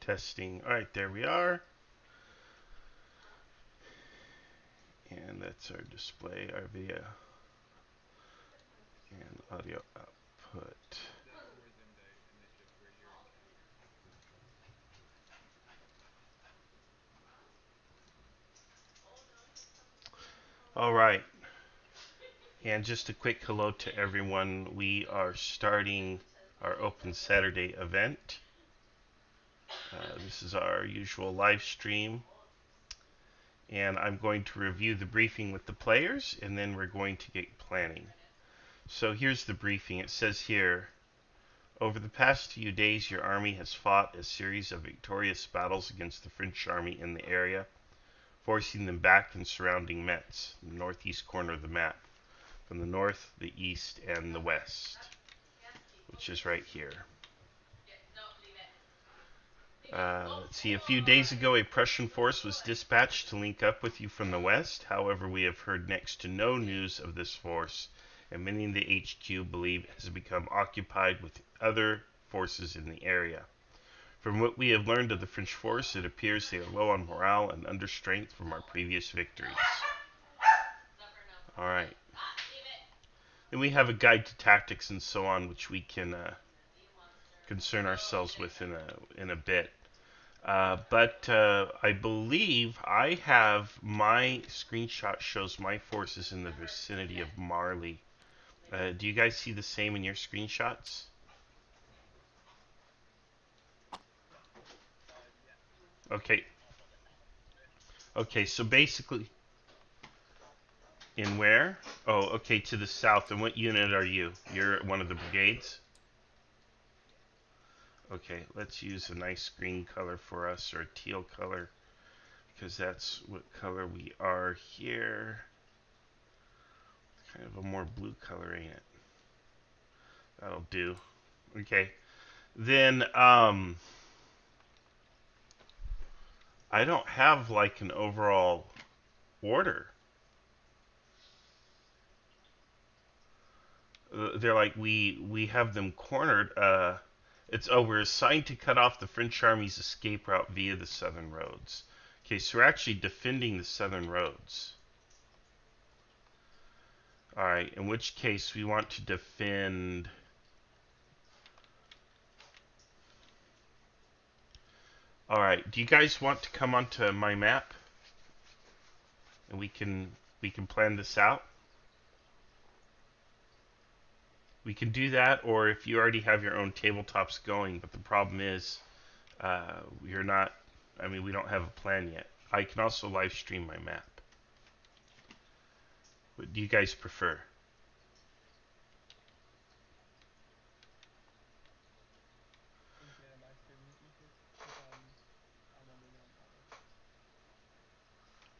Testing. Alright, there we are. And that's our display, our video and audio output. Alright. And just a quick hello to everyone. We are starting our Open Saturday event. This is our usual live stream. And I'm going to review the briefing with the players, and then we're going to get planning. So here's the briefing. It says here, over the past few days, your army has fought a series of victorious battles against the French army in the area, forcing them back and surrounding Metz, the northeast corner of the map, from the north, the east, and the west, which is right here. Let's see, a few days ago a Prussian force was dispatched to link up with you from the west. However, we have heard next to no news of this force, and many in the HQ believe it has become occupied with other forces in the area. From what we have learned of the French force, it appears they are low on morale and under strength from our previous victories. Alright. Then we have a guide to tactics and so on, which we can concern ourselves with in a bit. But I believe I have my screenshot shows my forces in the vicinity of Marly. Do you guys see the same in your screenshots? Okay. Okay, so basically, in where? Oh, okay, to the south. And what unit are you? You're one of the brigades? Okay, let's use a nice green color for us, or a teal color, because that's what color we are here. Kind of a more blue color, ain't it? That'll do. Okay. Then, I don't have like an overall order. They're like, we have them cornered. We're assigned to cut off the French army's escape route via the southern roads. Okay, so we're actually defending the southern roads. Alright, in which case we want to defend... Alright, do you guys want to come onto my map? And we can plan this out? We can do that, or if you already have your own tabletops going, but the problem is, we don't have a plan yet. I can also live stream my map. What do you guys prefer?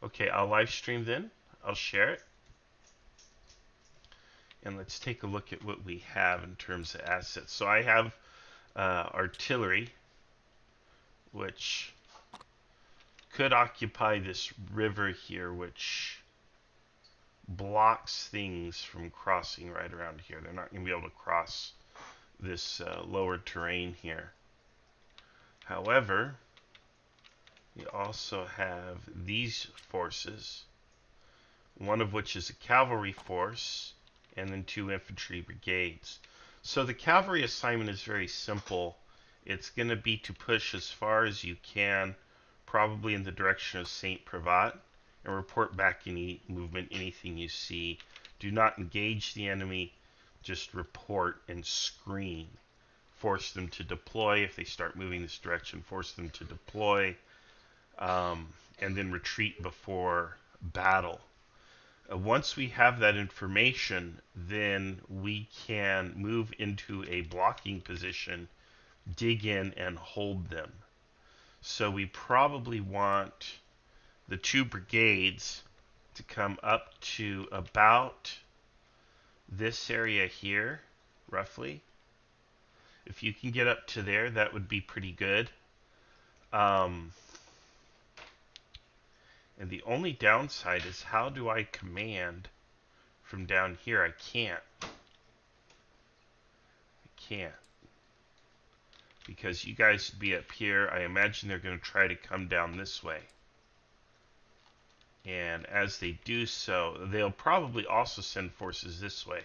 Okay, I'll live stream then. I'll share it. And let's take a look at what we have in terms of assets. So I have artillery, which could occupy this river here, which blocks things from crossing right around here. They're not going to be able to cross this lower terrain here. However, we also have these forces, one of which is a cavalry force, and then 2 infantry brigades. So the cavalry assignment is very simple. It's going to be to push as far as you can, probably in the direction of Saint Privat, and report back any movement, anything you see. Do not engage the enemy, just report and screen. Force them to deploy if they start moving this direction, force them to deploy, and then retreat before battle. Once we have that information, then we can move into a blocking position, dig in, and hold them. So we probably want the 2 brigades to come up to about this area here, roughly. If you can get up to there, that would be pretty good. And the only downside is, how do I command from down here? I can't. because you guys would be up here. I imagine they're going to try to come down this way. And as they do so, they'll probably also send forces this way,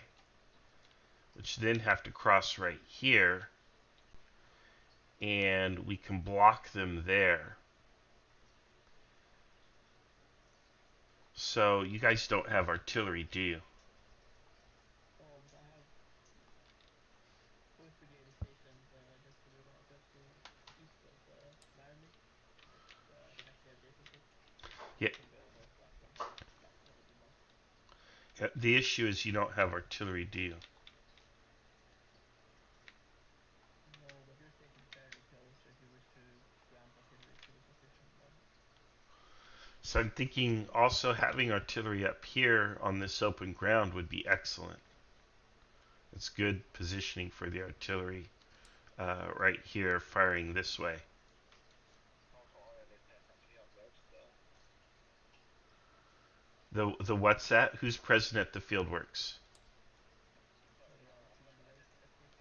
which then have to cross right here, and we can block them there. So you guys don't have artillery, do you? Oh, but I have fourth brigade is stationed just to just to east of Marley. It's directly adjacent to it, and Yeah. we can go north that way. That's what we want. The issue is you don't have artillery, do you? No, but you're stationed fairly close if you wish to grant artillery to the position then. So I'm thinking also having artillery up here on this open ground would be excellent. It's good positioning for the artillery right here firing this way. The what's that? Who's present at the fieldworks? Team late recruit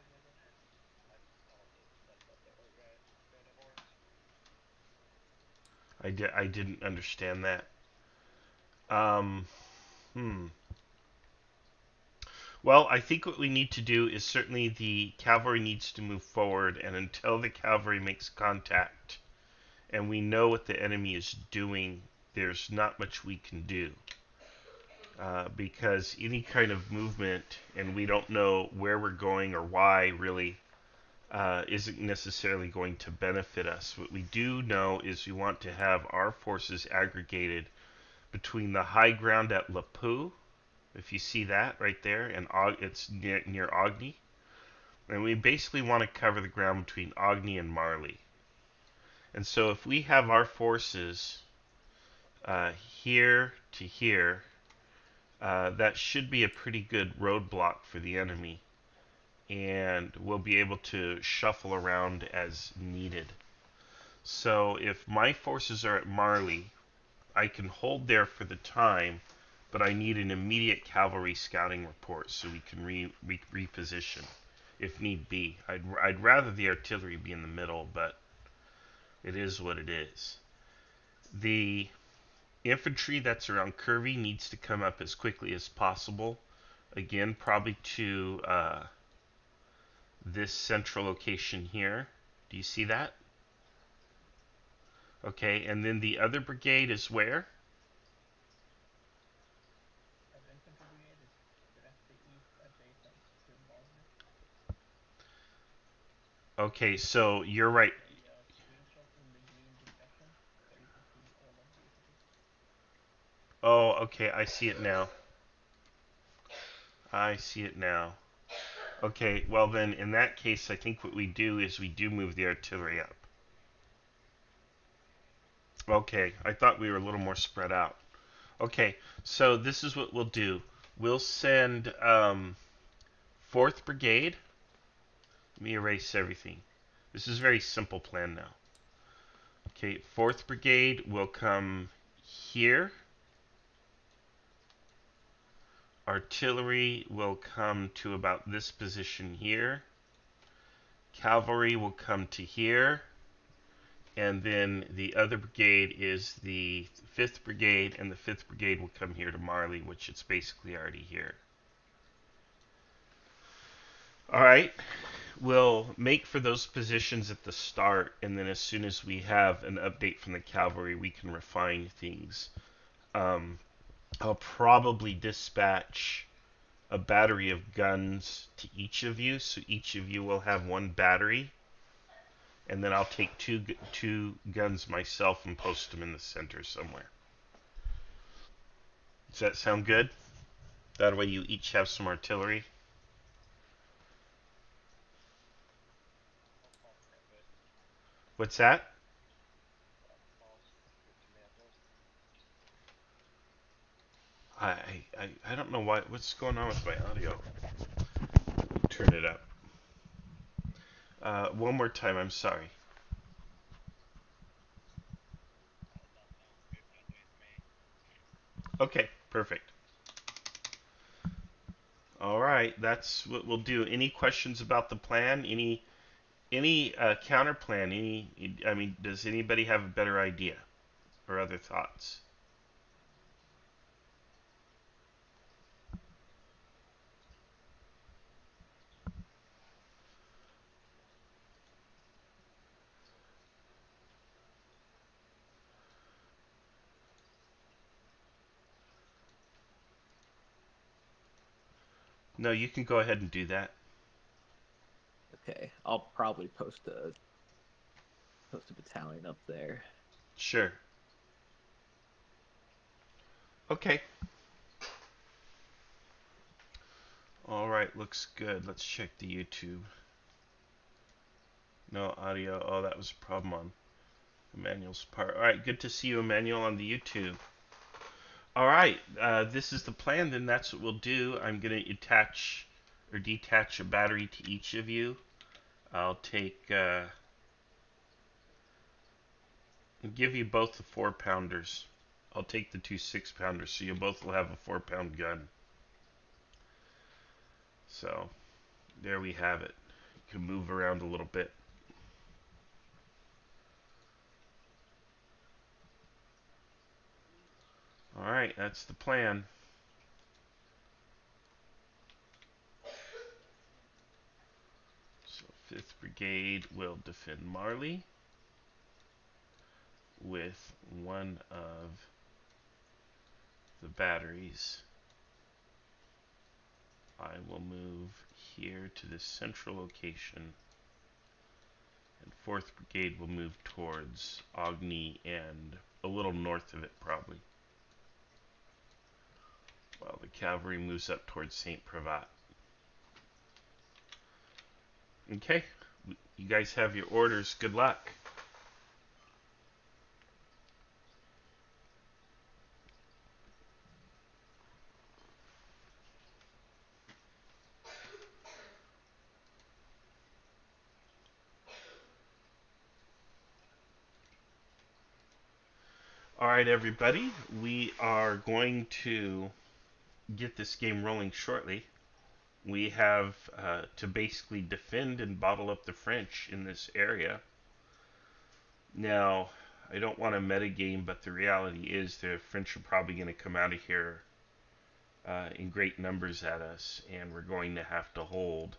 together. I didn't understand that. Um, hmm. Well, I think what we need to do is certainly the cavalry needs to move forward, and until the cavalry makes contact and we know what the enemy is doing, there's not much we can do. Because any kind of movement, and we don't know where we're going or why, really, isn't necessarily going to benefit us. What we do know is we want to have our forces aggregated between the high ground at Lapu, if you see that right there, and it's near Ogni. And we basically want to cover the ground between Ogni and Marley. And so if we have our forces here to here, that should be a pretty good roadblock for the enemy. And we'll be able to shuffle around as needed. So if my forces are at Marley, I can hold there for the time, but I need an immediate cavalry scouting report so we can reposition if need be. I'd rather the artillery be in the middle, but it is what it is. The infantry that's around Curvy needs to come up as quickly as possible. Again, probably to this central location here. Do you see that? Okay, and then the other brigade is where? Our infantry brigade is directly east adjacent to Marley. Okay, so you're right. There's a screenshot in the green discussion where you can see all of the infantry. Oh, okay, I see it now. I see it now. Okay, well then, in that case, I think what we do is we do move the artillery up. Okay, I thought we were a little more spread out. Okay, so this is what we'll do. We'll send 4th Brigade. Let me erase everything. This is a very simple plan now. Okay, 4th Brigade will come here. Artillery will come to about this position here. Cavalry will come to here. And then the other brigade is the 5th Brigade, and the 5th Brigade will come here to Marley, which it's basically already here. Alright, we'll make for those positions at the start, and then as soon as we have an update from the cavalry, we can refine things. I'll probably dispatch a battery of guns to each of you, so each of you will have one battery, and then I'll take two guns myself and post them in the center somewhere. Does that sound good? That way you each have some artillery. What's that? I don't know what's going on with my audio. Turn it up. One more time, I'm sorry. Okay, perfect. All right, that's what we'll do. Any questions about the plan? Any counter plan? I mean, does anybody have a better idea or other thoughts? No, you can go ahead and do that. Okay, I'll probably post a battalion up there. Sure. Okay. All right, looks good. Let's check the YouTube. No audio. Oh, that was a problem on Emmanuel's part. All right, good to see you, Emmanuel, on the YouTube. All right, this is the plan. Then that's what we'll do. I'm going to attach or detach a battery to each of you. I'll take and give you both the 4-pounders. I'll take the two 6-pounders, so you both will have a 4-pound gun. So there we have it. You can move around a little bit. All right, that's the plan. So 5th Brigade will defend Marley with one of the batteries. I will move here to this central location, and 4th Brigade will move towards Ogni and a little north of it probably, while the cavalry moves up towards St. Privat. Okay, you guys have your orders. Good luck. All right, everybody, we are going to get this game rolling shortly. We have to basically defend and bottle up the French in this area. Now, I don't want to metagame, but the reality is the French are probably going to come out of here in great numbers at us, and we're going to have to hold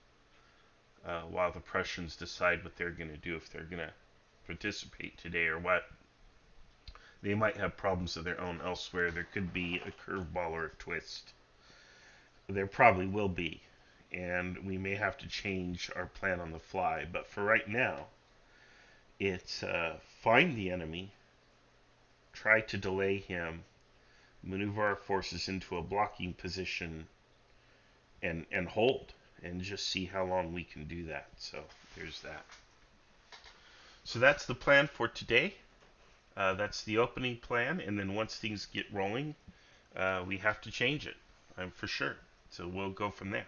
while the Prussians decide what they're going to do, if they're going to participate today or what. They might have problems of their own elsewhere. There could be a curveball or a twist. There probably will be, and we may have to change our plan on the fly. But for right now, it's find the enemy, try to delay him, maneuver our forces into a blocking position, and hold, and just see how long we can do that. So there's that. So that's the plan for today. That's the opening plan, and then once things get rolling, we have to change it, for sure. So we'll go from there.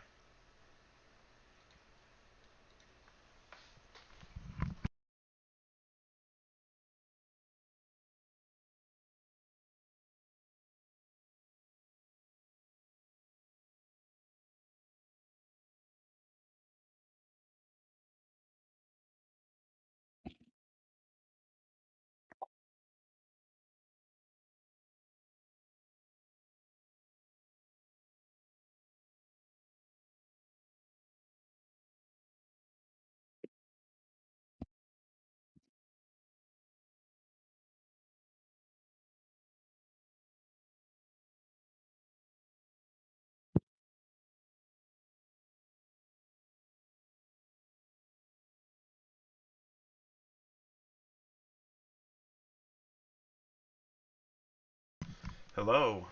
Hello.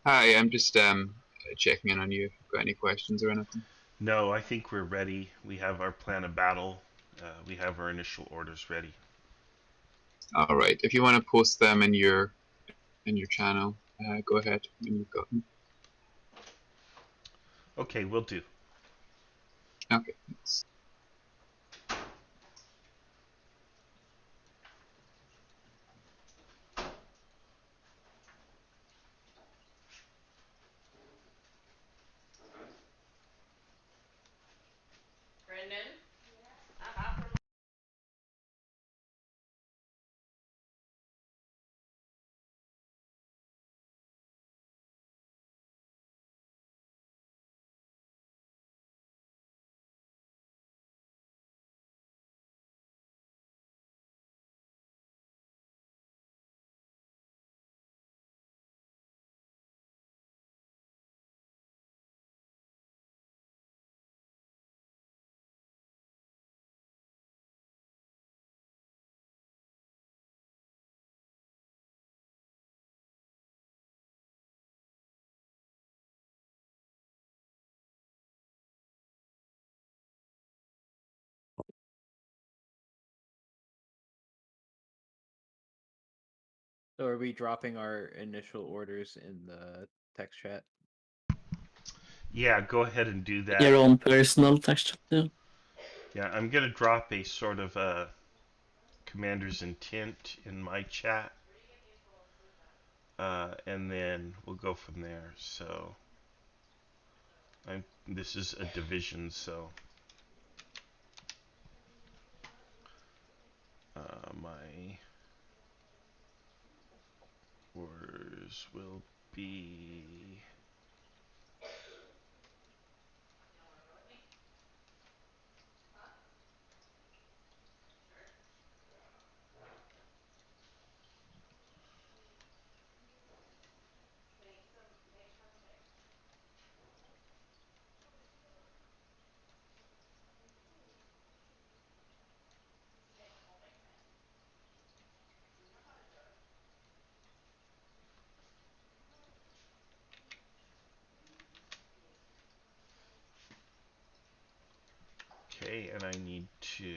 Hi, I'm just checking in on you if you've got any questions or anything. No, I think we're ready. We have our plan of battle. We have our initial orders ready. All right, if you want to post them in your channel, go ahead when you've got them. Okay, we'll do. Okay, thanks. Brendan? So are we dropping our initial orders in the text chat? Yeah, go ahead and do that. Your own personal text. Yeah. Yeah, I'm gonna drop a sort of a commander's intent in my chat, and then we'll go from there. So, this is a division, so my orders will be. Okay, and I need to.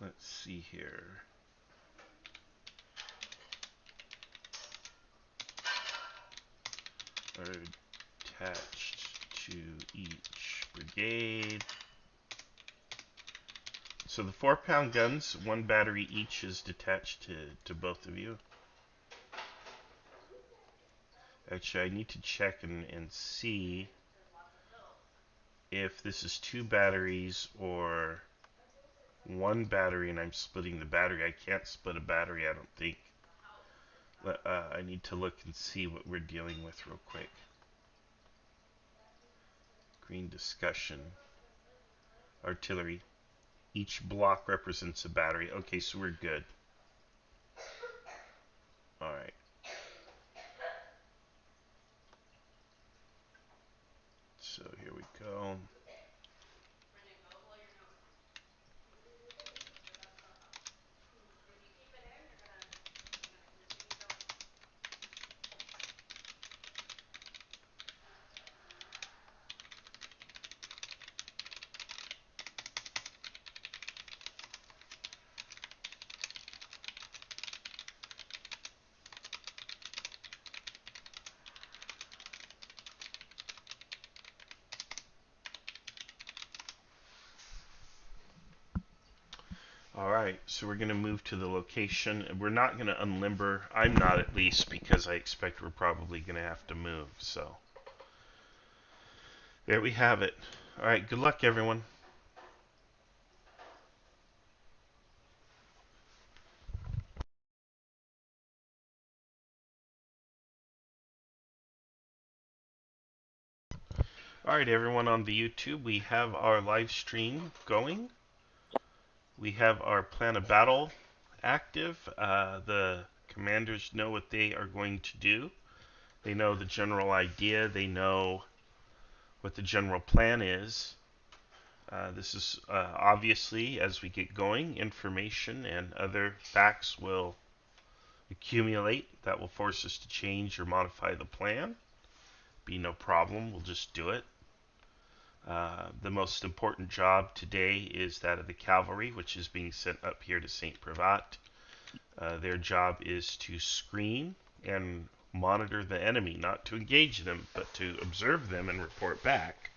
Let's see here. Are attached to each brigade. So the 4-pound guns, one battery each is detached to both of you. Actually, I need to check and see if this is 2 batteries or 1 battery and I'm splitting the battery. I can't split a battery, I don't think. I need to look and see what we're dealing with real quick. Green discussion. Artillery. Each block represents a battery. Okay, so we're good. Alright. So here we go. Alright, so we're going to move to the location. We're not going to unlimber. I'm not, at least, because I expect we're probably going to have to move. So, there we have it. Alright, good luck, everyone. Alright, everyone on the YouTube, we have our live stream going. We have our plan of battle active. The commanders know what they are going to do. They know the general idea. They know what the general plan is. This is obviously, as we get going, information and other facts will accumulate that will force us to change or modify the plan. Be no problem, we'll just do it. The most important job today is that of the cavalry, which is being sent up here to St. Privat. Their job is to screen and monitor the enemy, not to engage them, but to observe them and report back,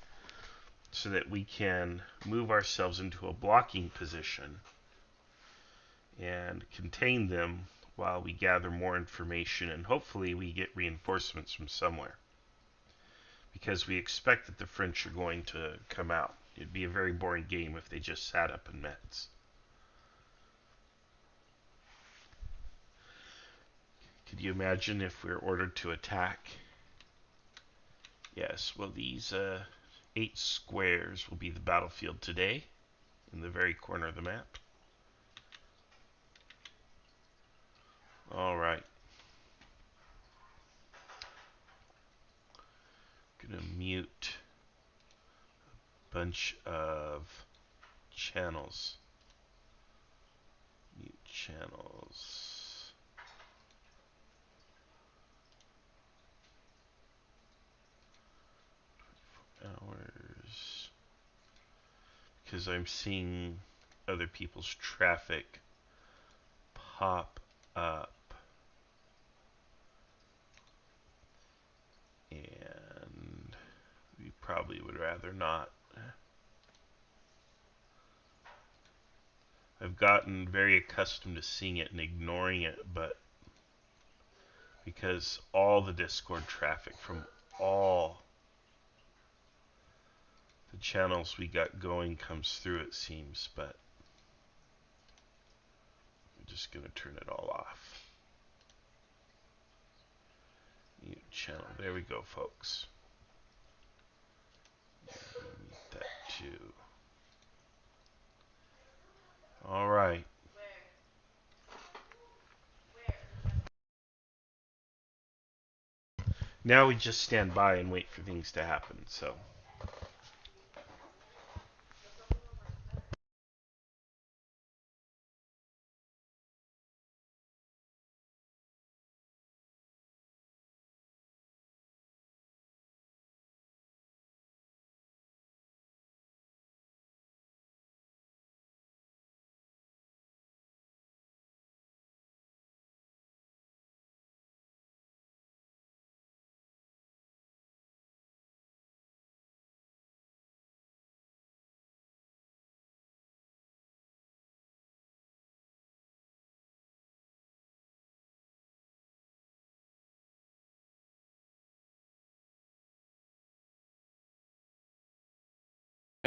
so that we can move ourselves into a blocking position and contain them while we gather more information, and hopefully we get reinforcements from somewhere, because we expect that the French are going to come out. It'd be a very boring game if they just sat up in Metz. Could you imagine if we're ordered to attack? Yes, well, these 8 squares will be the battlefield today in the very corner of the map. Alright. Gonna mute a bunch of channels. Mute channels. Hours. Because I'm seeing other people's traffic pop up. And we probably would rather not. I've gotten very accustomed to seeing it and ignoring it, but because all the Discord traffic from all the channels we got going comes through, it seems, but I'm just going to turn it all off. Mute channel. There we go, folks. Mute that too. All right. Now we just stand by and wait for things to happen. So.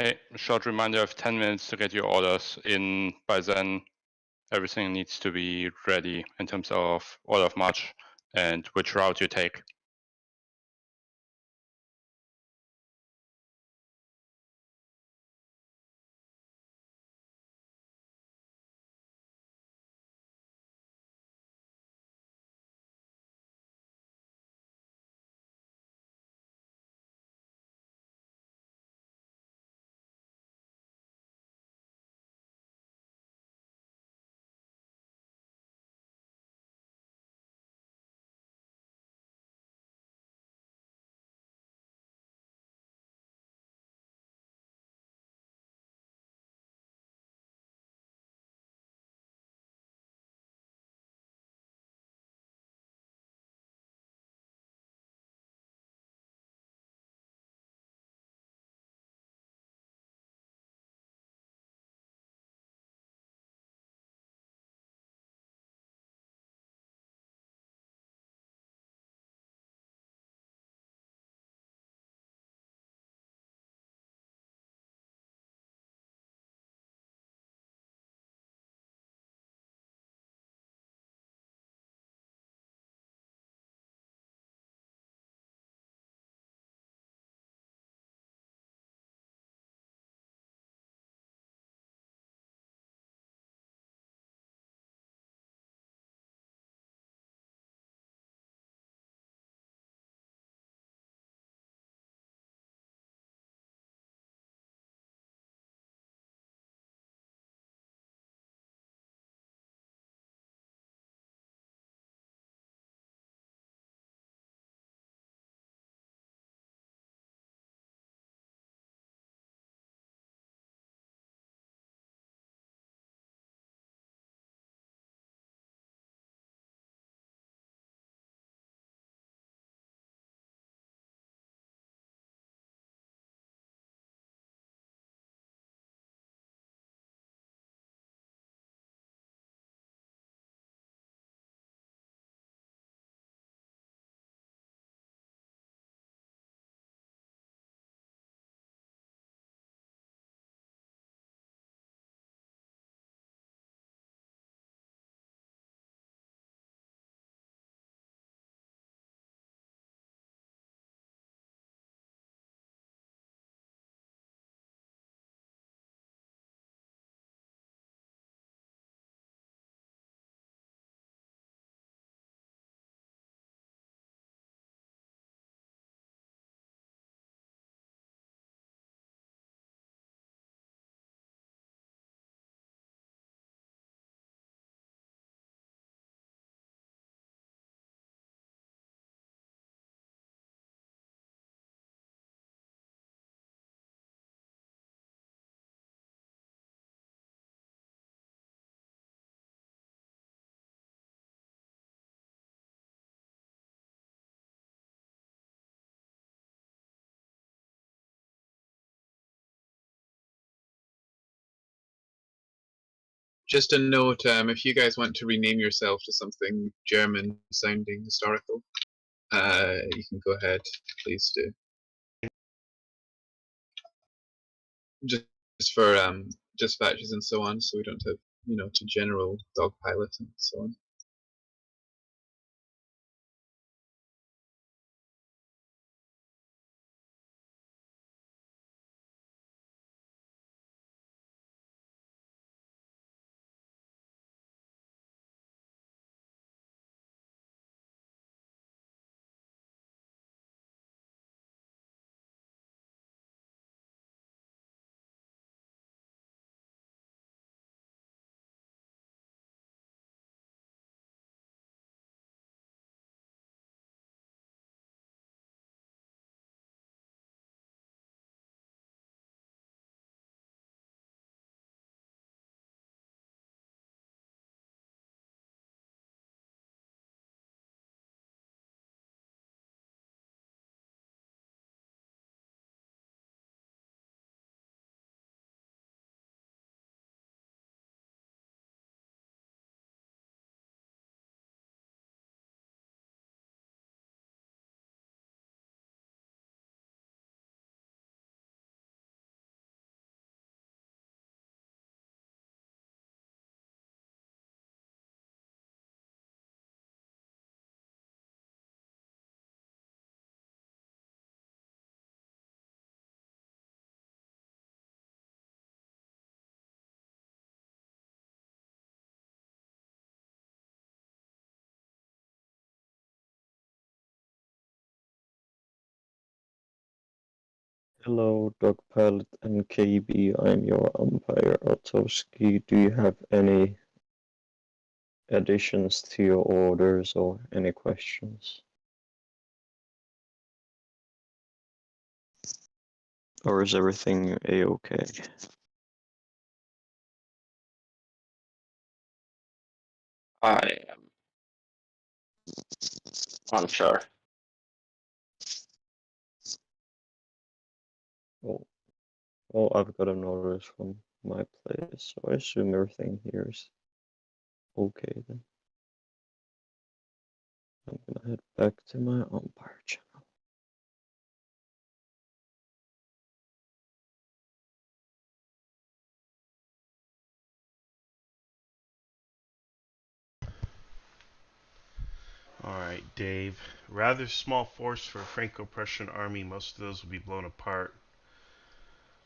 Hey, short reminder of 10 minutes to get your orders in. By then, everything needs to be ready in terms of order of march and which route you take. Just a note, if you guys want to rename yourself to something German-sounding historical, you can go ahead, please do. Just for dispatches and so on, so we don't have, to general dog pilot and so on. Hello, Dog Pilot and KB. I'm your umpire, Otowski. Do you have any additions to your orders or any questions? Or is everything a-okay? I am unsure. Oh, well, I've got an orders from my place, so I assume everything here is okay then. I'm gonna head back to my umpire channel. Alright, Dave. Rather small force for a Franco-Prussian army. Most of those will be blown apart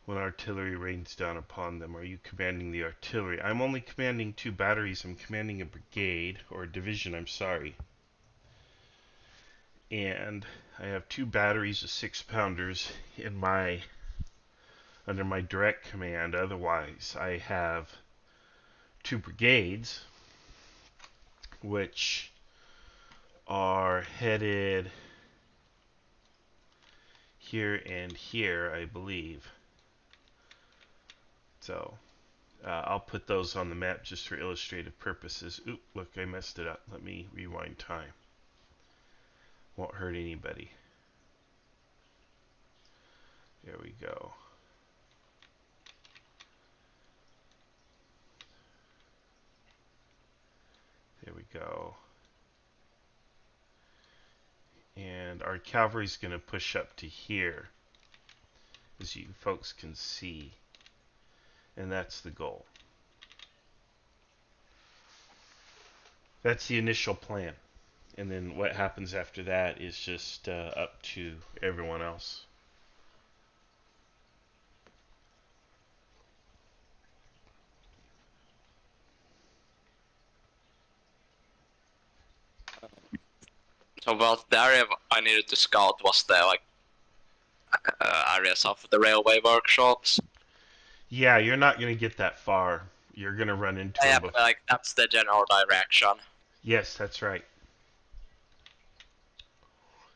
when artillery rains down upon them. Are you commanding the artillery? I'm only commanding 2 batteries. I'm commanding a brigade, or a division, I'm sorry. And I have 2 batteries of 6-pounders under my direct command. Otherwise, I have 2 brigades, which are headed here and here, I believe. So I'll put those on the map just for illustrative purposes. Oop, look, I messed it up. Let me rewind time. Won't hurt anybody. There we go. There we go. And our cavalry's going to push up to here, as you folks can see. And that's the goal. That's the initial plan. And then what happens after that is just up to everyone else. So well, the area I needed to scout was the areas of the railway workshops. Yeah, you're not going to get that far. You're going to run into Yeah, them. but that's the general direction. Yes, that's right.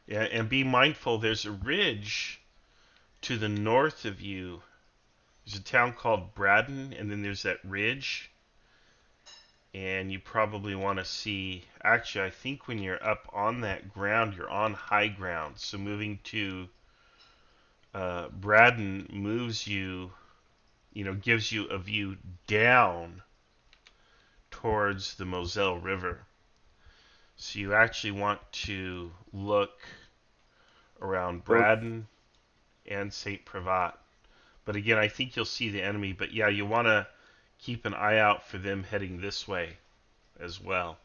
Yeah, and be mindful, there's a ridge to the north of you. There's a town called Braddon, and then there's that ridge. And you probably want to see, actually, I think when you're up on that ground, you're on high ground. So moving to Braddon moves you, gives you a view down towards the Moselle River. So you actually want to look around Braden and St. Privat. But again, I think you'll see the enemy. But yeah, you want to keep an eye out for them heading this way as well.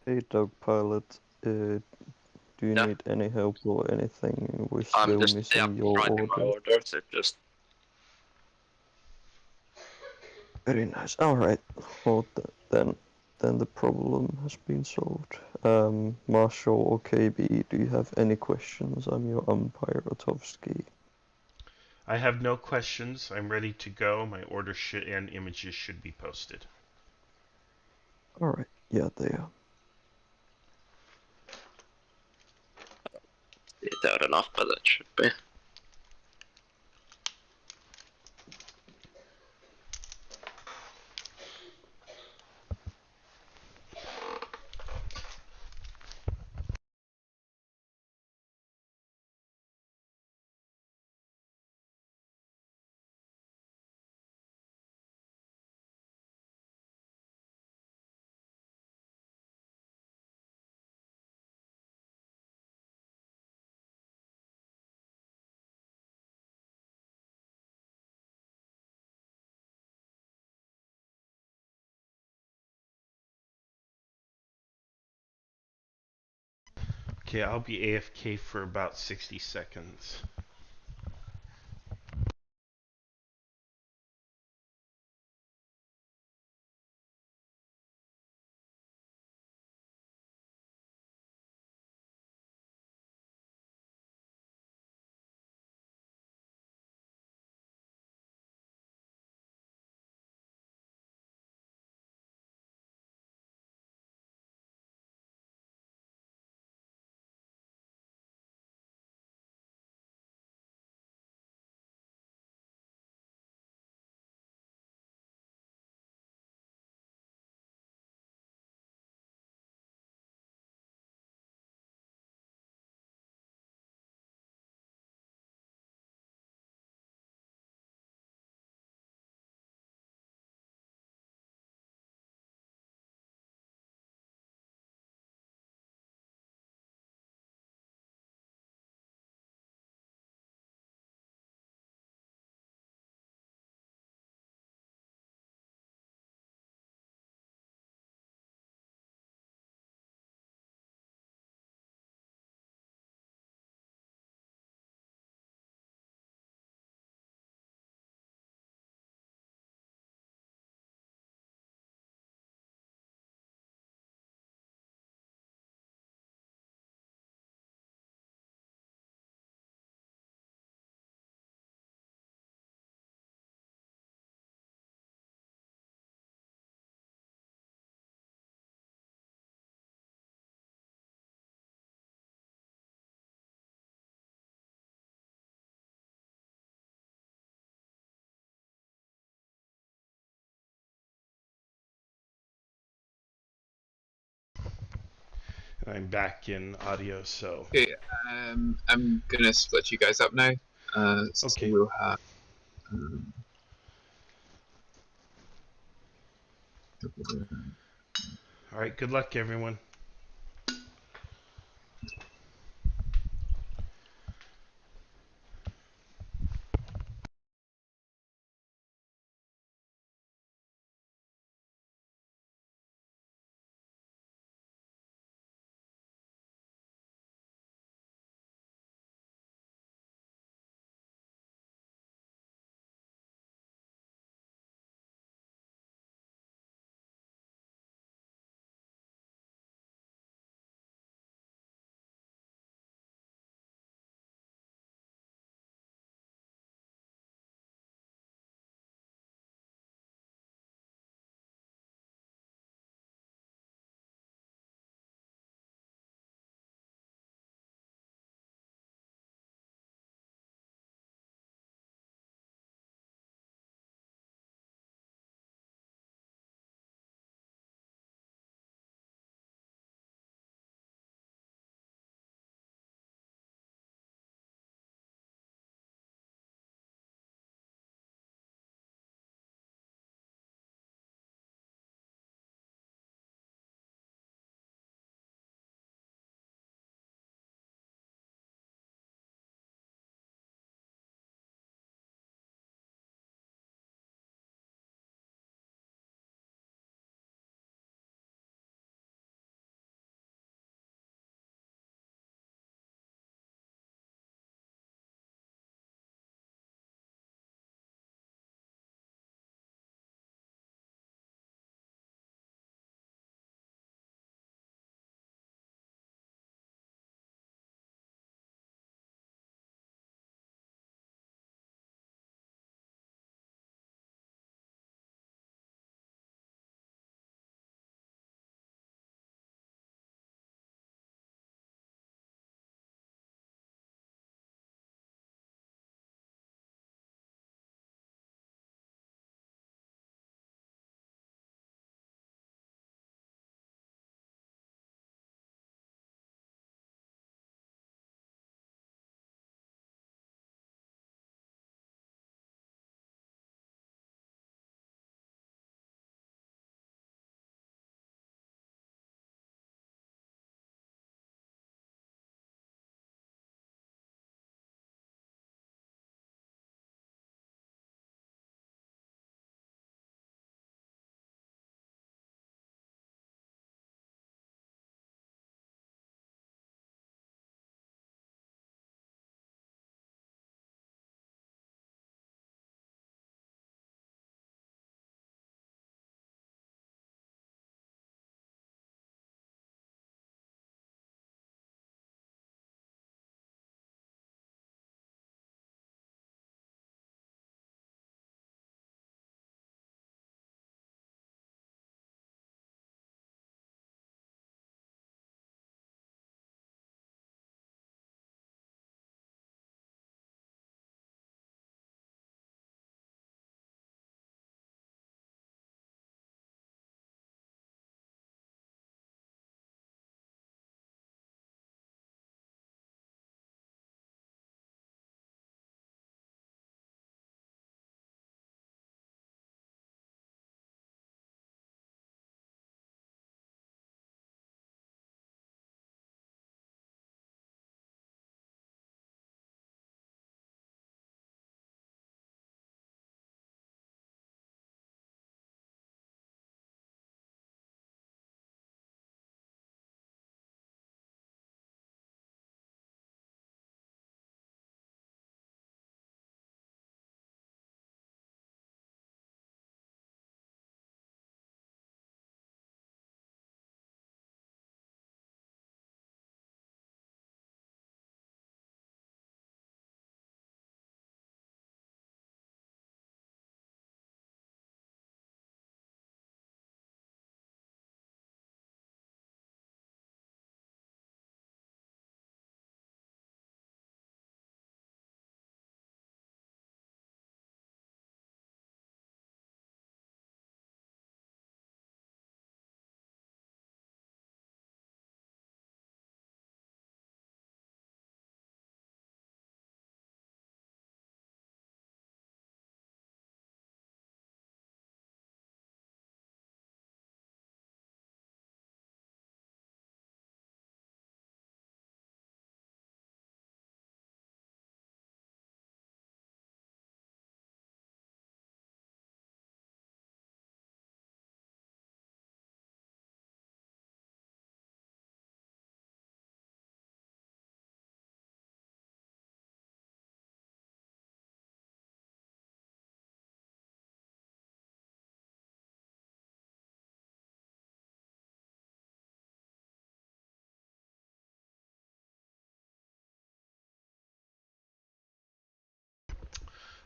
Hey, Dog Pilot, do you Yeah. need any help or anything? We're I'm still just missing your writing my order. orders. It just Very nice. All right. Well, then the problem has been solved. Marshall or KB, do you have any questions? I'm your umpire, Otovsky. I have no questions. I'm ready to go. My order and images should be posted. All right. Yeah, they are. detailed enough, but that should be. Okay, I'll be AFK for about 60 seconds. And I'm back in audio, so. Okay, I'm gonna split you guys up now. So Okay. we'll have. Um, All right, good luck, everyone.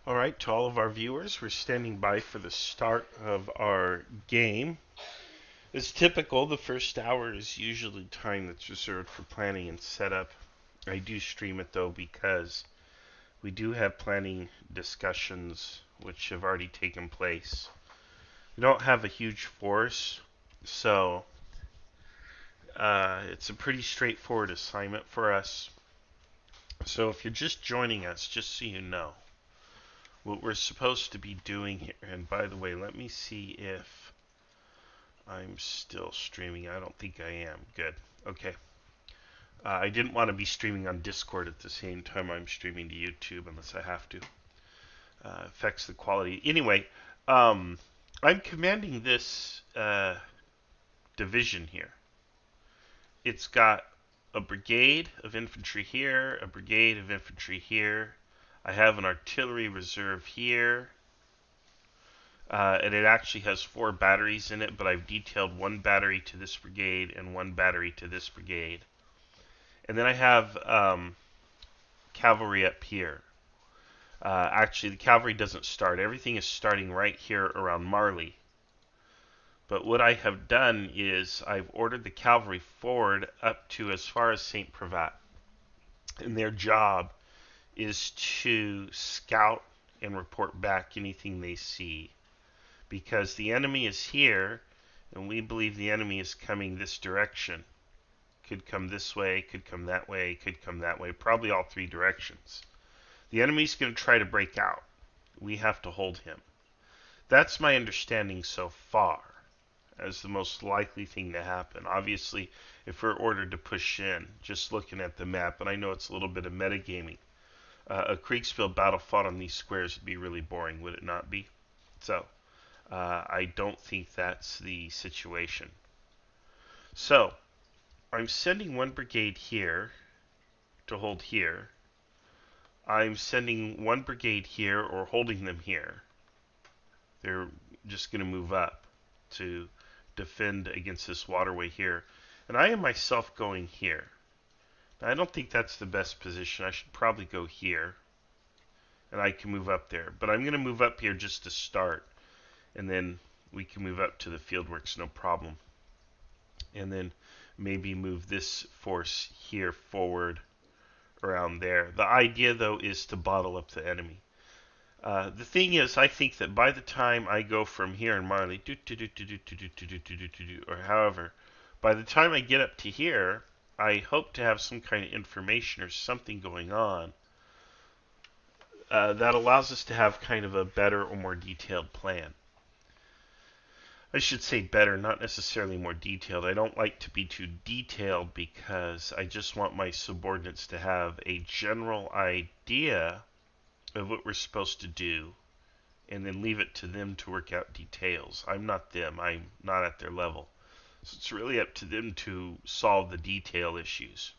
All right, to all of our viewers, we're standing by for the start of our game. As typical, the first hour is usually time that's reserved for planning and setup. I do stream it though because we do have planning discussions which have already taken place. We don't have a huge force, so it's a pretty straightforward assignment for us. So if you're just joining us, just so you know, what we're supposed to be doing here, and by the way, let me see if I'm still streaming. I don't think I am. Good. Okay. I didn't want to be streaming on Discord at the same time I'm streaming to YouTube unless I have to. Affects the quality. Anyway, I'm commanding this division here. It's got a brigade of infantry here, a brigade of infantry here. I have an artillery reserve here. And it actually has 4 batteries in it, but I've detailed 1 battery to this brigade and 1 battery to this brigade. And then I have cavalry up here. Actually, the cavalry doesn't start. Everything is starting right here around Marley. But what I have done is I've ordered the cavalry forward up to as far as St. Privat. And their job is to scout and report back anything they see. Because the enemy is here, and we believe the enemy is coming this direction. Could come this way, could come that way, could come that way, probably all 3 directions. The enemy's going to try to break out. We have to hold him. That's my understanding so far as the most likely thing to happen. Obviously, if we're ordered to push in, just looking at the map, and I know it's a little bit of metagaming, a Kriegsspiel battle fought on these squares would be really boring, would it not be? So, I don't think that's the situation. So, I'm sending 1 brigade here to hold here. I'm sending 1 brigade here or holding them here. They're just going to move up to defend against this waterway here. And I am myself going here. Now, I don't think that's the best position. I should probably go here. And I can move up there. But I'm going to move up here just to start. And then we can move up to the fieldworks, no problem. And then maybe move this force here forward around there. The idea, though, is to bottle up the enemy. The thing is, I think that by the time I go from here in Marley, or however, by the time I get up to here, I hope to have some kind of information or something going on that allows us to have kind of a better or more detailed plan. I should say better, not necessarily more detailed. I don't like to be too detailed because I just want my subordinates to have a general idea of what we're supposed to do and then leave it to them to work out details. I'm not them. I'm not at their level. So it's really up to them to solve the detail issues.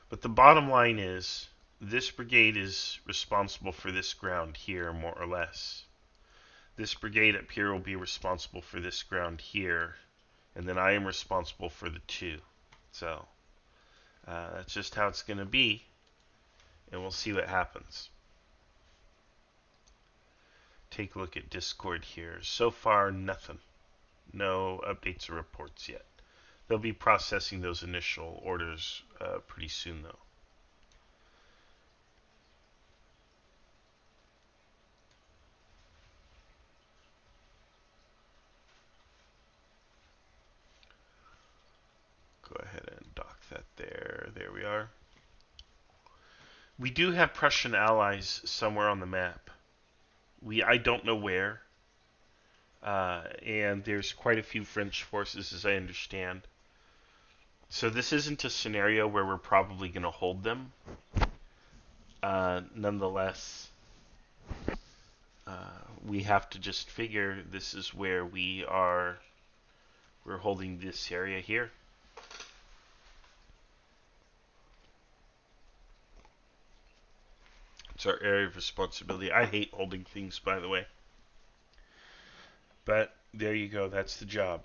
But the bottom line is this brigade is responsible for this ground here, more or less. This brigade up here will be responsible for this ground here, and then I am responsible for the 2. So that's just how it's going to be, and we'll see what happens. Take a look at Discord here. So far, nothing. No updates or reports yet. They'll be processing those initial orders pretty soon, though. Go ahead and dock that there. There we are. We do have Prussian allies somewhere on the map. I don't know where. And there's quite a few French forces, as I understand. So this isn't a scenario where we're probably going to hold them. Nonetheless, we have to just figure this is where we're holding this area here. It's our area of responsibility. I hate holding things, by the way. But there you go. That's the job.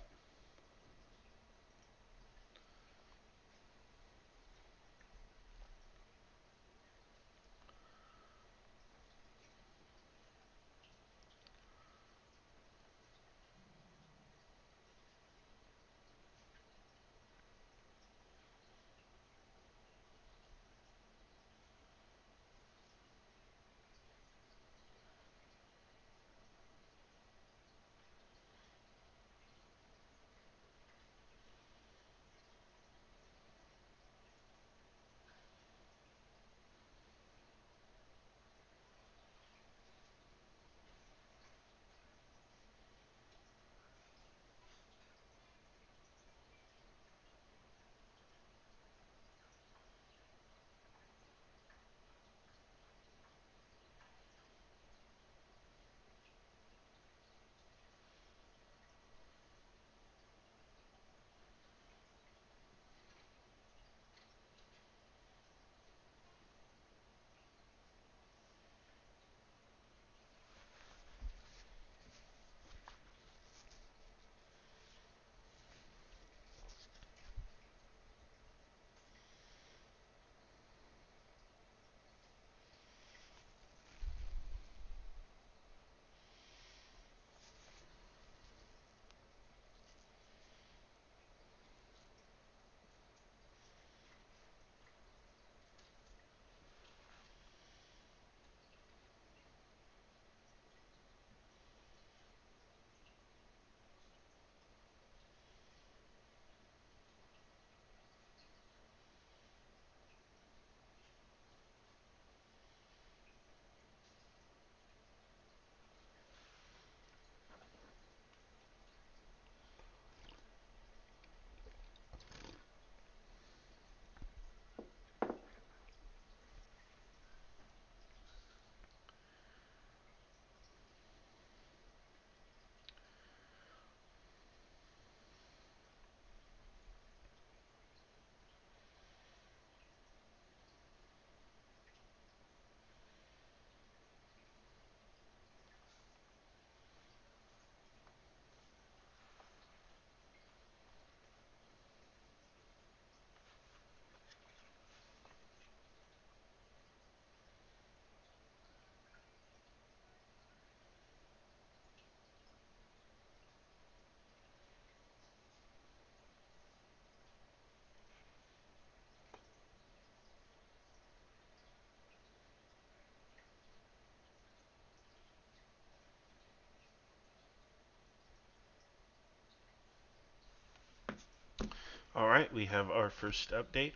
Alright, we have our first update.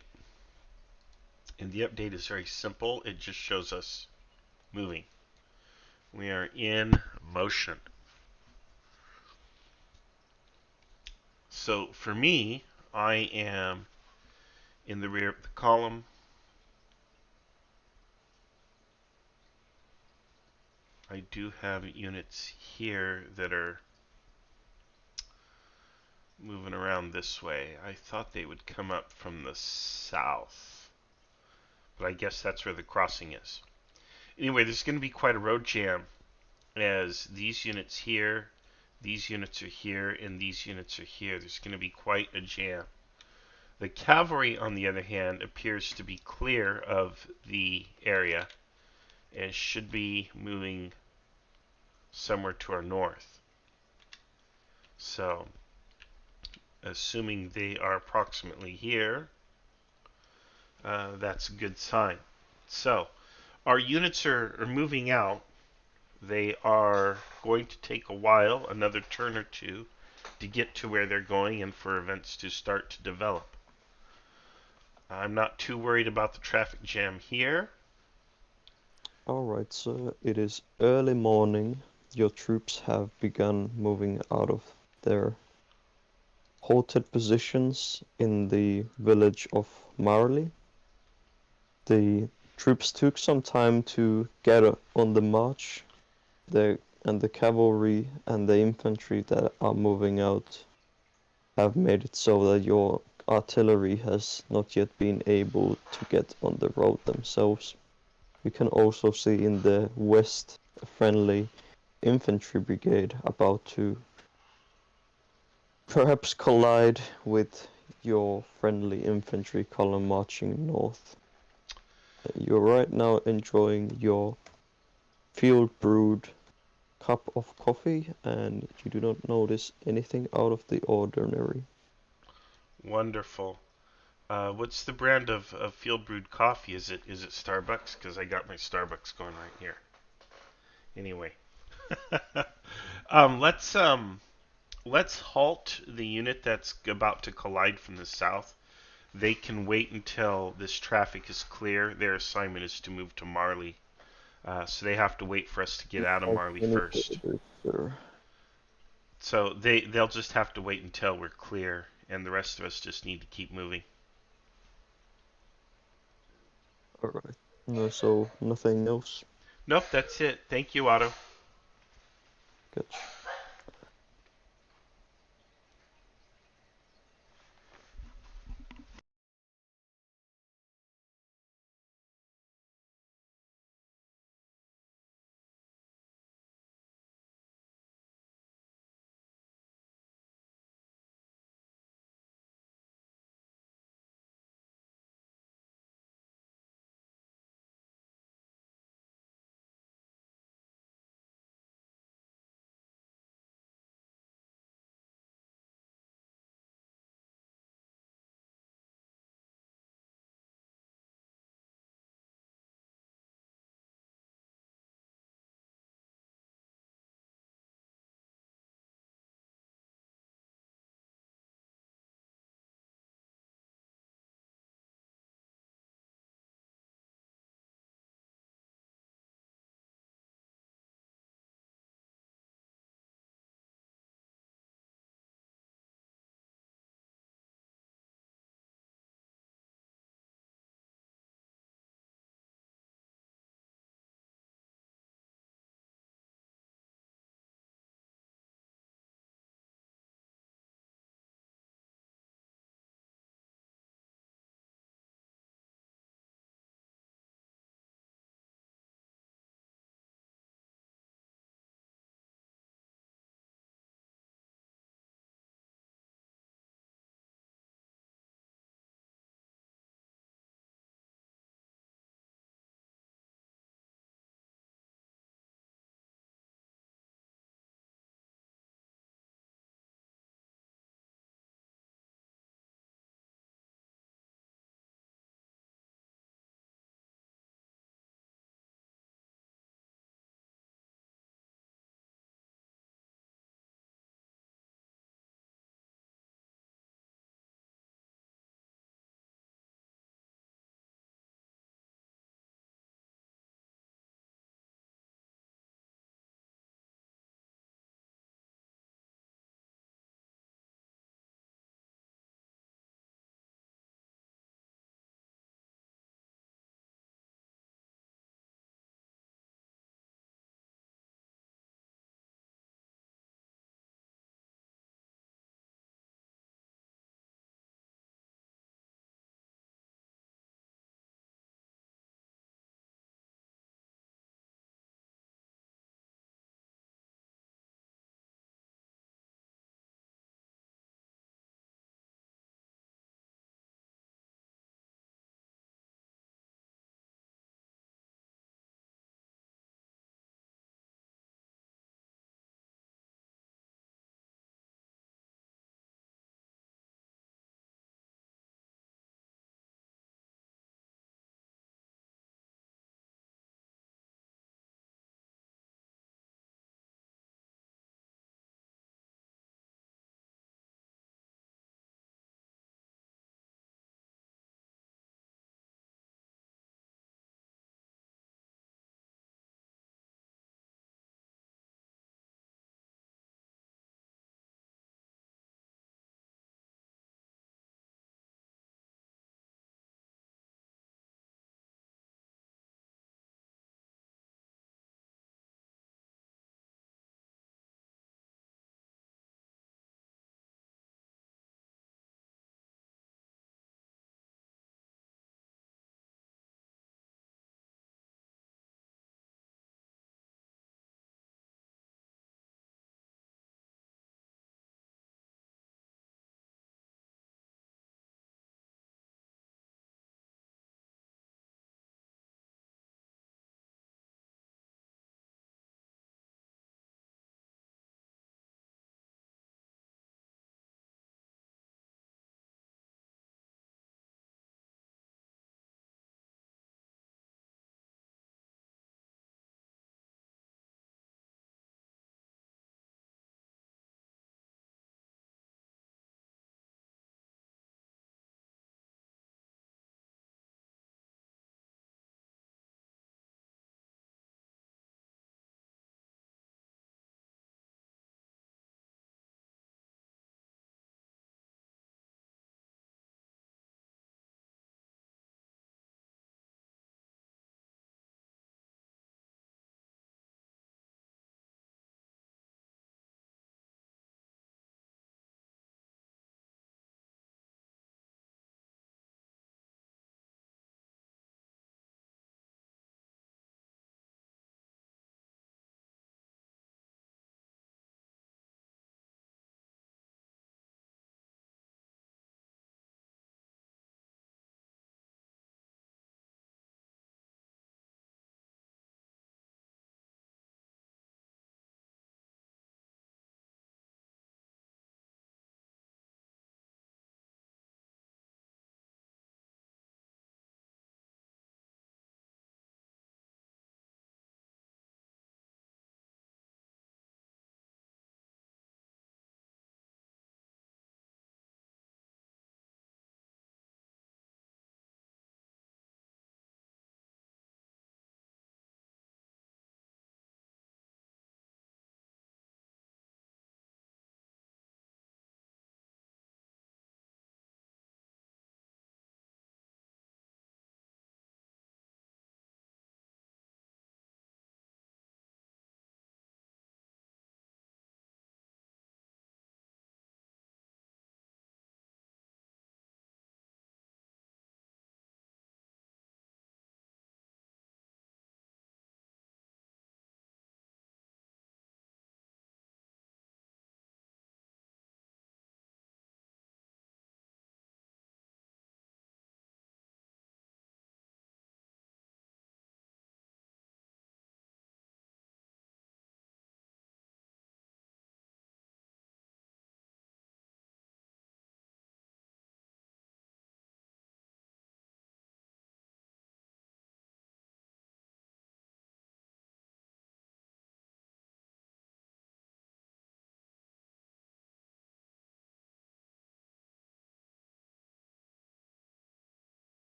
And the update is very simple. It just shows us moving. We are in motion. So for me, I am in the rear of the column. I do have units here that are moving around this way. I thought they would come up from the south, but I guess that's where the crossing is. Anyway, there's going to be quite a road jam as these units here, these units are here, and these units are here. There's going to be quite a jam. The cavalry, on the other hand, appears to be clear of the area and should be moving somewhere to our north. So, assuming they are approximately here, that's a good sign. So, our units are moving out. They are going to take a while, another turn or two, to get to where they're going and for events to start to develop. I'm not too worried about the traffic jam here. Alright, so it is early morning. Your troops have begun moving out of their halted positions in the village of Marley. The troops took some time to get on the march, and the cavalry and the infantry that are moving out have made it so that your artillery has not yet been able to get on the road themselves. You can also see in the west a friendly infantry brigade about to perhaps collide with your friendly infantry column marching north. You're right now enjoying your field brewed cup of coffee, and you do not notice anything out of the ordinary. Wonderful. What's the brand of field brewed coffee? Is it Starbucks? Because I got my Starbucks going right here. Anyway, um, let's um, let's halt the unit that's about to collide from the south. They can wait until this traffic is clear. Their assignment is to move to Marley, so they have to wait for us to get out of Marley first. Sir. So they'll just have to wait until we're clear, and the rest of us just need to keep moving. Alright. No, so nothing else. Nope, that's it. Thank you, Otto. Good.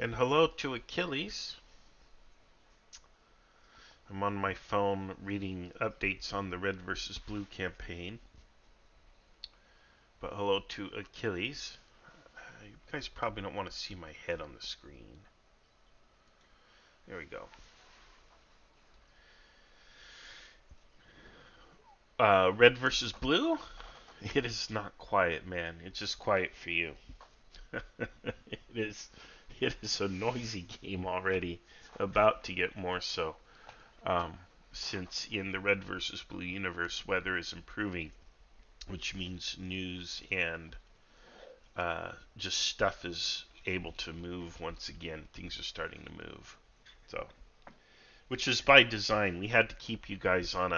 And hello to Achilles. I'm on my phone reading updates on the Red versus Blue campaign. But hello to Achilles. You guys probably don't want to see my head on the screen. There we go. Red versus Blue? It is not quiet, man. It's just quiet for you. it is a noisy game already, about to get more so. Since in the Red versus Blue universe, weather is improving, which means news and just stuff is able to move once again. Things are starting to move. So, which is by design. We had to keep you guys on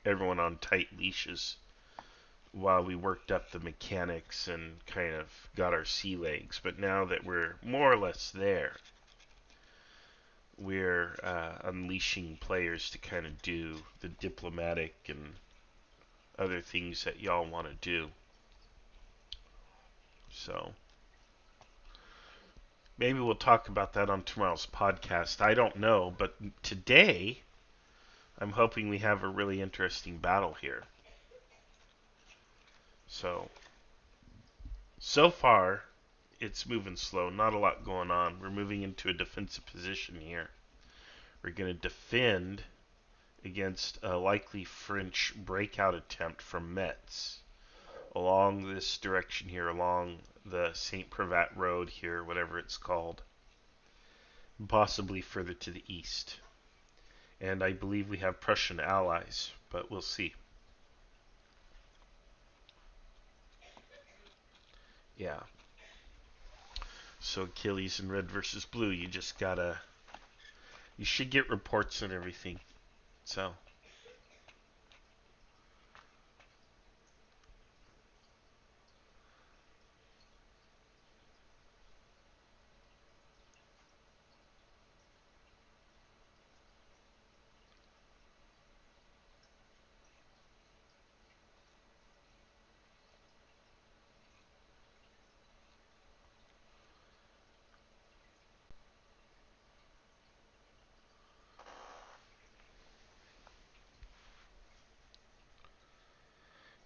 everyone on tight leashes while we worked up the mechanics and kind of got our sea legs. But now that we're more or less there, we're unleashing players to kind of do the diplomatic and other things that y'all want to do. So maybe we'll talk about that on tomorrow's podcast. I don't know, but today I'm hoping we have a really interesting battle here. So far it's moving slow, not a lot going on. We're moving into a defensive position here. We're going to defend against a likely French breakout attempt from Metz along this direction here, along the St. Privat Road here, whatever it's called, possibly further to the east. And I believe we have Prussian allies, but we'll see. Yeah. So Achilles and Red versus Blue, you should get reports and everything. So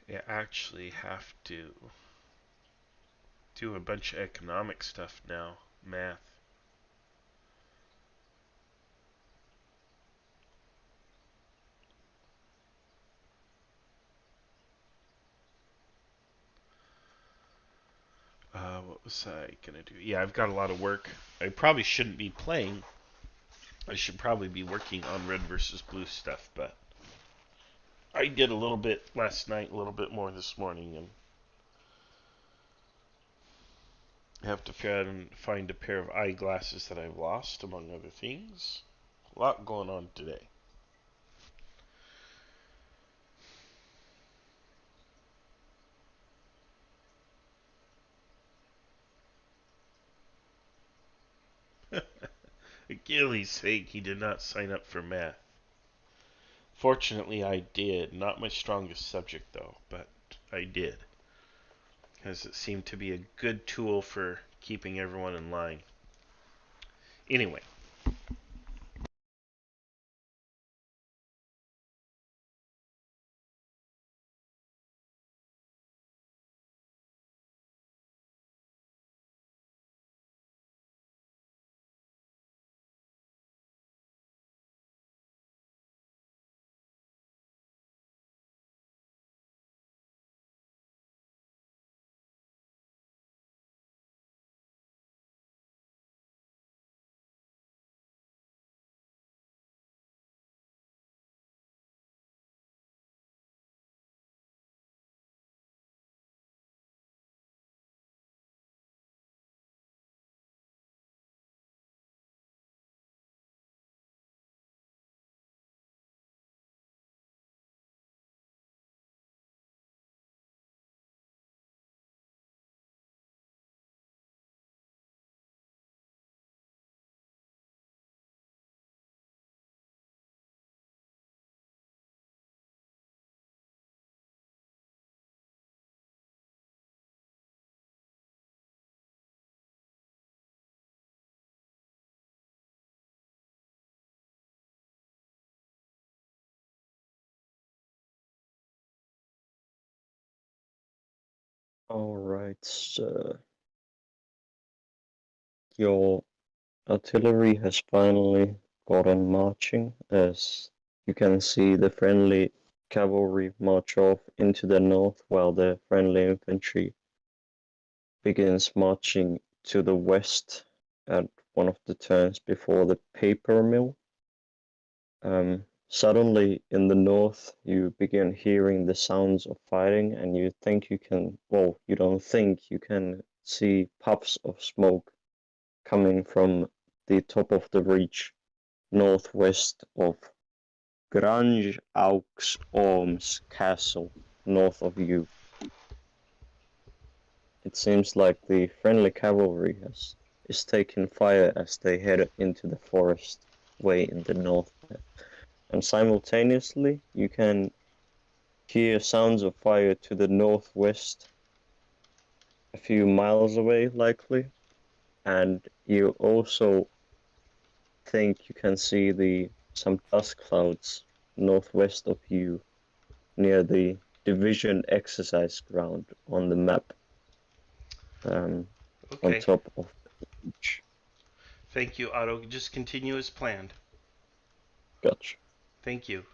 you actually have to do a bunch of economic stuff now, math. What was I gonna do? Yeah, I've got a lot of work. I probably shouldn't be playing. I should probably be working on Red versus Blue stuff, but I did a little bit last night, a little bit more this morning, and I have to find a pair of eyeglasses that I've lost, among other things. A lot going on today. Achilles' sake, he did not sign up for math. Fortunately, I did. Not my strongest subject, though, but I did. Because it seemed to be a good tool for keeping everyone in line. Anyway, Alright, so your artillery has finally gotten marching, as you can see the friendly cavalry march off into the north while the friendly infantry begins marching to the west at one of the turns before the paper mill. Suddenly in the north you begin hearing the sounds of fighting, and you think you can, well, you don't think, you can see puffs of smoke coming from the top of the ridge northwest of Grange Aux Ormes Castle, north of you. It seems like the friendly cavalry is taking fire as they head into the forest way in the north there. And simultaneously you can hear sounds of fire to the northwest, a few miles away likely, and you also think you can see some dust clouds northwest of you near the division exercise ground on the map, on Okay. top of the beach. Thank you, Otto. Just continue as planned. Gotcha. Thank you.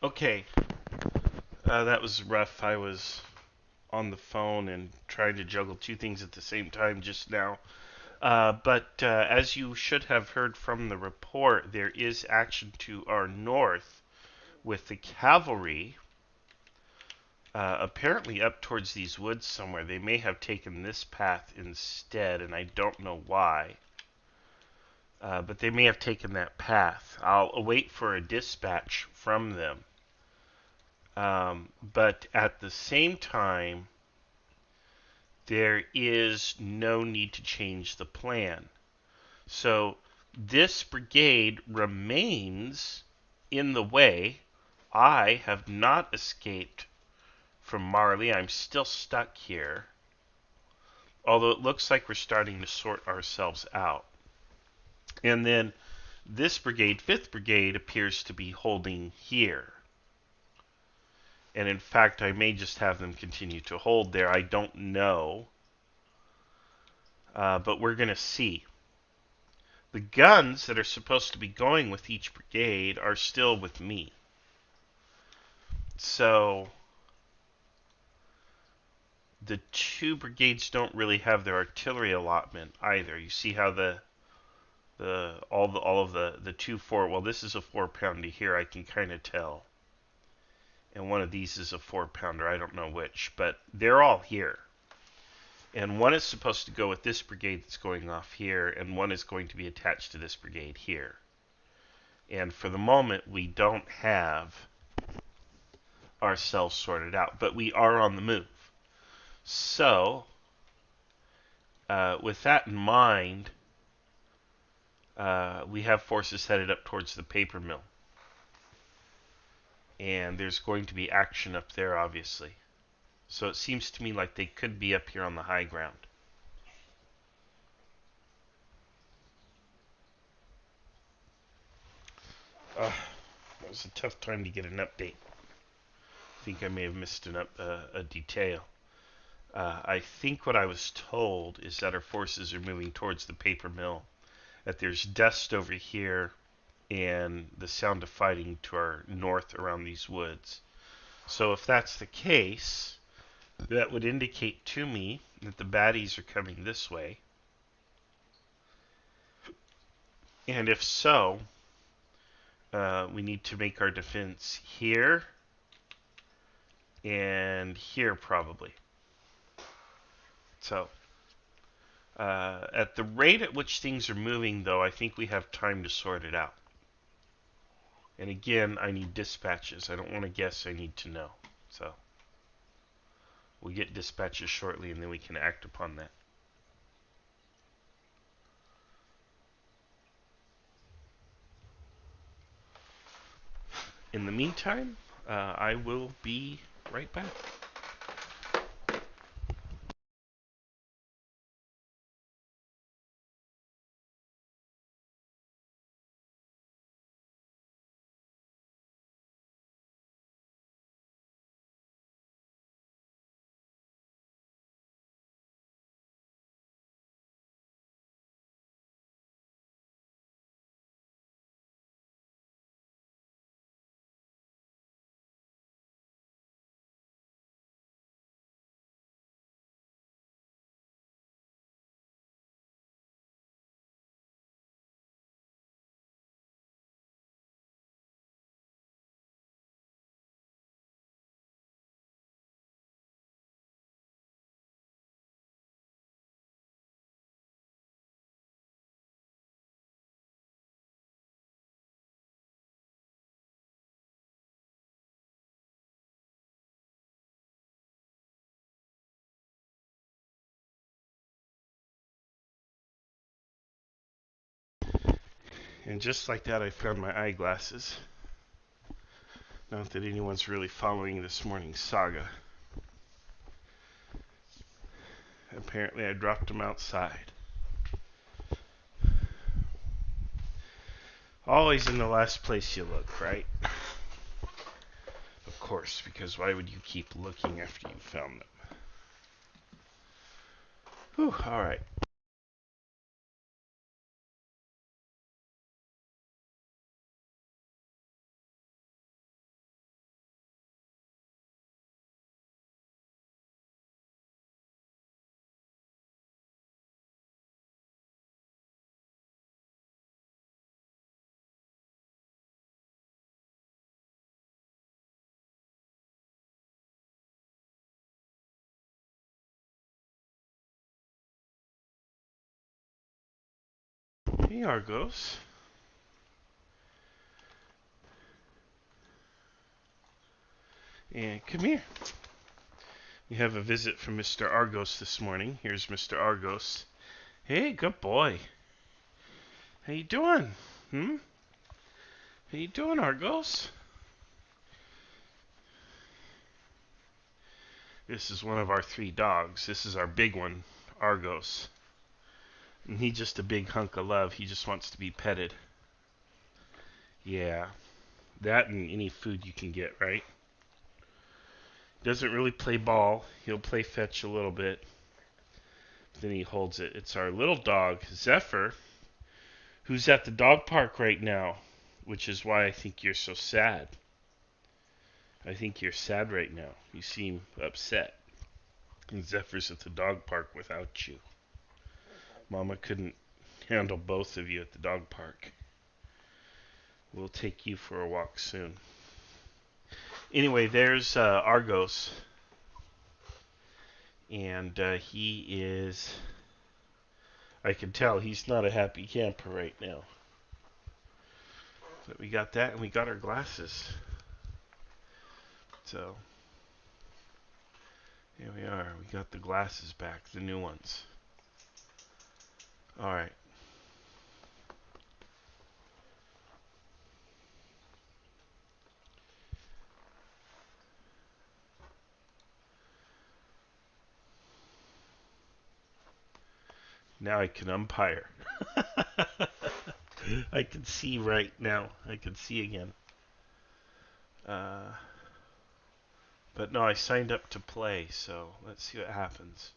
Okay. That was rough. I was on the phone and trying to juggle two things at the same time just now. But as you should have heard from the report, there is action to our north with the cavalry apparently up towards these woods somewhere. They may have taken this path instead, and I don't know why. But they may have taken that path. I'll await for a dispatch from them. But at the same time, there is no need to change the plan. So this brigade remains in the way. I have not escaped from Marley. I'm still stuck here. Although it looks like we're starting to sort ourselves out. And then this brigade, 5th Brigade, appears to be holding here. And in fact, I may just have them continue to hold there. I don't know. But we're going to see. The guns that are supposed to be going with each brigade are still with me. So the two brigades don't really have their artillery allotment either. You see how all of the 2-4, well, this is a 4-pounder here, I can kind of tell. And one of these is a 4-pounder, I don't know which, but they're all here. And one is supposed to go with this brigade that's going off here, and one is going to be attached to this brigade here. And for the moment, we don't have ourselves sorted out, but we are on the move. So, with that in mind, we have forces headed up towards the paper mill. And there's going to be action up there, obviously. So it seems to me like they could be up here on the high ground. It was a tough time to get an update. I think I may have missed a detail. I think what I was told is that our forces are moving towards the paper mill, that there's dust over here, and the sound of fighting to our north around these woods. So if that's the case, that would indicate to me that the baddies are coming this way. And if so, we need to make our defense here and here probably. So at the rate at which things are moving, though, I think we have time to sort it out. And again, I need dispatches. I don't want to guess, I need to know. So we'll get dispatches shortly, and then we can act upon that. In the meantime, I will be right back. And just like that, I found my eyeglasses. Not that anyone's really following this morning's saga. Apparently, I dropped them outside. Always in the last place you look, right? Of course, because why would you keep looking after you found them? Whew, alright. Hey, Argos. And come here. We have a visit from Mr. Argos this morning. Here's Mr. Argos. Hey, good boy. How you doing? How you doing, Argos? This is one of our 3 dogs. This is our big one, Argos. And he's just a big hunk of love. He just wants to be petted. Yeah. That and any food you can get, right? Doesn't really play ball. He'll play fetch a little bit. Then he holds it. It's our little dog, Zephyr, who's at the dog park right now, which is why I think you're so sad. I think you're sad right now. You seem upset. And Zephyr's at the dog park without you. Mama couldn't handle both of you at the dog park. We'll take you for a walk soon. Anyway, there's Argos. And he is... I can tell he's not a happy camper right now. But we got that, and we got our glasses. So, here we are. We got the glasses back, the new ones. Alright. Now I can umpire. I can see right now. I can see again. But no, I signed up to play, so let's see what happens.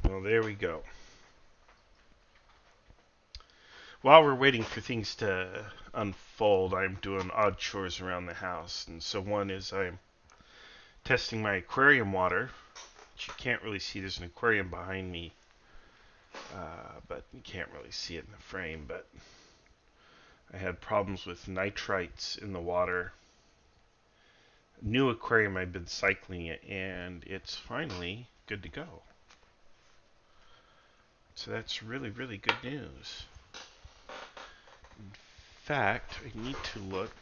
Well, there we go. While we're waiting for things to unfold, I'm doing odd chores around the house. And so one is I'm testing my aquarium water, which you can't really see. There's an aquarium behind me, but you can't really see it in the frame. But I had problems with nitrites in the water. New aquarium, I've been cycling it, and it's finally good to go. So that's really, really good news. In fact, I need to look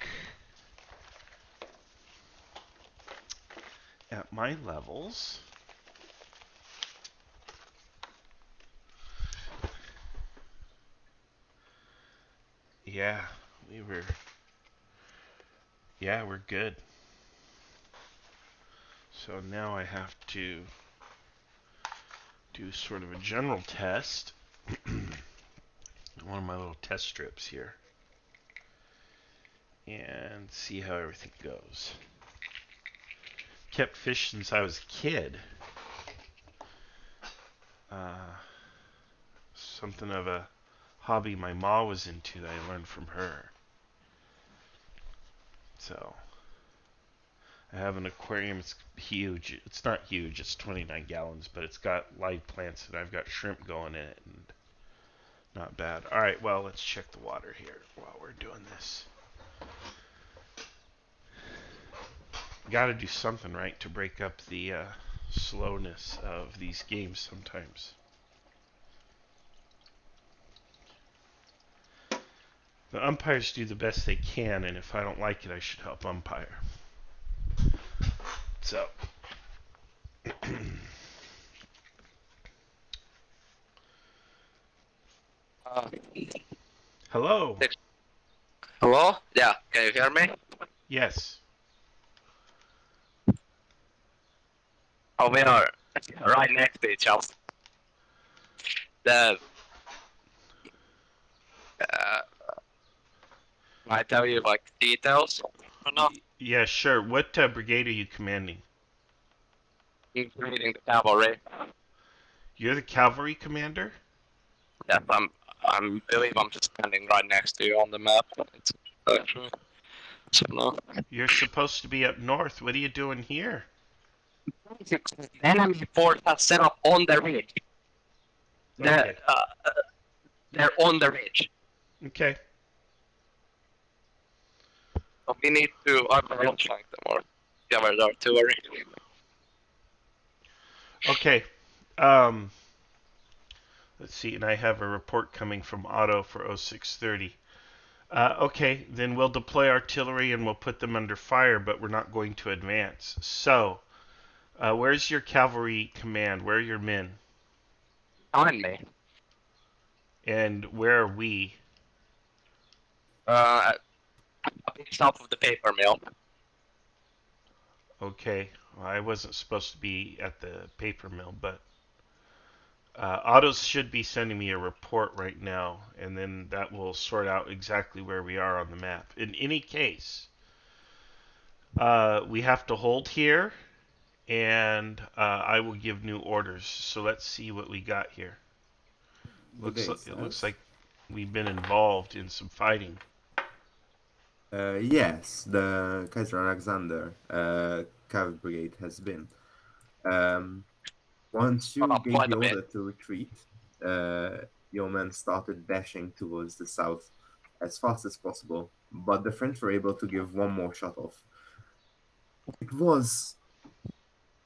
at my levels. Yeah, we're good. So now I have to do sort of a general test. One of my little test strips here. And see how everything goes. Kept fish since I was a kid. Something of a hobby my mom was into that I learned from her. So I have an aquarium. It's huge. It's not huge. It's 29 gallons, but it's got live plants and I've got shrimp going in it, and not bad. All right, well, let's check the water here while we're doing this. Got to do something, right, to break up the slowness of these games sometimes. The umpires do the best they can, and if I don't like it, I should help umpire. So, hello. Hello? Yeah, can you hear me? Yes. Oh, we are right next to each other. The I tell you like details or not? Yeah, sure. What brigade are you commanding? Including the cavalry. You're the cavalry commander? Yes, I believe I'm just standing right next to you on the map. It's actually so no. You're supposed to be up north. What are you doing here? The enemy force has set up on the ridge. Okay. They're on the ridge. Okay. So we need to outflank them or cover their artillery. Okay. Let's see, and I have a report coming from Otto for 0630. Okay, then we'll deploy artillery and we'll put them under fire, but we're not going to advance. So, where's your cavalry command? Where are your men? On me. And where are we? A bit south of the paper mill. Okay, well, I wasn't supposed to be at the paper mill, but Otto should be sending me a report right now, and then that will sort out exactly where we are on the map. In any case, we have to hold here, and I will give new orders. So let's see what we got here. It looks like we've been involved in some fighting. Yes, the Kaiser Alexander Cavalry Brigade has been. Once you gave the order to retreat, your men started dashing towards the south as fast as possible, but the French were able to give one more shot off. It was,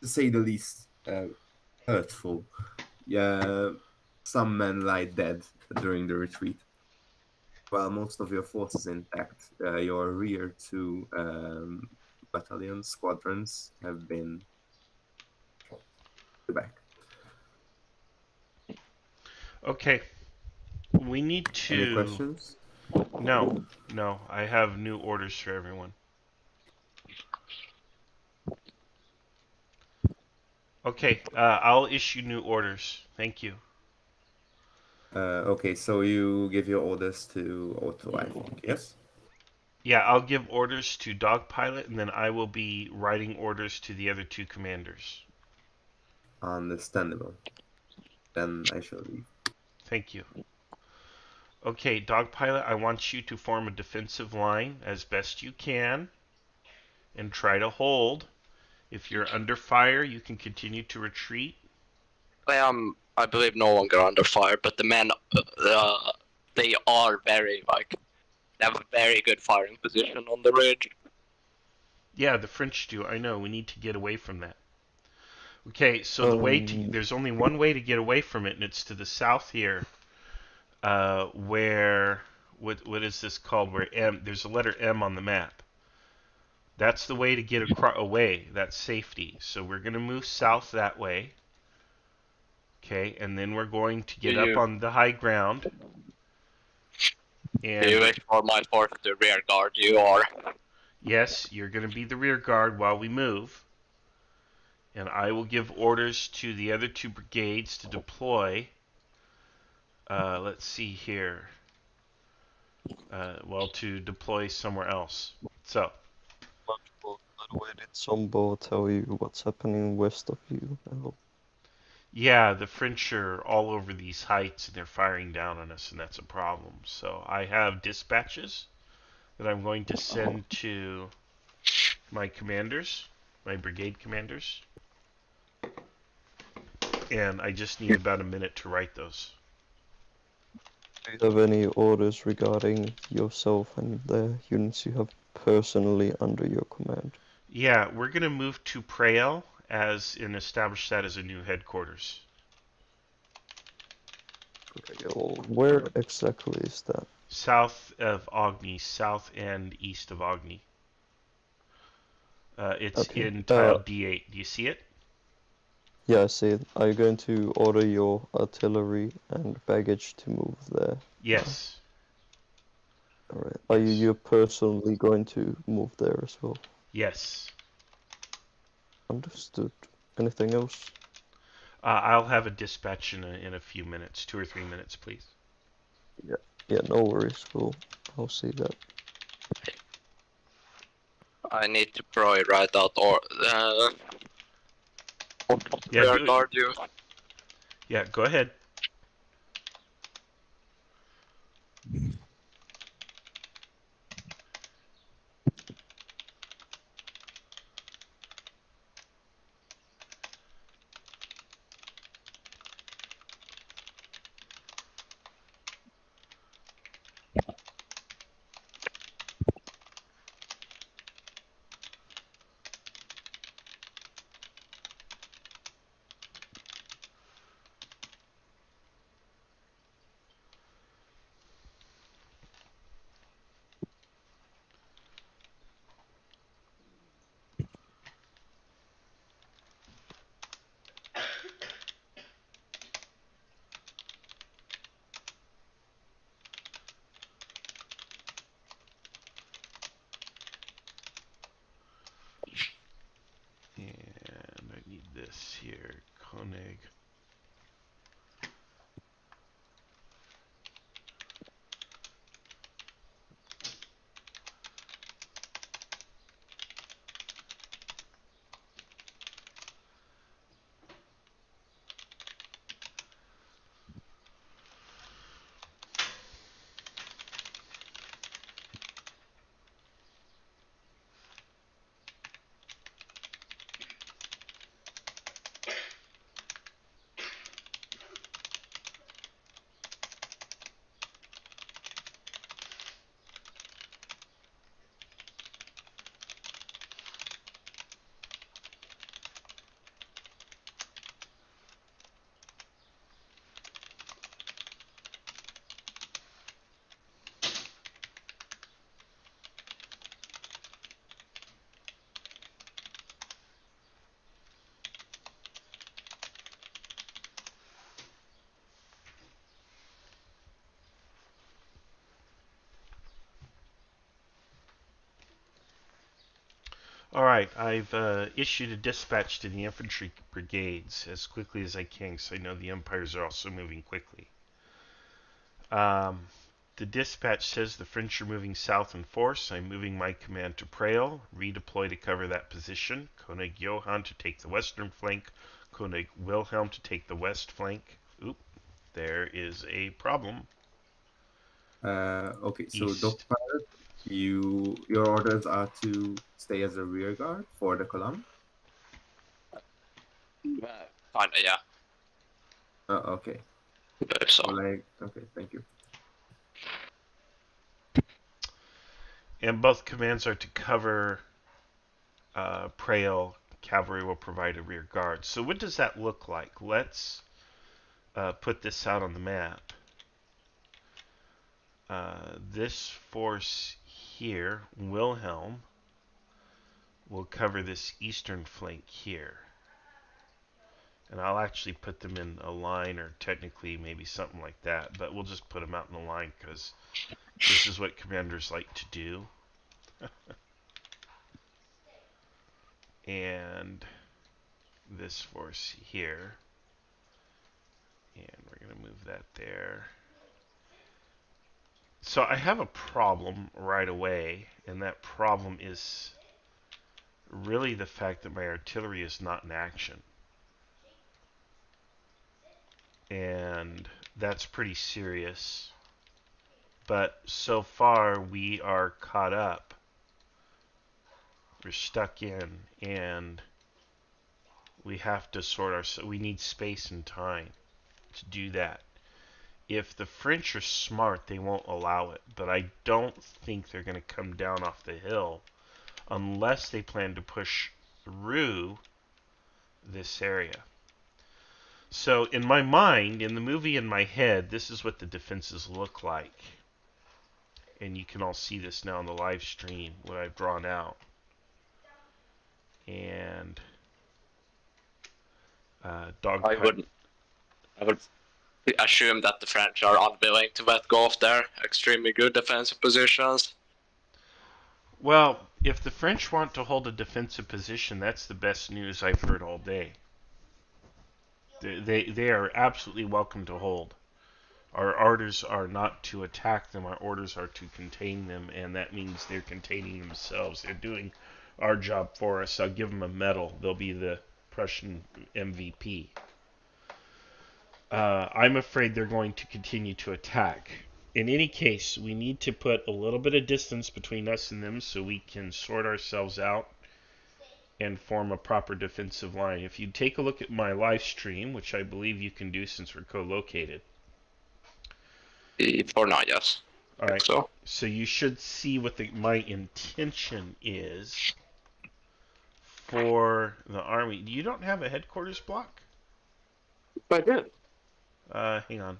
to say the least, hurtful. Some men lie dead during the retreat. While most of your force is intact, your rear two battalions, squadrons, have been shot back. Okay. We need to... Any questions? No, I have new orders for everyone. Okay, I'll issue new orders. Thank you. Okay, so you give your orders to Otto, I think, yes? Yeah, I'll give orders to Dogpilot, and then I will be writing orders to the other two commanders. Understandable. then I shall leave. Thank you. Okay, Dog Pilot, I want you to form a defensive line as best you can and try to hold. If you're under fire, you can continue to retreat. I believe no longer under fire, but the men, they are very, like, they have a very good firing position on the ridge. Yeah, the French do. I know. We need to get away from that. Okay, so the way to there's only one way to get away from it, and it's to the south here, where what is this called? Where M there's a letter M on the map. That's the way to get away. That's safety. So we're gonna move south that way. Okay, and then we're going to get up on the high ground. And do you wish for my force to rear guard you, or? Yes, you're going to be the rear guard while we move. And I will give orders to the other two brigades to deploy. Let's see here. Well, to deploy somewhere else. So. Did Sombo tell you what's happening west of you? Yeah, the French are all over these heights and they're firing down on us, and that's a problem. So I have dispatches that I'm going to send to my commanders, my brigade commanders. And I just need about a minute to write those. Do you have any orders regarding yourself and the units you have personally under your command? Yeah, we're going to move to Prael and establish that as a new headquarters. Prael, where exactly is that? South of Ogni, south and east of Ogni. It's Okay. in tile D8. Do you see it? Yeah, I see it. Are you going to order your artillery and baggage to move there? Yes. Alright. Are you personally going to move there as well? Yes. Understood. Anything else? I'll have a dispatch in a few minutes, 2 or 3 minutes, please. Yeah, no worries. I'll see that. I need to probably write out Yeah, rear guard you. Yeah, go ahead. And I need this here, Koenig. All right, I've issued a dispatch to the infantry brigades as quickly as I can, because I know the Empires are also moving quickly. The dispatch says the French are moving south in force. I'm moving my command to Prael. Redeploy to cover that position. Koenig Johann to take the western flank. Koenig Wilhelm to take the west flank. there is a problem. Okay, so East. Dr. Pilot, your orders are to stay as a rear guard for the column? Kinda, yeah. Okay. So. Okay, thank you. And both commands are to cover Prail. Cavalry will provide a rear guard. So what does that look like? Let's put this out on the map. This force here, Wilhelm, will cover this eastern flank here. And I'll actually put them in a line, or technically maybe something like that, but we'll just put them out in a line because this is what commanders like to do. And this force here, and we're going to move that there. So I have a problem right away, and that problem is really the fact that my artillery is not in action. And that's pretty serious. But so far we are caught up. We're stuck in, and we have to sort our. We need space and time to do that. If the French are smart, they won't allow it. But I don't think they're going to come down off the hill unless they plan to push through this area. So in my mind, in the movie in my head, this is what the defenses look like. And you can all see this now on the live stream, what I've drawn out. And I would assume that the French are unwilling to let go of their extremely good defensive positions. Well, if the French want to hold a defensive position, that's the best news I've heard all day. They are absolutely welcome to hold. Our orders are not to attack them, our orders are to contain them, and that means they're containing themselves. They're doing our job for us. I'll give them a medal. They'll be the Prussian MVP. I'm afraid they're going to continue to attack. In any case, we need to put a little bit of distance between us and them so we can sort ourselves out and form a proper defensive line. If you take a look at my live stream, which I believe you can do since we're co-located. For now, yes. All right. So you should see what my intention is for the army. You don't have a headquarters block? I did. Hang on.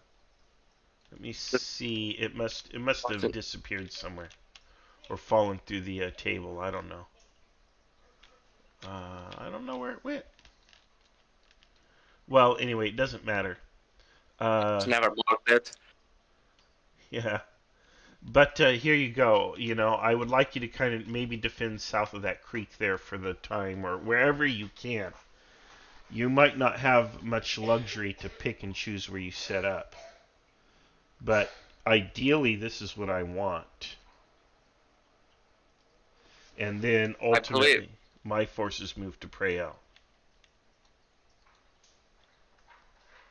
Let me see. It must have disappeared somewhere or fallen through the table. I don't know. I don't know where it went. Well, anyway, it doesn't matter. It's never marked it. Yeah. But here you go. You know, I would like you to kind of maybe defend south of that creek there for the time, or wherever you can. You might not have much luxury to pick and choose where you set up. But ideally, this is what I want. And then ultimately, my forces move to Prael.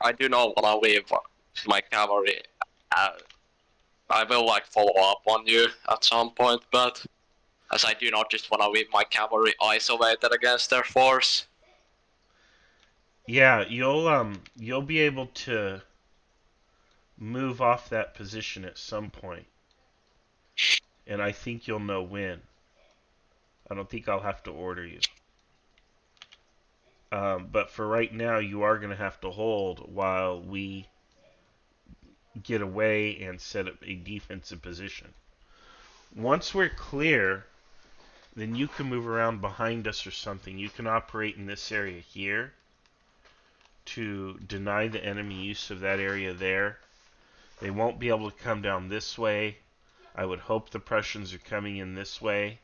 I do not want to leave my cavalry. I will follow up on you at some point, but as I do not just want to leave my cavalry isolated against their force. Yeah, you'll be able to move off that position at some point. And I think you'll know when. I don't think I'll have to order you. But for right now, you are going to have to hold while we get away and set up a defensive position. Once we're clear, then you can move around behind us or something. You can operate in this area here to deny the enemy use of that area there. They won't be able to come down this way. I would hope the Prussians are coming in this way.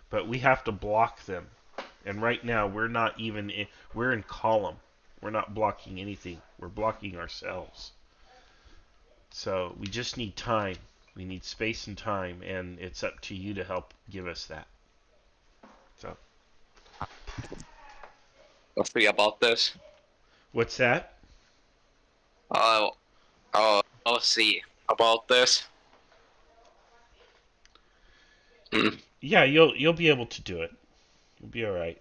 But we have to block them. And right now, we're not even in, we're in column. We're not blocking anything. We're blocking ourselves. So we just need time. We need space and time, and it's up to you to help give us that. So. We'll see about this. What's that? I'll see about this. Yeah, you'll be able to do it. You'll be all right.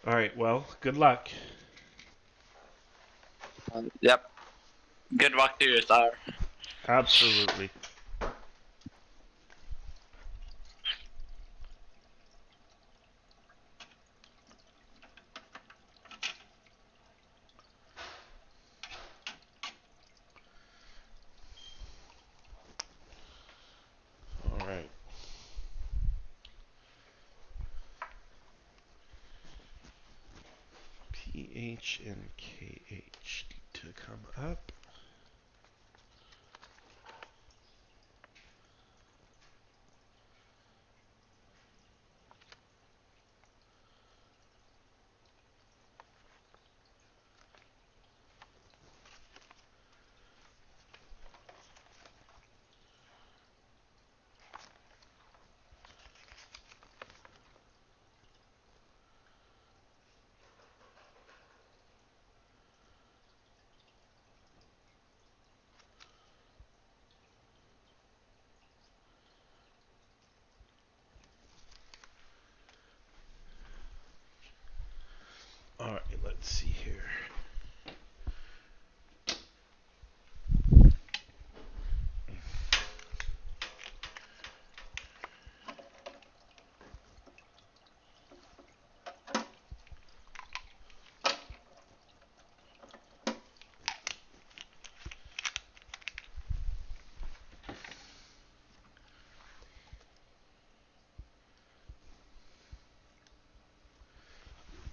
All right. Well, good luck. Yep. Good luck to you, sir. Absolutely. All right. PH and KH to come up. All right. Let's see here.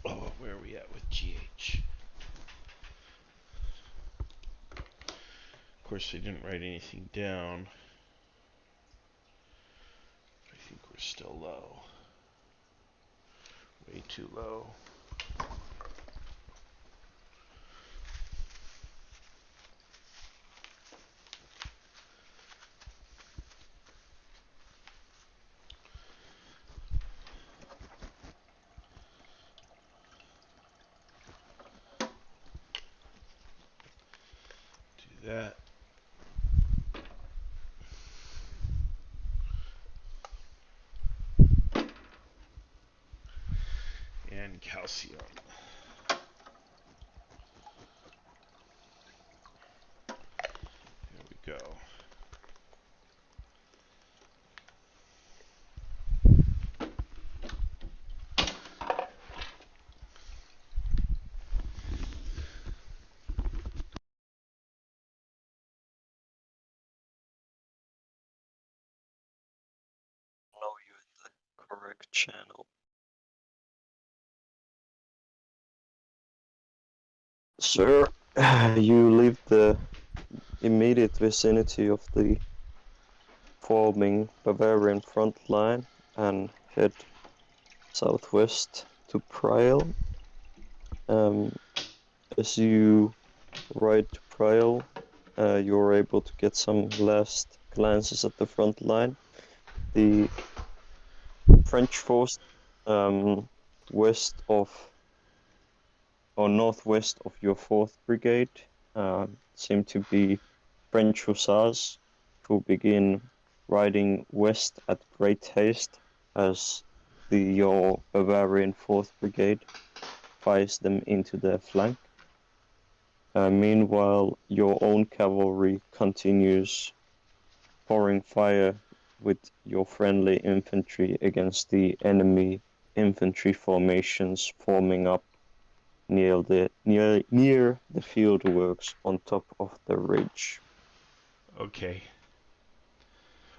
Oh, where are we at with GH? Of course, I didn't write anything down. I think we're still low. Way too low. Do that. And calcium. There we go. Know you're in the correct channel. Sir, you leave the immediate vicinity of the forming Bavarian front line and head southwest to Priel. As you ride to Priel, you're able to get some last glances at the front line. The French force west of or northwest of your 4th Brigade seem to be French hussars who begin riding west at great haste as your Bavarian 4th Brigade fires them into their flank. Meanwhile, your own cavalry continues pouring fire with your friendly infantry against the enemy infantry formations forming up near the fieldworks on top of the ridge. Okay.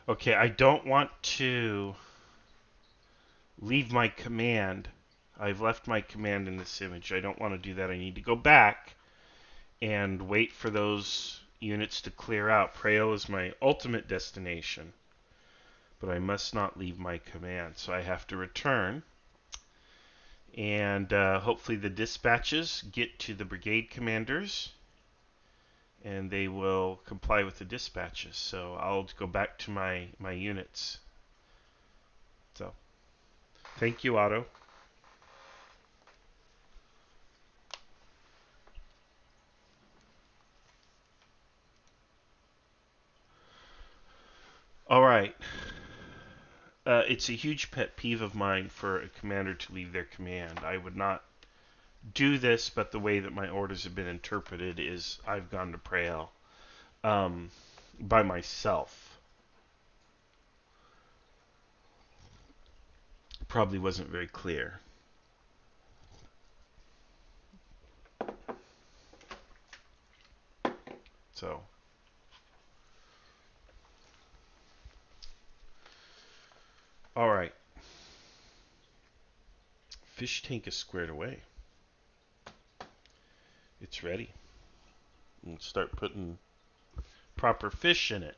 Okay, I don't want to leave my command. I've left my command in this image. I don't want to do that. I need to go back and wait for those units to clear out. Preo is my ultimate destination, but I must not leave my command. So I have to return, and hopefully the dispatches get to the brigade commanders, and they will comply with the dispatches. So I'll go back to my units. So thank you, Otto. All right. It's a huge pet peeve of mine for a commander to leave their command. I would not do this, but the way that my orders have been interpreted is I've gone to Prael by myself. Probably wasn't very clear. So, all right. Fish tank is squared away. It's ready. We'll start putting proper fish in it.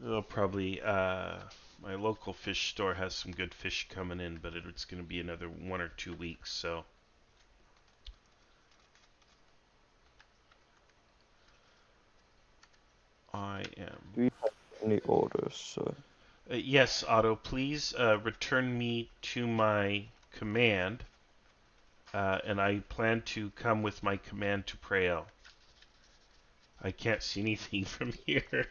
It'll probably, my local fish store has some good fish coming in, but it's going to be another 1 or 2 weeks, so. I am. Do you have any orders, sir? Yes, Otto, please return me to my command, and I plan to come with my command to Prael. I can't see anything from here.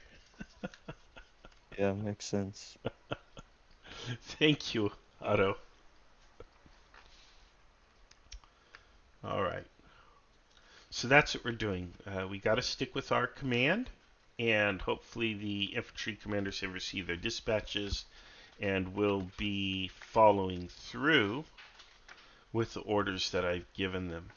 Yeah, makes sense. Thank you, Otto. All right. So that's what we're doing. We got to stick with our command, and hopefully the infantry commanders have received their dispatches and will be following through with the orders that I've given them.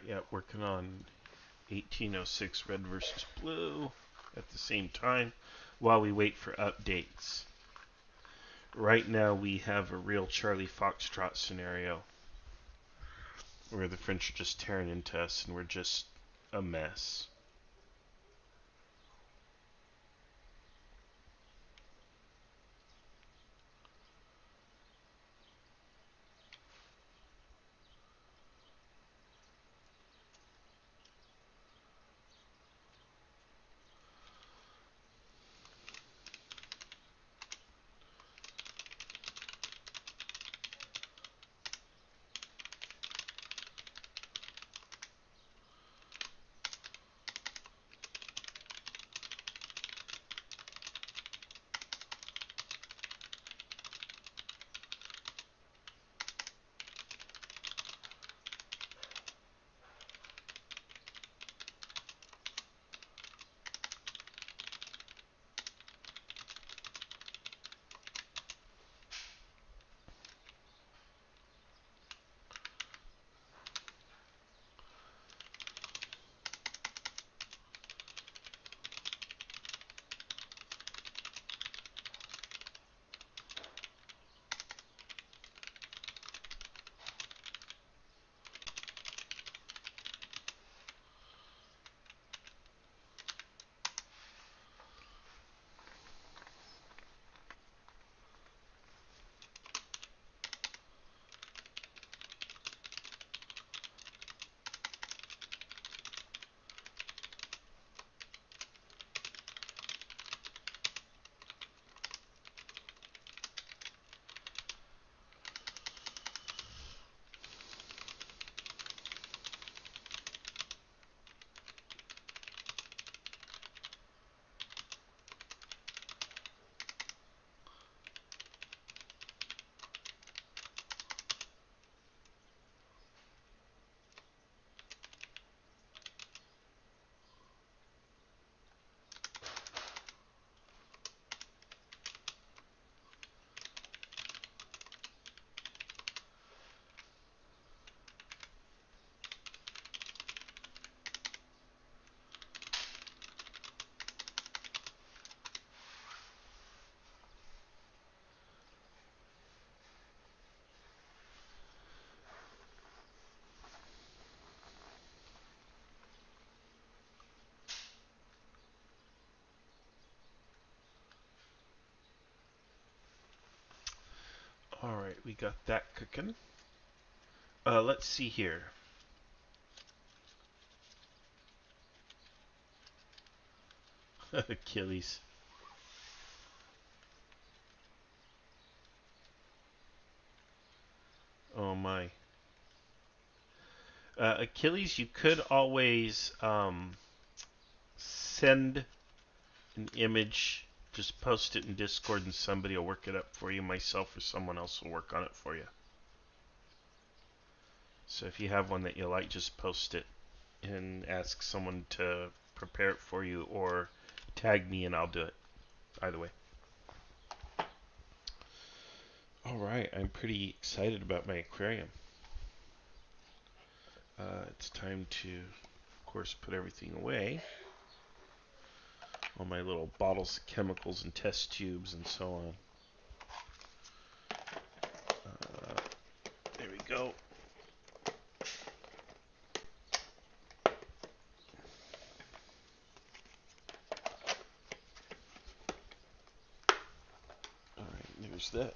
yeah, working on 1806 red versus blue at the same time while we wait for updates. Right now we have a real Charlie Foxtrot scenario where the French are just tearing into us and we're just a mess. Alright, we got that cooking. Let's see here. Achilles. Oh my. Achilles, you could always send an image, just post it in Discord and somebody will work it up for you. Myself or someone else will work on it for you. So if you have one that you like, just post it and ask someone to prepare it for you or tag me and I'll do it. Either way. Alright, I'm pretty excited about my aquarium. It's time to, of course, put everything away. All my little bottles of chemicals and test tubes and so on. There we go. Alright, there's that.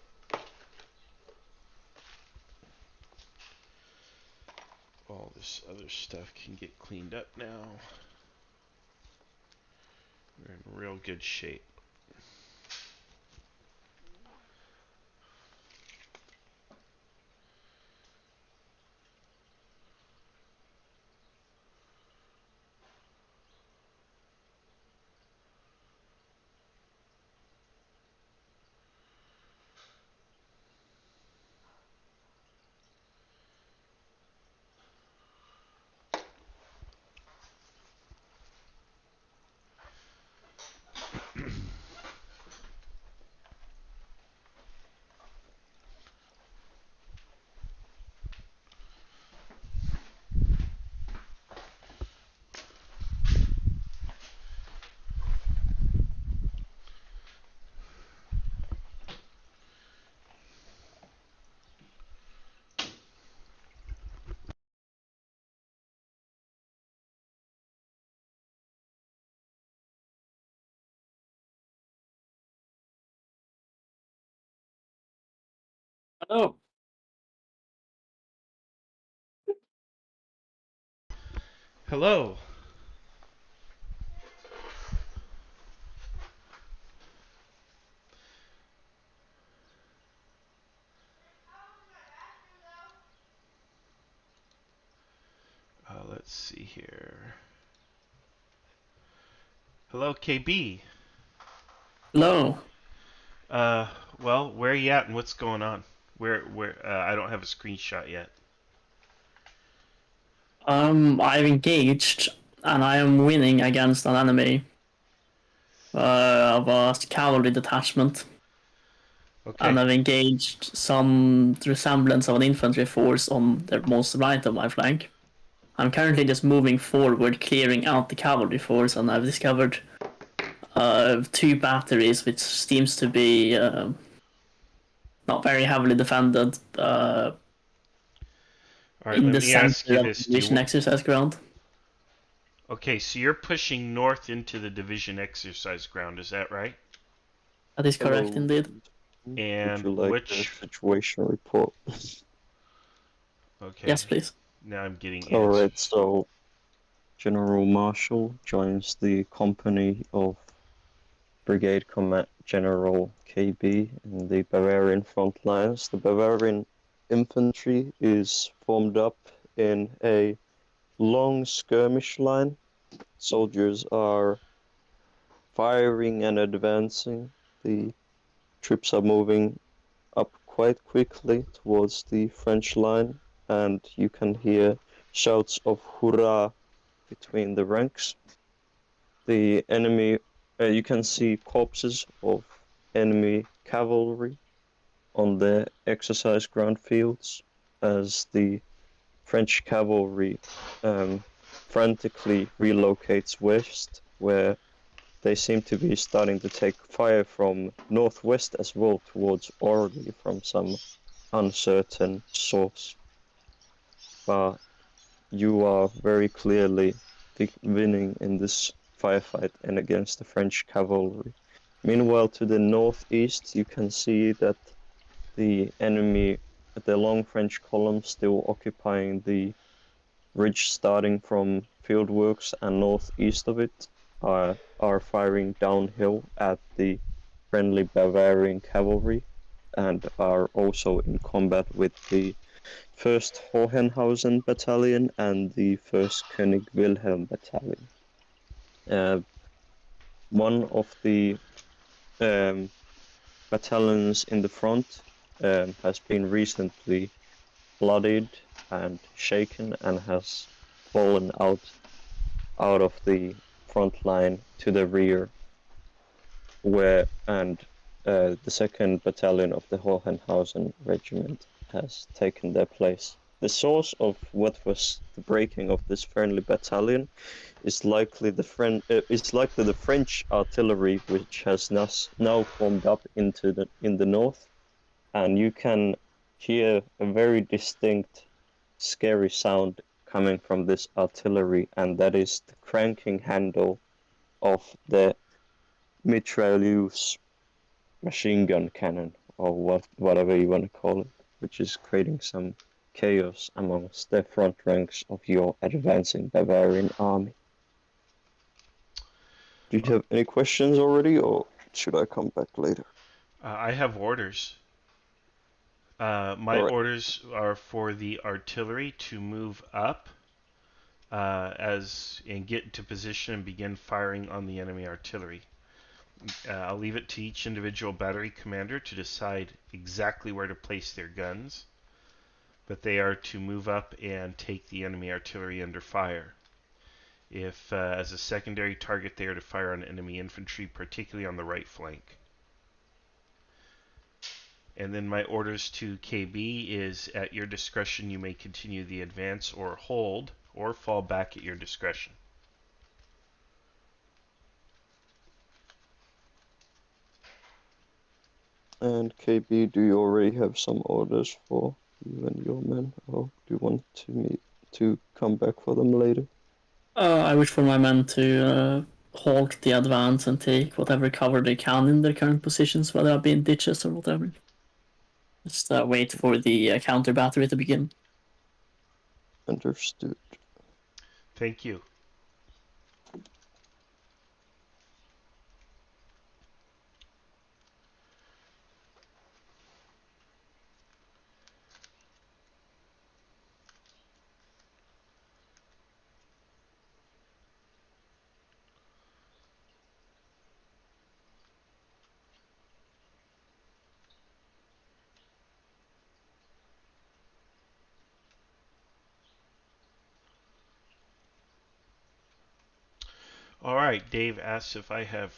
All this other stuff can get cleaned up now. We're in real good shape. Oh, Hello. Let's see here. Hello, KB. hello. Well, where are you at and what's going on? Where? I don't have a screenshot yet. I've engaged, and I am winning against an enemy of a cavalry detachment. Okay. And I've engaged some resemblance of an infantry force on the most right of my flank. I'm currently just moving forward, clearing out the cavalry force, and I've discovered 2 batteries, which seems to be not very heavily defended All right. in Let the me ask center you of this: the division exercise ground. Okay, so you're pushing north into the division exercise ground, is that right? That is correct, Hello. indeed. And Would you like the which? situation report? Okay. Yes, please. Now I'm getting answers. Alright, so General Marshall joins the company of Brigade Command General KB in the Bavarian front lines. The Bavarian infantry is formed up in a long skirmish line. Soldiers are firing and advancing. The troops are moving up quite quickly towards the French line, and you can hear shouts of hurrah between the ranks. The enemy, you can see corpses of enemy cavalry on the exercise ground fields as the French cavalry frantically relocates west, where they seem to be starting to take fire from northwest as well towards Orly from some uncertain source. But you are very clearly winning in this firefight and against the French cavalry. Meanwhile, to the northeast, you can see that the enemy, the long French column, still occupying the ridge starting from fieldworks and northeast of it, are firing downhill at the friendly Bavarian cavalry and are also in combat with the 1st Hohenhausen Battalion and the 1st König Wilhelm Battalion. One of the battalions in the front has been recently bloodied and shaken and has fallen out of the front line to the rear, the 2nd Battalion of the Hohenhausen Regiment has taken their place. The source of what was the breaking of this friendly battalion is likely the French artillery, which has now formed up in the north, and you can hear a very distinct, scary sound coming from this artillery, and that is the cranking handle of the mitrailleuse machine gun cannon, or whatever you want to call it, which is creating some chaos amongst the front ranks of your advancing Bavarian army. Do you have any questions already, or should I come back later? I have orders. My Alright. orders are for the artillery to move up and get into position and begin firing on the enemy artillery. I'll leave it to each individual battery commander to decide exactly where to place their guns, but they are to move up and take the enemy artillery under fire. If, as a secondary target, they are to fire on enemy infantry, particularly on the right flank. And then my orders to KB is, at your discretion, you may continue the advance or hold, or fall back at your discretion. And KB, do you already have some orders for you and your men, or do you want to come back for them later? I wish for my men to halt the advance and take whatever cover they can in their current positions, whether it be in ditches or whatever. Just wait for the counter battery to begin. Understood. Thank you. All right, Dave asks if I have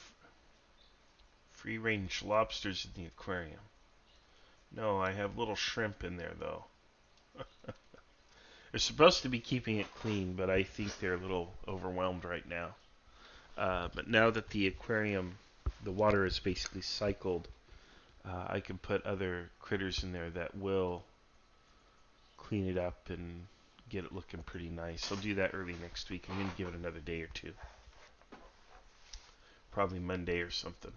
free-range lobsters in the aquarium. No, I have little shrimp in there, though. They're supposed to be keeping it clean, but I think they're a little overwhelmed right now. But now that the aquarium, the water is basically cycled, I can put other critters in there that will clean it up and get it looking pretty nice. I'll do that early next week. I'm going to give it another day or two. Probably Monday or something.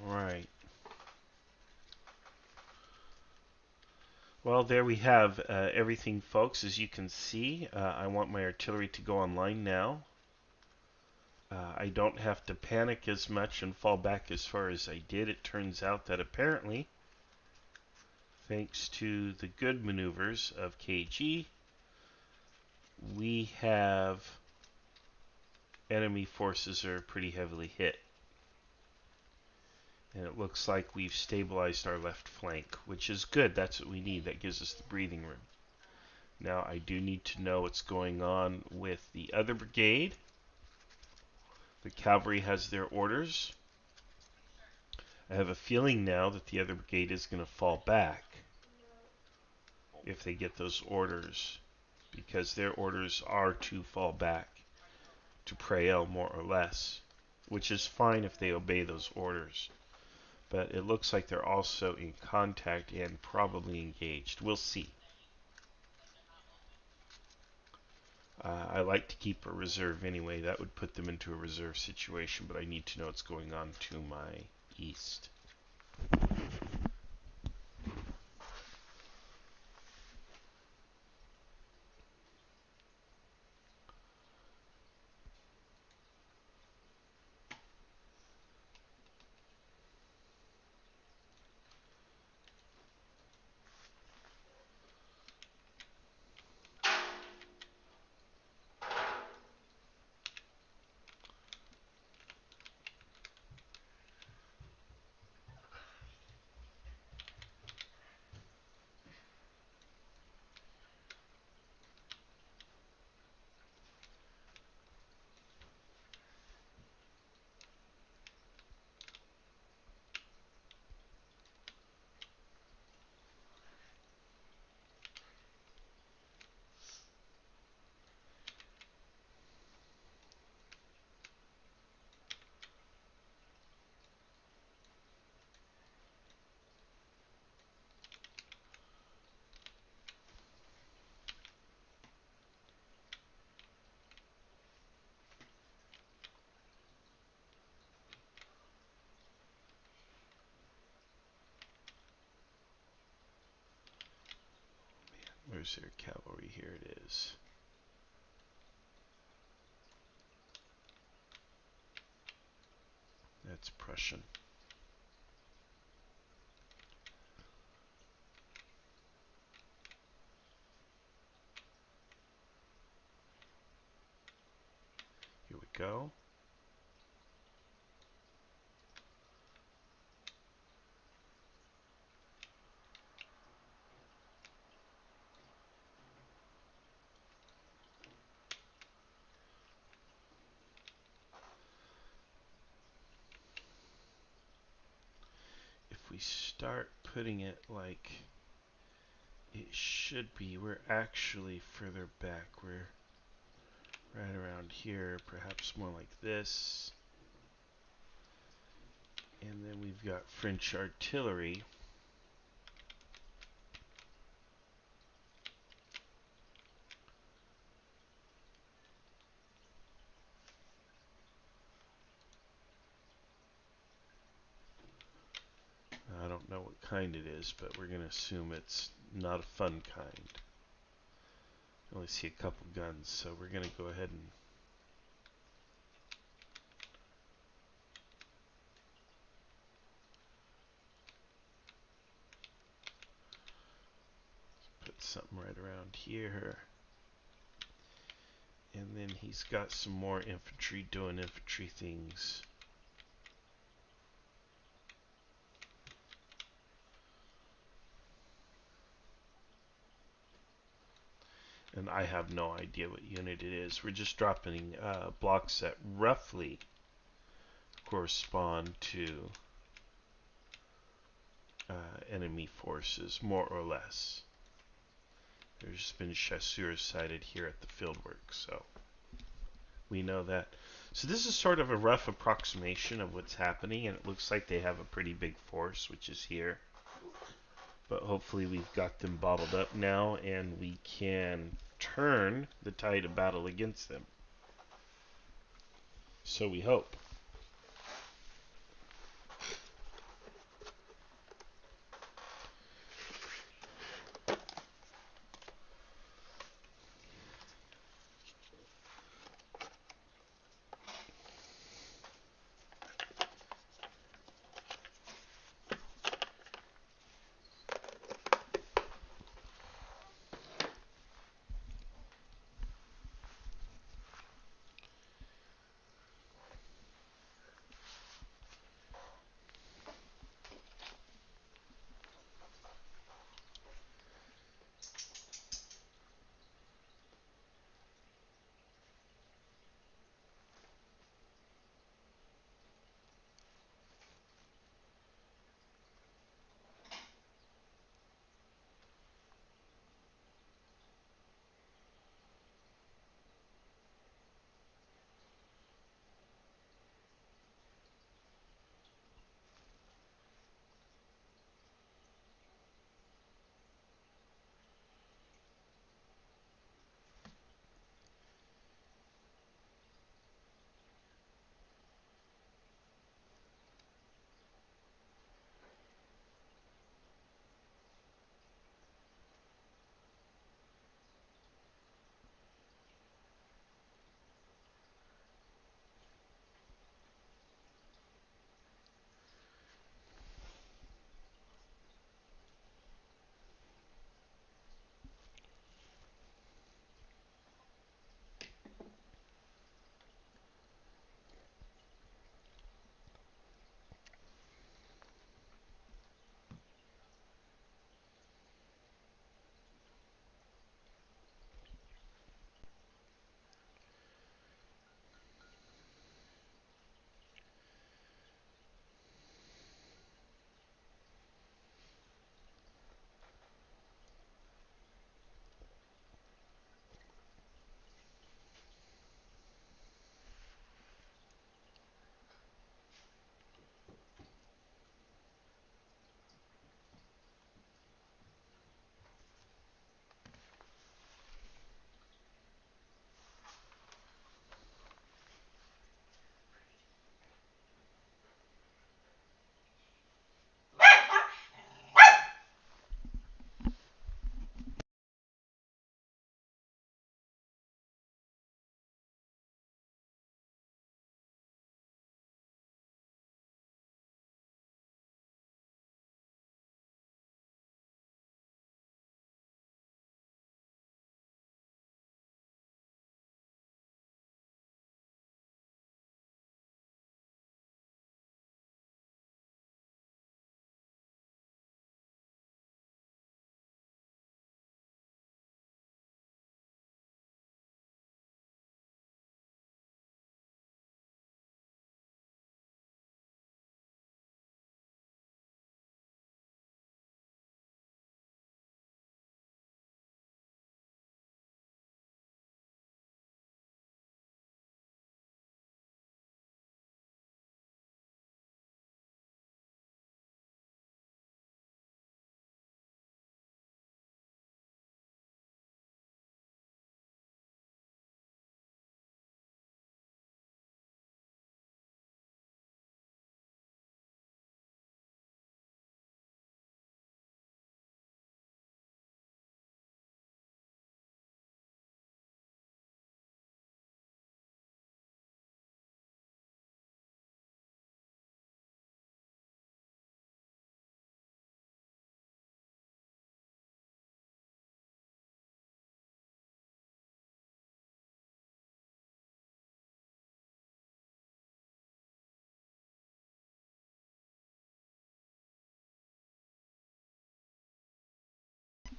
Alright. Well, there we have everything, folks. As you can see, I want my artillery to go online now. I don't have to panic as much and fall back as far as I did. It turns out that apparently, thanks to the good maneuvers of KG, we have enemy forces are pretty heavily hit. And it looks like we've stabilized our left flank, which is good. That's what we need. That gives us the breathing room. Now, I do need to know what's going on with the other brigade. The cavalry has their orders. I have a feeling now that the other brigade is going to fall back if they get those orders, because their orders are to fall back to Prael, more or less, which is fine if they obey those orders. But it looks like they're also in contact and probably engaged. We'll see. I like to keep a reserve anyway. That would put them into a reserve situation, but I need to know what's going on to my east. Where's their cavalry? Here it is. That's Prussian. Here we go. If we start putting it like it should be, we're actually further back. We're right around here, perhaps more like this. And then we've got French artillery. I don't know what kind it is, but we're going to assume it's not a fun kind. I only see a couple guns, so we're going to go ahead and put something right around here. And then he's got some more infantry doing infantry things. And I have no idea what unit it is. We're just dropping blocks that roughly correspond to enemy forces, more or less. There's just been chasseurs sighted here at the fieldwork, so we know that. So this is sort of a rough approximation of what's happening, and it looks like they have a pretty big force, which is here. But hopefully we've got them bottled up now, and we can turn the tide of battle against them. So we hope.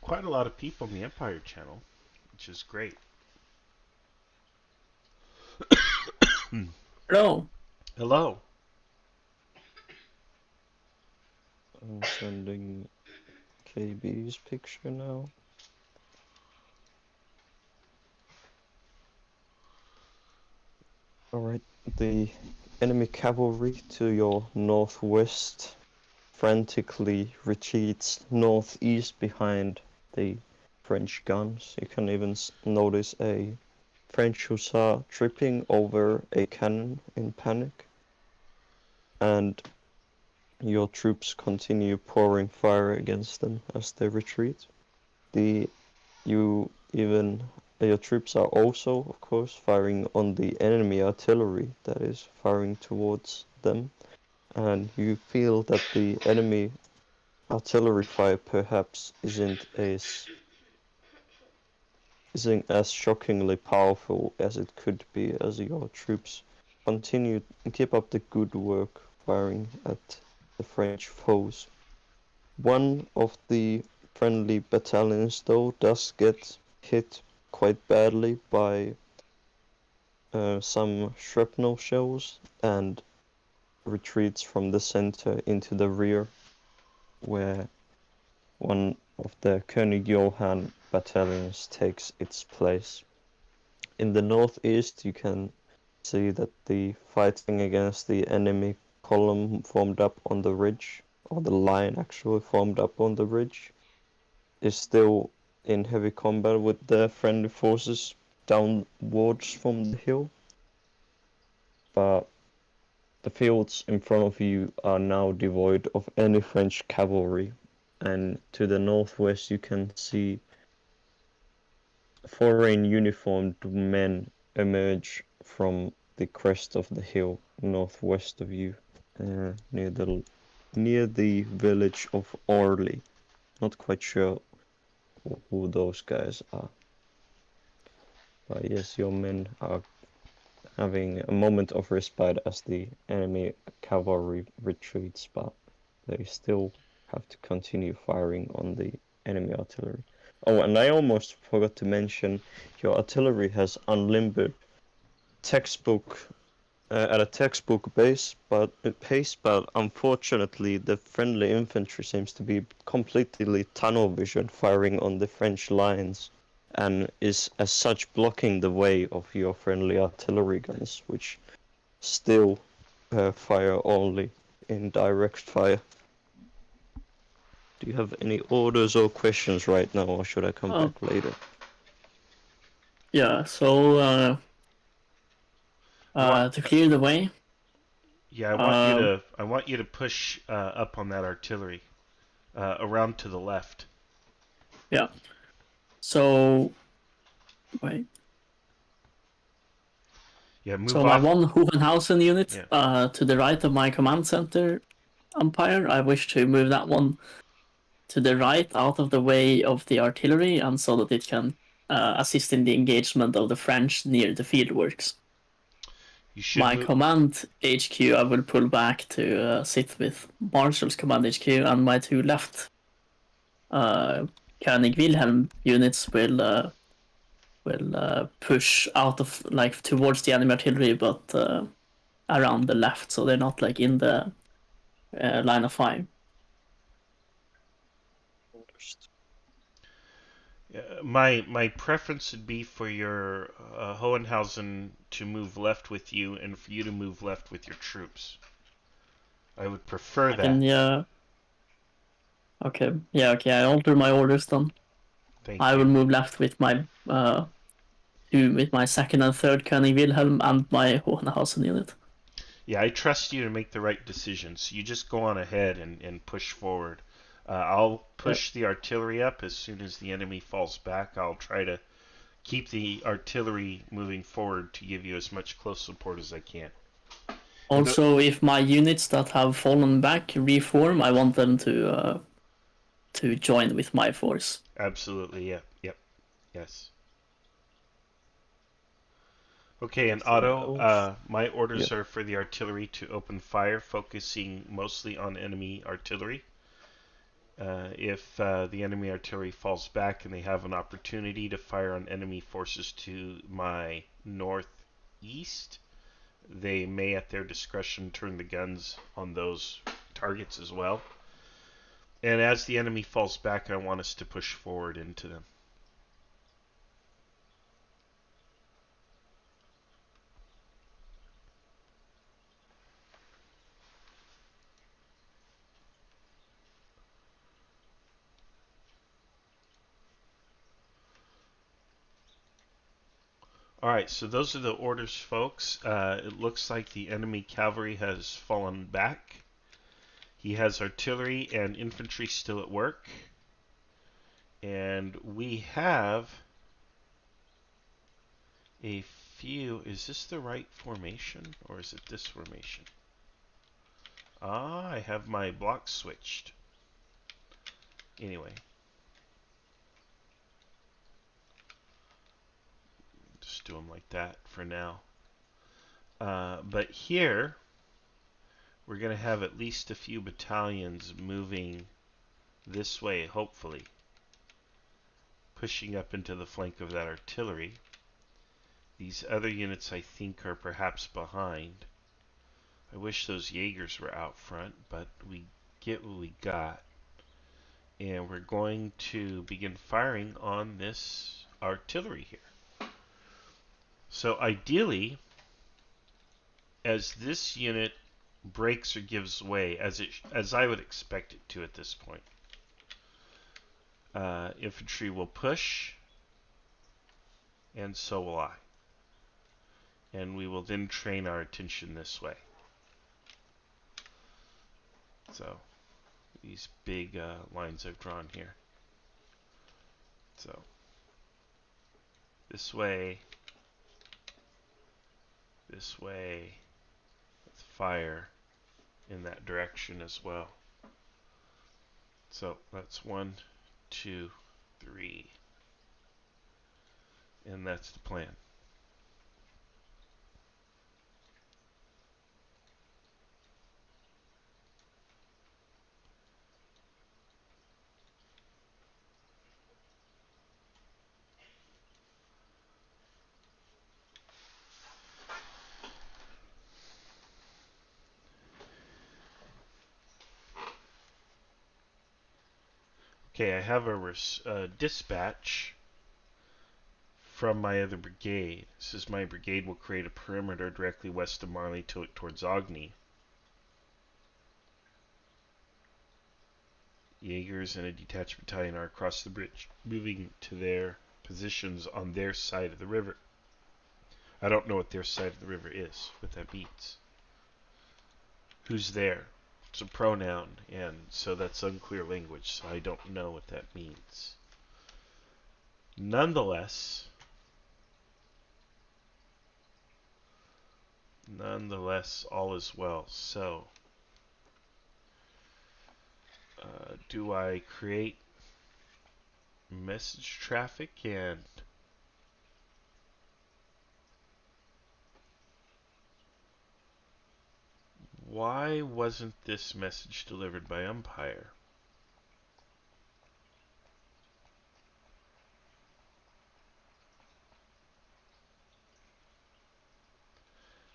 quite a lot of people in the Empire channel, which is great. Hello. Hello. I'm sending KB's picture now. Alright, the enemy cavalry to your northwest frantically retreats northeast behind the French guns. You can even notice a French hussar tripping over a cannon in panic. And your troops continue pouring fire against them as they retreat. Your troops are also, of course, firing on the enemy artillery that is firing towards them, and you feel that the enemy artillery fire perhaps isn't as shockingly powerful as it could be, as your troops continue and keep up the good work firing at the French foes. One of the friendly battalions, though, does get hit quite badly by some shrapnel shells and retreats from the center into the rear, where one of the König Johann battalions takes its place. In the northeast, you can see that the fighting against the enemy column formed up on the ridge, or the line actually formed up on the ridge, is still in heavy combat with the friendly forces downwards from the hill. But the fields in front of you are now devoid of any French cavalry, and to the northwest you can see foreign uniformed men emerge from the crest of the hill northwest of you, near the village of Orly. Not quite sure who those guys are. But yes, your men are having a moment of respite as the enemy cavalry retreats, but they still have to continue firing on the enemy artillery. Oh, and I almost forgot to mention, your artillery has unlimbered at a textbook pace, but unfortunately the friendly infantry seems to be completely tunnel vision firing on the French lines, and is as such blocking the way of your friendly artillery guns, which still fire only in direct fire. Do you have any orders or questions right now, or should I come back later? Yeah, so to clear the way. Yeah, I want you to push up on that artillery, around to the left. Yeah. So wait. Yeah, move so off. my one Hohenhausen unit Yeah. to the right of my command center umpire, I wish to move that one to the right out of the way of the artillery, and so that it can assist in the engagement of the French near the fieldworks. My command HQ I will pull back to sit with Marshall's command HQ, and my two left König Wilhelm units will push out of towards the enemy artillery, but around the left, so they're not in the line of fire. My preference would be for your Hohenhausen to move left with you, and for you to move left with your troops. I would prefer that. Okay. Yeah. Okay. I alter my orders then. I will move left with my second and third König Wilhelm and my Hohenhausen unit. Yeah, I trust you to make the right decisions. You just go on ahead and push forward. I'll push the artillery up as soon as the enemy falls back. I'll try to keep the artillery moving forward to give you as much close support as I can. Also, if my units that have fallen back reform, I want them to join with my force. Absolutely, yeah. Yep. Yes. Okay, and Otto, my orders are for the artillery to open fire, focusing mostly on enemy artillery. If the enemy artillery falls back and they have an opportunity to fire on enemy forces to my northeast, they may at their discretion turn the guns on those targets as well. And as the enemy falls back, I want us to push forward into them. Alright, so those are the orders, folks. It looks like the enemy cavalry has fallen back. He has artillery and infantry still at work. And we have a few... Is this the right formation? Or is it this formation? Ah, I have my blocks switched. Anyway. Just do them like that for now. But here, we're going to have at least a few battalions moving this way, hopefully. Pushing up into the flank of that artillery. These other units, I think, are perhaps behind. I wish those Jaegers were out front, but we get what we got. And we're going to begin firing on this artillery here. So ideally, as this unit breaks or gives way, as I would expect it to at this point, infantry will push, and so will I. And we will then train our attention this way. So, these big lines I've drawn here. So, this way, with fire in that direction as well. So, that's 1, 2, 3. And that's the plan. Okay, I have a dispatch from my other brigade. It says my brigade will create a perimeter directly west of Marley towards Ogni. Jaegers and a detached battalion are across the bridge, moving to their positions on their side of the river. I don't know what their side of the river is, what that means. Who's there? It's a pronoun, and so that's unclear language, so I don't know what that means. Nonetheless, all is well. So, do I create message traffic and why wasn't this message delivered by umpire?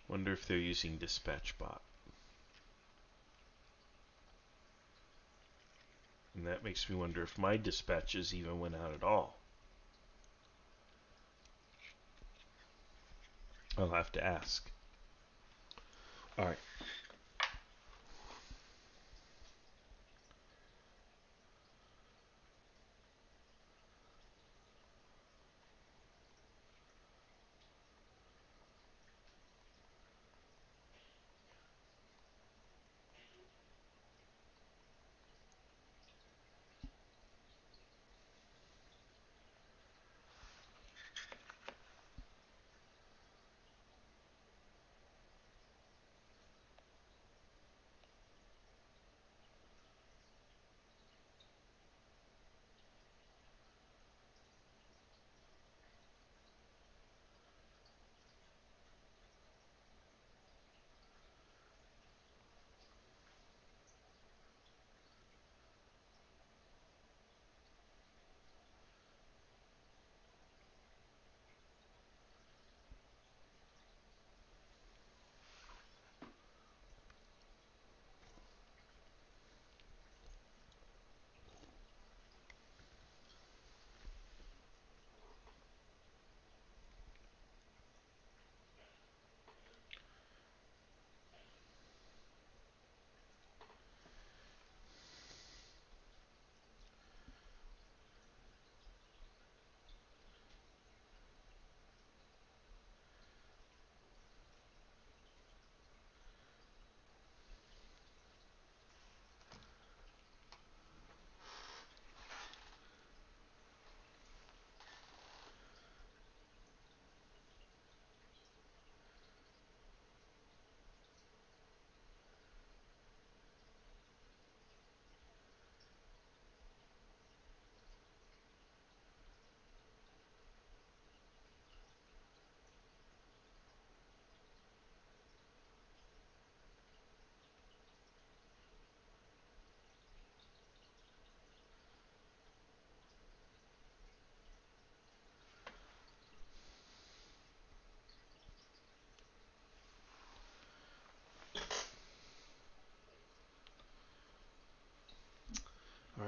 Wonder if they're using dispatch bot. And that makes me wonder if my dispatches even went out at all. I'll have to ask. Alright.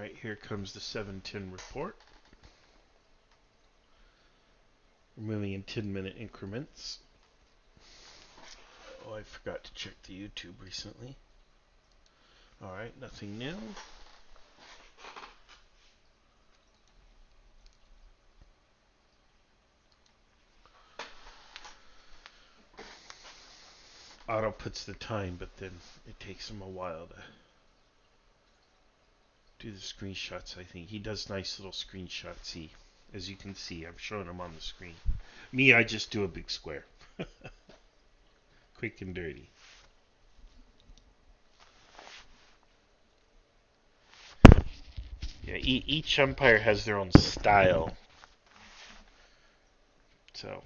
Alright, here comes the 710 report. We're moving in 10-minute increments. Oh, I forgot to check the YouTube recently. Alright, nothing new. Auto puts the time, but then it takes him a while to do the screenshots. I think he does nice little screenshots. As you can see, I'm showing them on the screen. Me, I just do a big square. Quick and dirty. Yeah, each umpire has their own style. So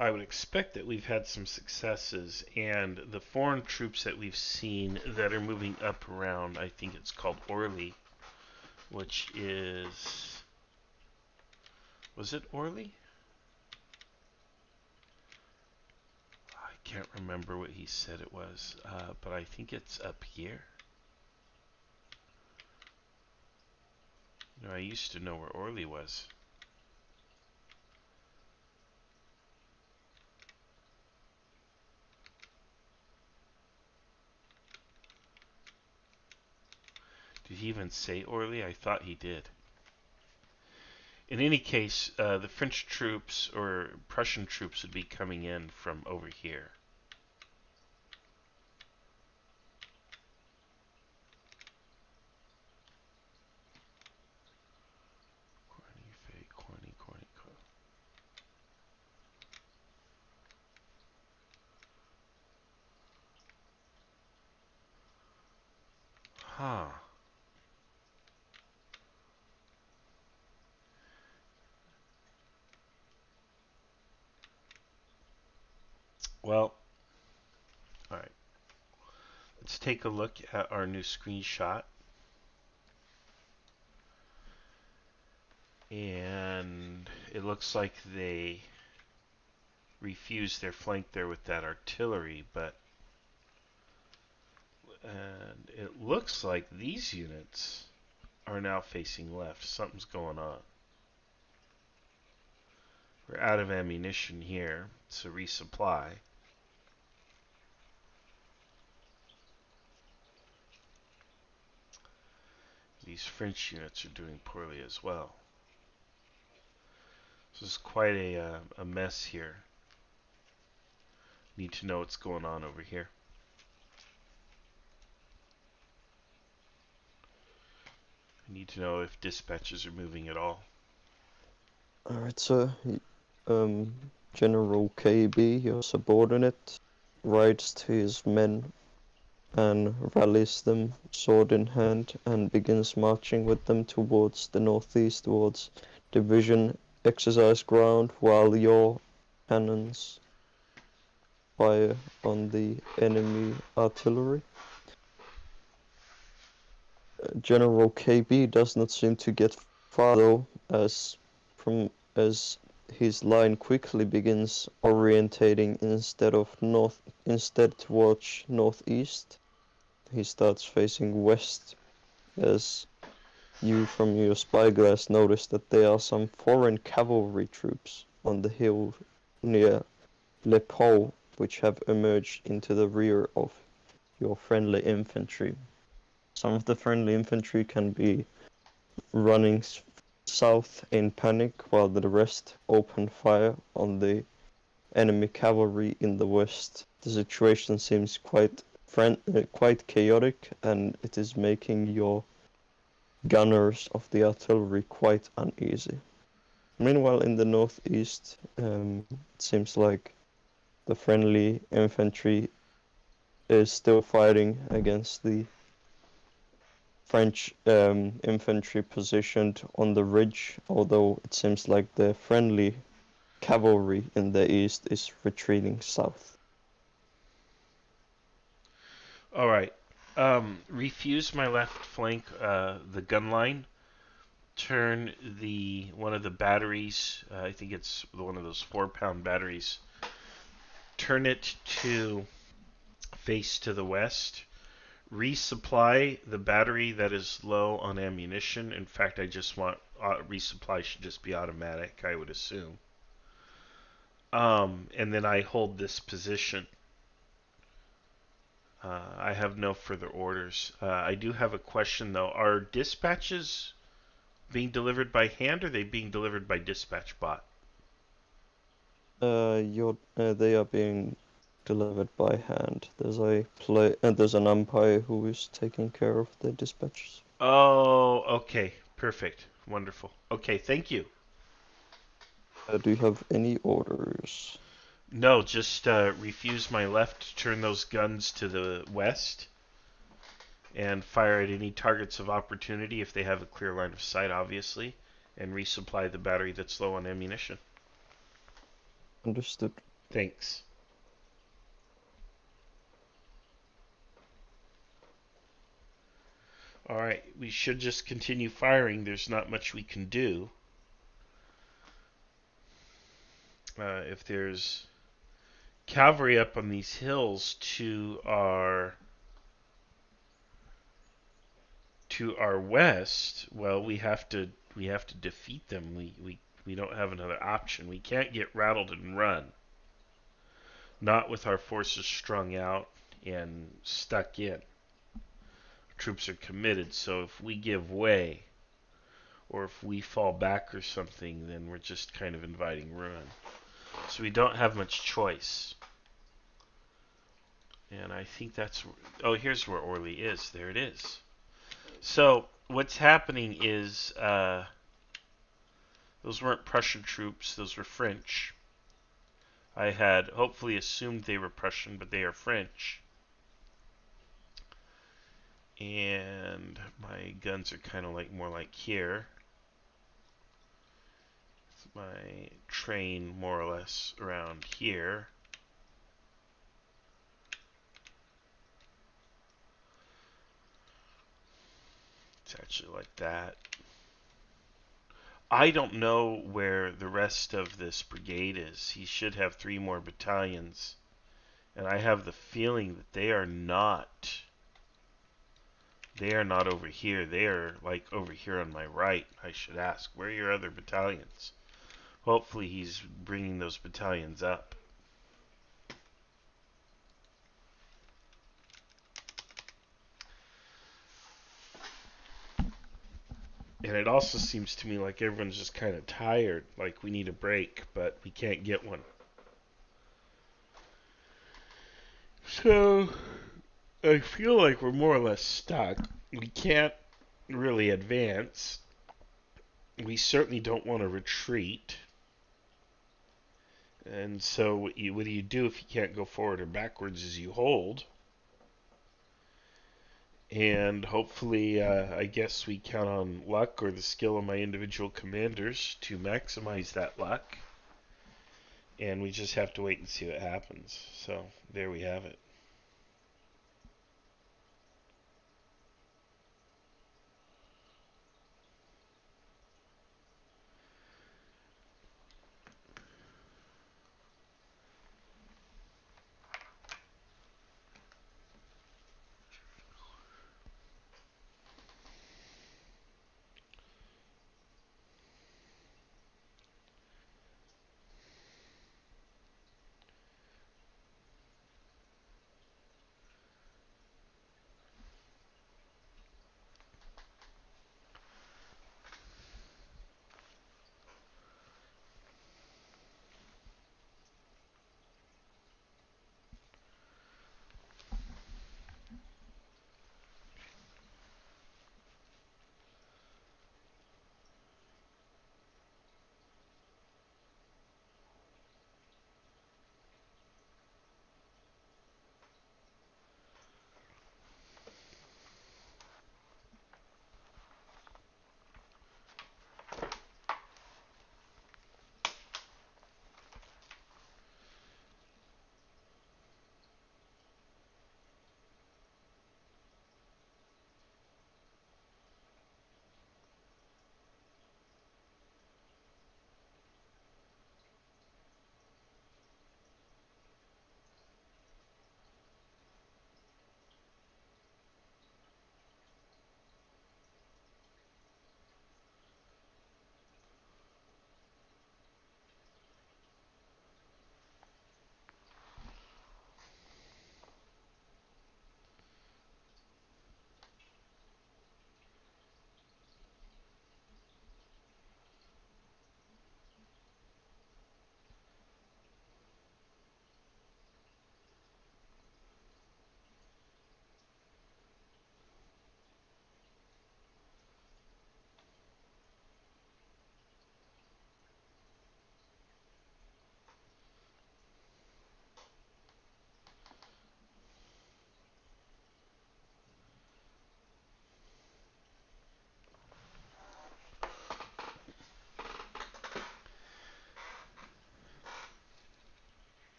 I would expect that we've had some successes, and the foreign troops that we've seen that are moving up around, I think it's called Orly, which is... Was it Orly? I can't remember what he said it was, but I think it's up here. I used to know where Orly was. Did he even say Orly? I thought he did. In any case, the French troops or Prussian troops would be coming in from over here. Huh. Well, alright. Let's take a look at our new screenshot. And it looks like they refused their flank there with that artillery, but and it looks like these units are now facing left. Something's going on. We're out of ammunition here, so resupply. These French units are doing poorly as well. This is quite a mess here. Need to know what's going on over here. I need to know if dispatches are moving at all. Alright, so General KB, your subordinate, rides to his men and rallies them sword in hand and begins marching with them towards the northeast, towards division exercise ground, while your cannons fire on the enemy artillery. General KB does not seem to get far though, as his line quickly begins orientating instead towards northeast. He starts facing west, as you from your spyglass notice that there are some foreign cavalry troops on the hill near Le Pau, which have emerged into the rear of your friendly infantry. Some of the friendly infantry can be running south in panic, while the rest open fire on the enemy cavalry in the west. The situation seems quite chaotic, and it is making your gunners of the artillery quite uneasy. Meanwhile, in the northeast, it seems like the friendly infantry is still fighting against the French infantry positioned on the ridge, although it seems like the friendly cavalry in the east is retreating south. All right. Refuse my left flank, the gun line. Turn one of the batteries. I think it's one of those 4-pound batteries. Turn it to face to the west. Resupply the battery that is low on ammunition. In fact, I just want resupply should just be automatic, I would assume. And then I hold this position. I have no further orders. I do have a question though. Are dispatches being delivered by hand or are they being delivered by dispatch bot? They are being delivered by hand. There's an umpire who is taking care of the dispatches. Oh, okay. Perfect. Wonderful. Okay, thank you. Do you have any orders? No, just refuse my left, turn those guns to the west, and fire at any targets of opportunity if they have a clear line of sight, obviously, and resupply the battery that's low on ammunition. Understood. Thanks. Alright, we should just continue firing. There's not much we can do. If there's cavalry up on these hills to our west, well, we have to defeat them. We don't have another option. We can't get rattled and run. Not with our forces strung out and stuck in. Troops are committed, so if we give way or if we fall back or something, then we're just kind of inviting ruin. So we don't have much choice. And I think that's... Oh, here's where Orly is. There it is. So what's happening is... those weren't Prussian troops. Those were French. I had hopefully assumed they were Prussian, but they are French. And my guns are kind of more like here. My train more or less around here. It's actually like that. I don't know where the rest of this brigade is. He should have 3 more battalions. And I have the feeling that they are not over here. They are like over here on my right. I should ask, where are your other battalions? Hopefully he's bringing those battalions up. And it also seems to me like everyone's just kind of tired, like we need a break, but we can't get one. So, I feel like we're more or less stuck. We can't really advance. We certainly don't want to retreat. And so what do you do if you can't go forward or backwards is you hold. And hopefully, I guess we count on luck or the skill of my individual commanders to maximize that luck. And we just have to wait and see what happens. So, there we have it.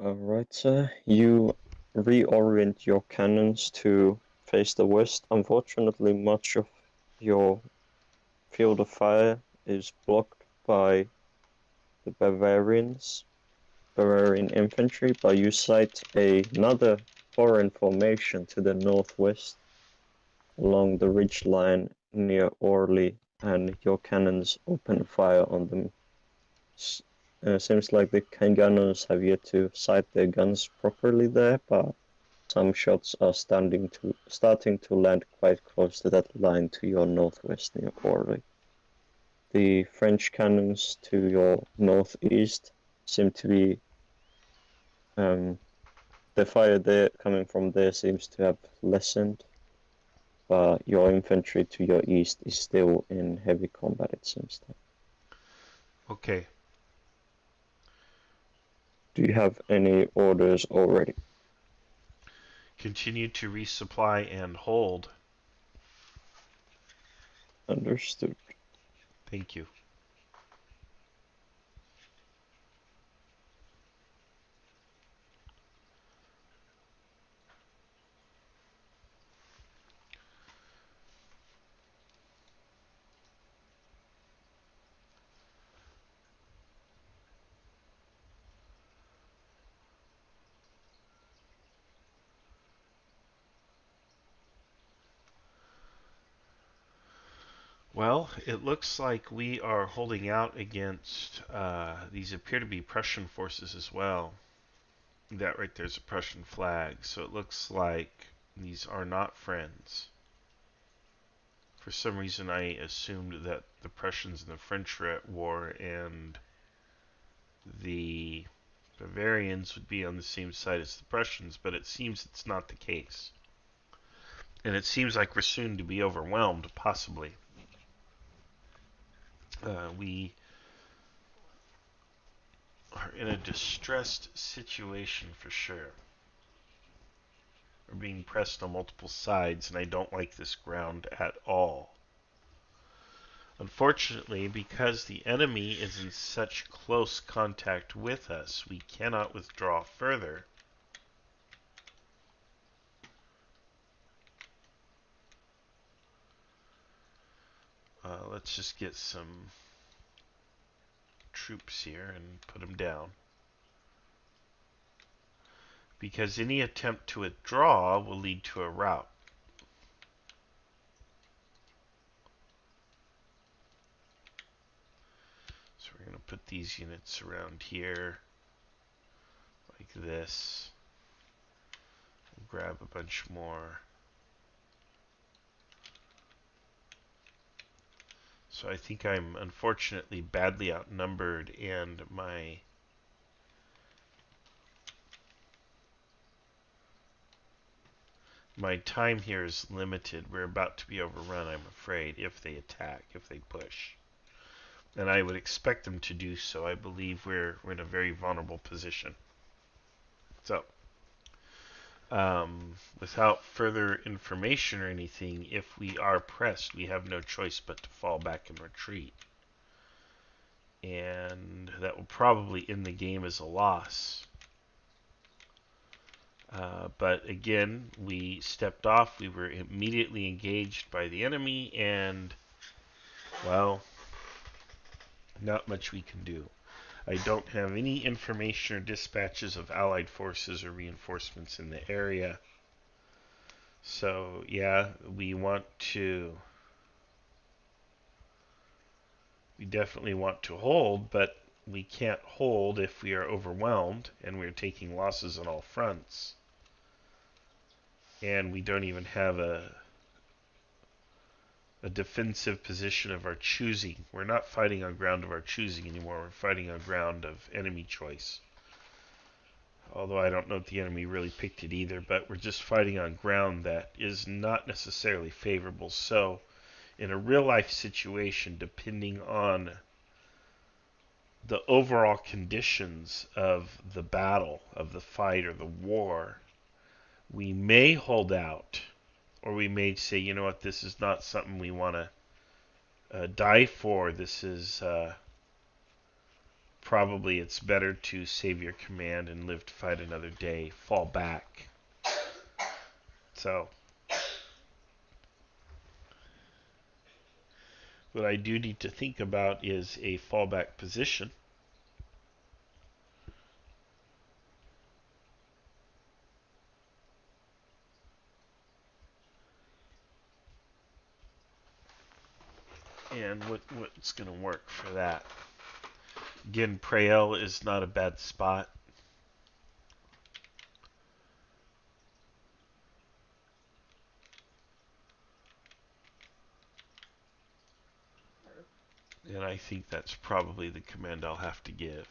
Alright, sir. You reorient your cannons to face the west. Unfortunately, much of your field of fire is blocked by the Bavarian infantry, but you sight another foreign formation to the northwest along the ridge line near Orly, and your cannons open fire on them. Seems like the gunners have yet to sight their guns properly there, but some shots are starting to land quite close to that line to your northwest near Orly. The French cannons to your northeast seem to be the fire there coming from there seems to have lessened, but your infantry to your east is still in heavy combat, it seems. Okay. Do you have any orders already? Continue to resupply and hold. Understood. Thank you. Well, it looks like we are holding out against, these appear to be Prussian forces as well. That right there's a Prussian flag, so it looks like these are not friends. For some reason I assumed that the Prussians and the French were at war and the Bavarians would be on the same side as the Prussians, but it seems it's not the case. And it seems like we're soon to be overwhelmed, possibly. We are in a distressed situation for sure. We're being pressed on multiple sides, and I don't like this ground at all. Unfortunately, because the enemy is in such close contact with us, we cannot withdraw further. Let's just get some troops here and put them down. Because any attempt to withdraw will lead to a rout. So we're going to put these units around here, like this. Grab a bunch more. So I think I'm unfortunately badly outnumbered, and my time here is limited. We're about to be overrun, I'm afraid, if they attack, if they push. And I would expect them to do so. I believe we're in a very vulnerable position. So, without further information or anything, if we are pressed, we have no choice but to fall back and retreat. And that will probably end the game as a loss. But again, we stepped off. We were immediately engaged by the enemy, and, well, not much we can do. I don't have any information or dispatches of Allied forces or reinforcements in the area. So, yeah, we definitely want to hold, but we can't hold if we are overwhelmed and we're taking losses on all fronts. And we don't even have a defensive position of our choosing. We're not fighting on ground of our choosing anymore. We're fighting on ground of enemy choice. Although I don't know if the enemy really picked it either, but we're just fighting on ground that is not necessarily favorable. So, in a real-life situation, depending on the overall conditions of the battle, of the fight, or the war, we may hold out, or we may say, you know what, this is not something we want to die for. This is probably it's better to save your command and live to fight another day. Fall back. So, what I do need to think about is a fallback position. And what's going to work for that. Again, Prael is not a bad spot. And I think that's probably the command I'll have to give.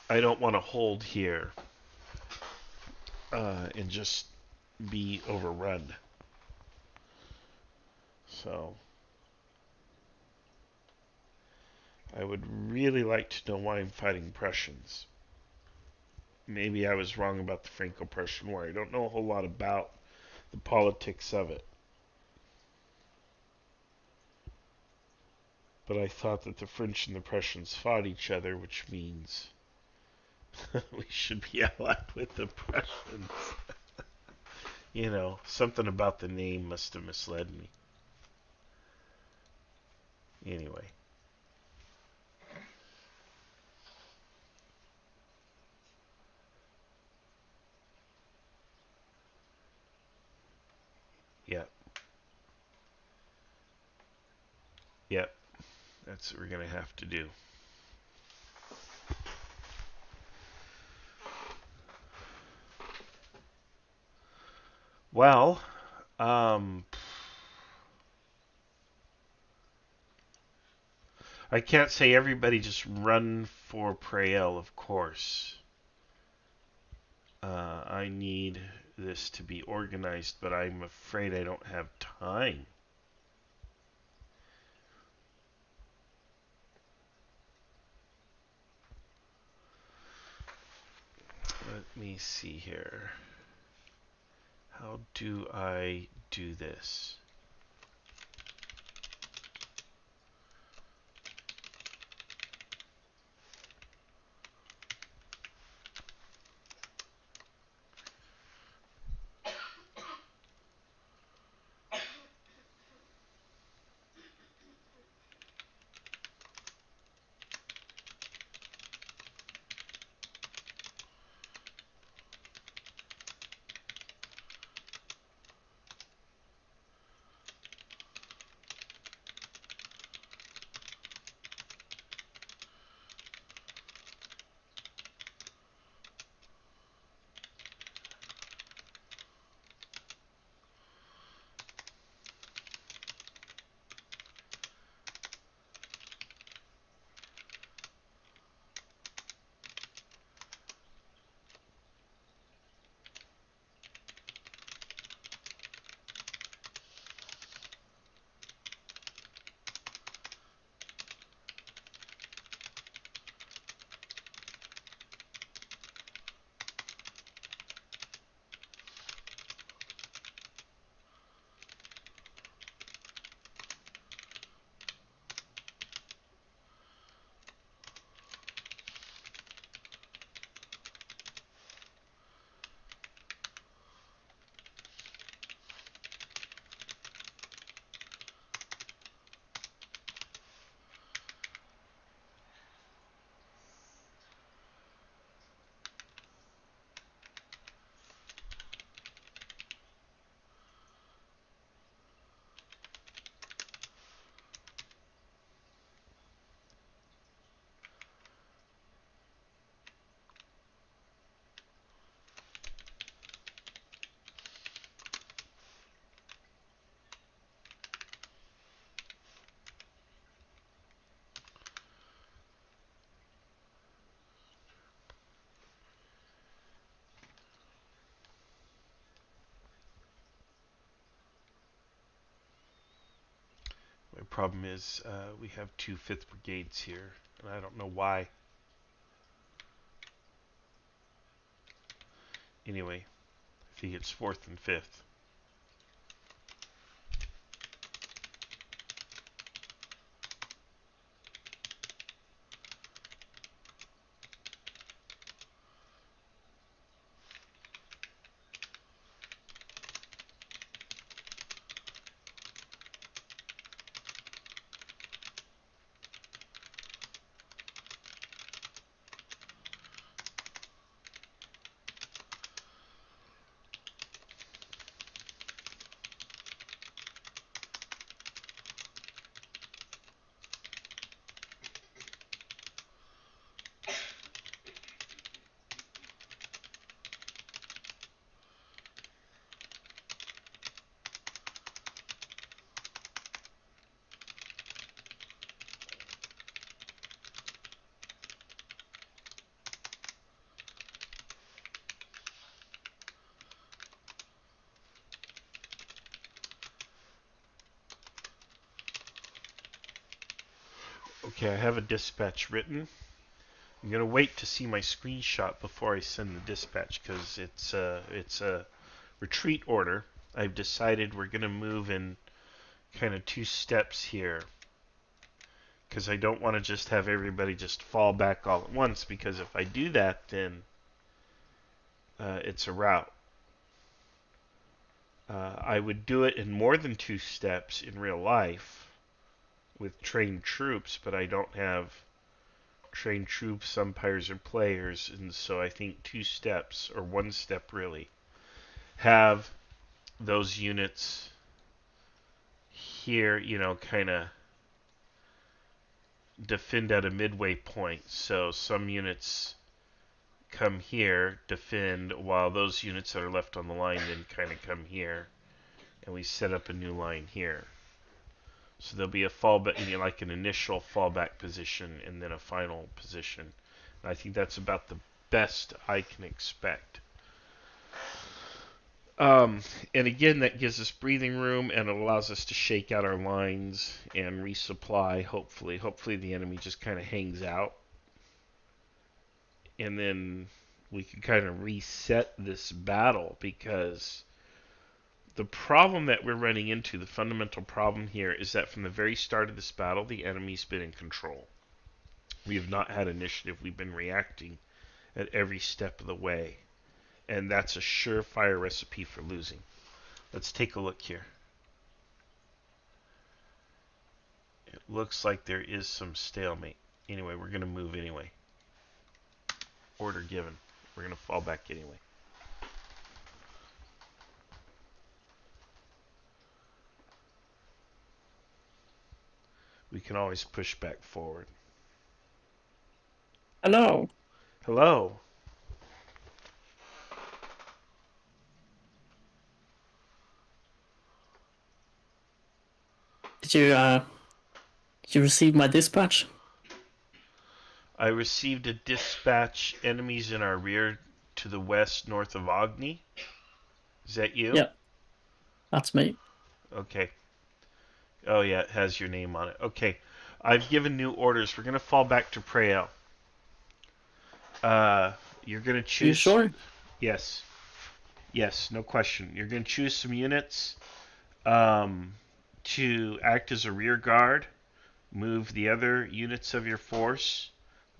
I don't want to hold here and just be overrun. So I would really like to know why I'm fighting Prussians. Maybe I was wrong about the Franco-Prussian War. I don't know a whole lot about the politics of it. But I thought that the French and the Prussians fought each other, which means we should be allied with the Prussians. You know, something about the name must have misled me. Anyway. Yep. Yep. That's what we're going to have to do. Well, I can't say everybody just run for Prael, of course. I need this to be organized, but I'm afraid I don't have time. Let me see here. How do I do this? My problem is we have two 5th Brigades here, and I don't know why. Anyway, I think it's 4th and 5th. Okay, I have a dispatch written. I'm gonna wait to see my screenshot before I send the dispatch because it's a retreat order. I've decided we're gonna move in kind of 2 steps here because I don't want to just have everybody just fall back all at once, because if I do that, then it's a rout. I would do it in more than 2 steps in real life with trained troops, but I don't have trained troops, umpires, or players, and so I think 2 steps, or 1 step really, have those units here, you know, kind of defend at a midway point. So some units come here, defend, while those units that are left on the line then kind of come here, and we set up a new line here. So there'll be a fallback, you know, like an initial fallback position and then a final position. And I think that's about the best I can expect. And again, that gives us breathing room, and it allows us to shake out our lines and resupply, hopefully. Hopefully the enemy just kind of hangs out. And then we can kind of reset this battle, because the problem that we're running into, the fundamental problem here, is that from the very start of this battle, the enemy's been in control. We have not had initiative. We've been reacting at every step of the way. And that's a surefire recipe for losing. Let's take a look here. It looks like there is some stalemate. Anyway, we're going to move anyway. Order given. We're going to fall back anyway. We can always push back forward. Hello. Hello. Did you receive my dispatch? I received a dispatch. Enemies in our rear to the west, north of Agni. Is that you? Yeah. That's me. Okay. Oh yeah, it has your name on it. Okay. I've given new orders. We're going to fall back to Prael. You're going to choose... You sure? Yes. Yes, no question. You're going to choose some units to act as a rear guard. Move the other units of your force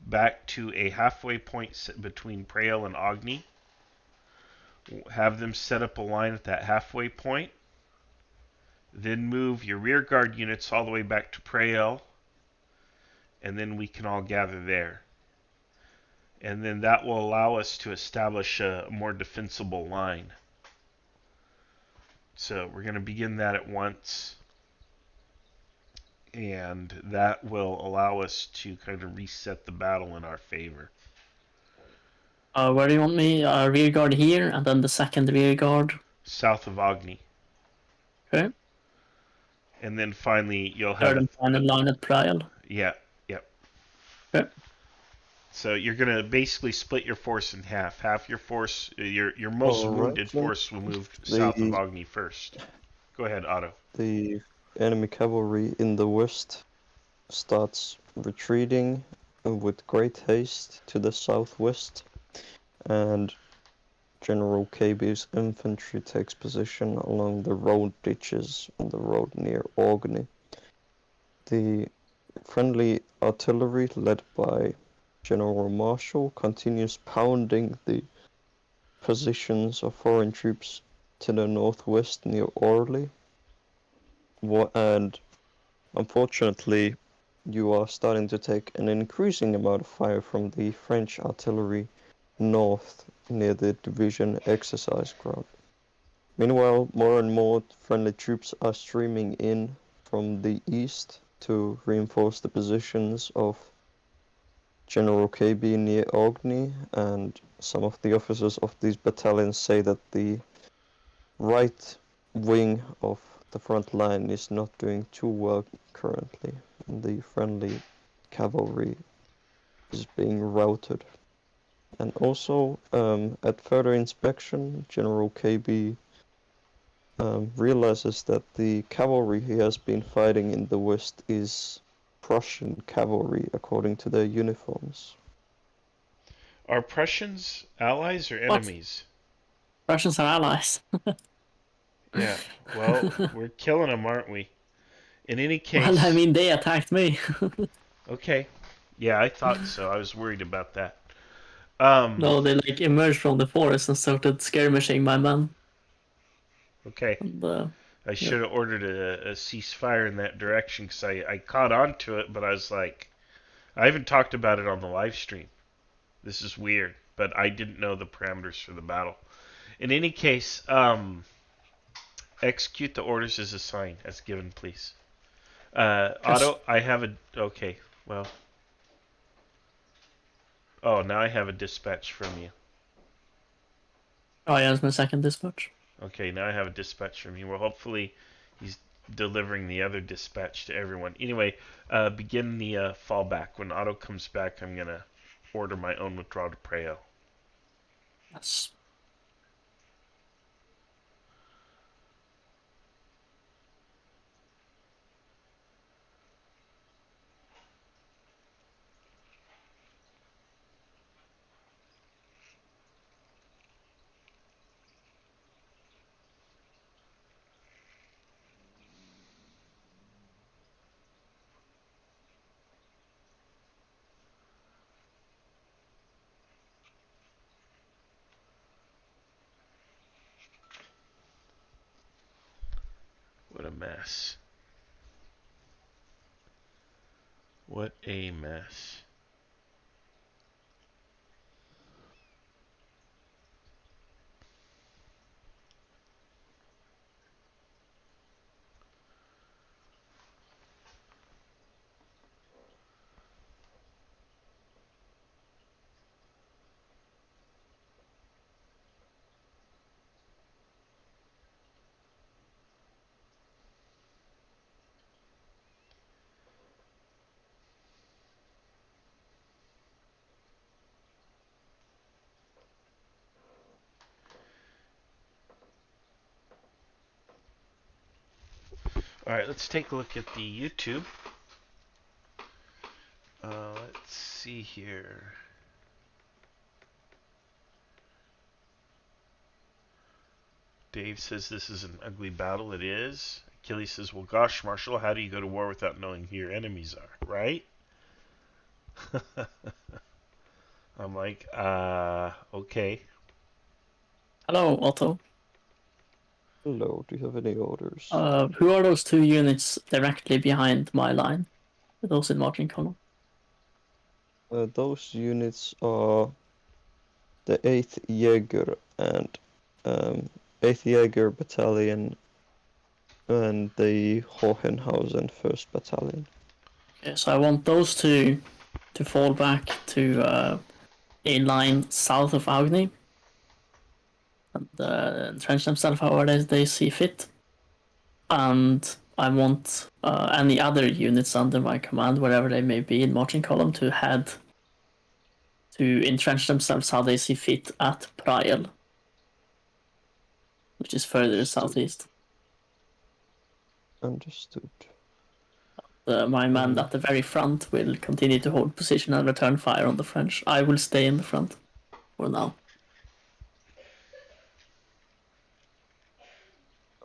back to a halfway point between Prael and Agni. Have them set up a line at that halfway point. Then move your rear guard units all the way back to Prael, and then we can all gather there. And then that will allow us to establish a more defensible line. So we're going to begin that at once. And that will allow us to kind of reset the battle in our favor. Where do you want me? Rear guard here, and then the second rear guard. South of Agni. Okay. And then finally you'll have... Third and final line at Prael. Yeah, yep. Okay. So you're going to basically split your force in half. Half your force, your most wounded force will move south of Agni first. Go ahead, Otto. The enemy cavalry in the west starts retreating with great haste to the southwest, and General KB's infantry takes position along the road ditches on the road near Agni. The friendly artillery led by General Marshall continues pounding the positions of foreign troops to the northwest near Orly. And unfortunately, you are starting to take an increasing amount of fire from the French artillery north near the division exercise ground. Meanwhile, more and more friendly troops are streaming in from the east to reinforce the positions of General KB near Agni, and some of the officers of these battalions say that the right wing of the front line is not doing too well currently. The friendly cavalry is being routed. And also, at further inspection, General KB realizes that the cavalry he has been fighting in the west is Prussian cavalry according to their uniforms. Are Prussians allies or enemies? Russians are allies. Yeah. Well, we're killing them, aren't we? In any case. Well, I mean, they attacked me. Okay. Yeah, I thought so. I was worried about that. No, they like emerged from the forest and started skirmishing my men. Okay. And, I should have ordered a ceasefire in that direction because I caught on to it, but I was like, I haven't talked about it on the live stream. This is weird, but I didn't know the parameters for the battle. In any case, execute the orders as assigned, as given, please. Otto, I have a... Okay, well... Oh, now I have a dispatch from you. Oh, yeah, that's my second dispatch. Okay, now I have a dispatch from you. Well, hopefully he's delivering the other dispatch to everyone. Anyway, begin the fallback. When Otto comes back, I'm going to order my own withdrawal to Preo. Yes. What a mess. What a mess. Alright, let's take a look at the YouTube. Let's see here. Dave says this is an ugly battle. It is. Achilles says, well, gosh, Marshall, how do you go to war without knowing who your enemies are, right? I'm like, okay. Hello, Otto. Hello, do you have any orders? Who are those two units directly behind my line? Those in marching column. Those units are the 8th Jaeger and 8th Jaeger Battalion and the Hohenhausen 1st Battalion. Okay, so I want those two to fall back to a line south of Agni and entrench themselves however they see fit. And I want any other units under my command, wherever they may be in marching column, to head to entrench themselves how they see fit at Prael, which is further southeast. Understood. My man at the very front will continue to hold position and return fire on the French. I will stay in the front for now.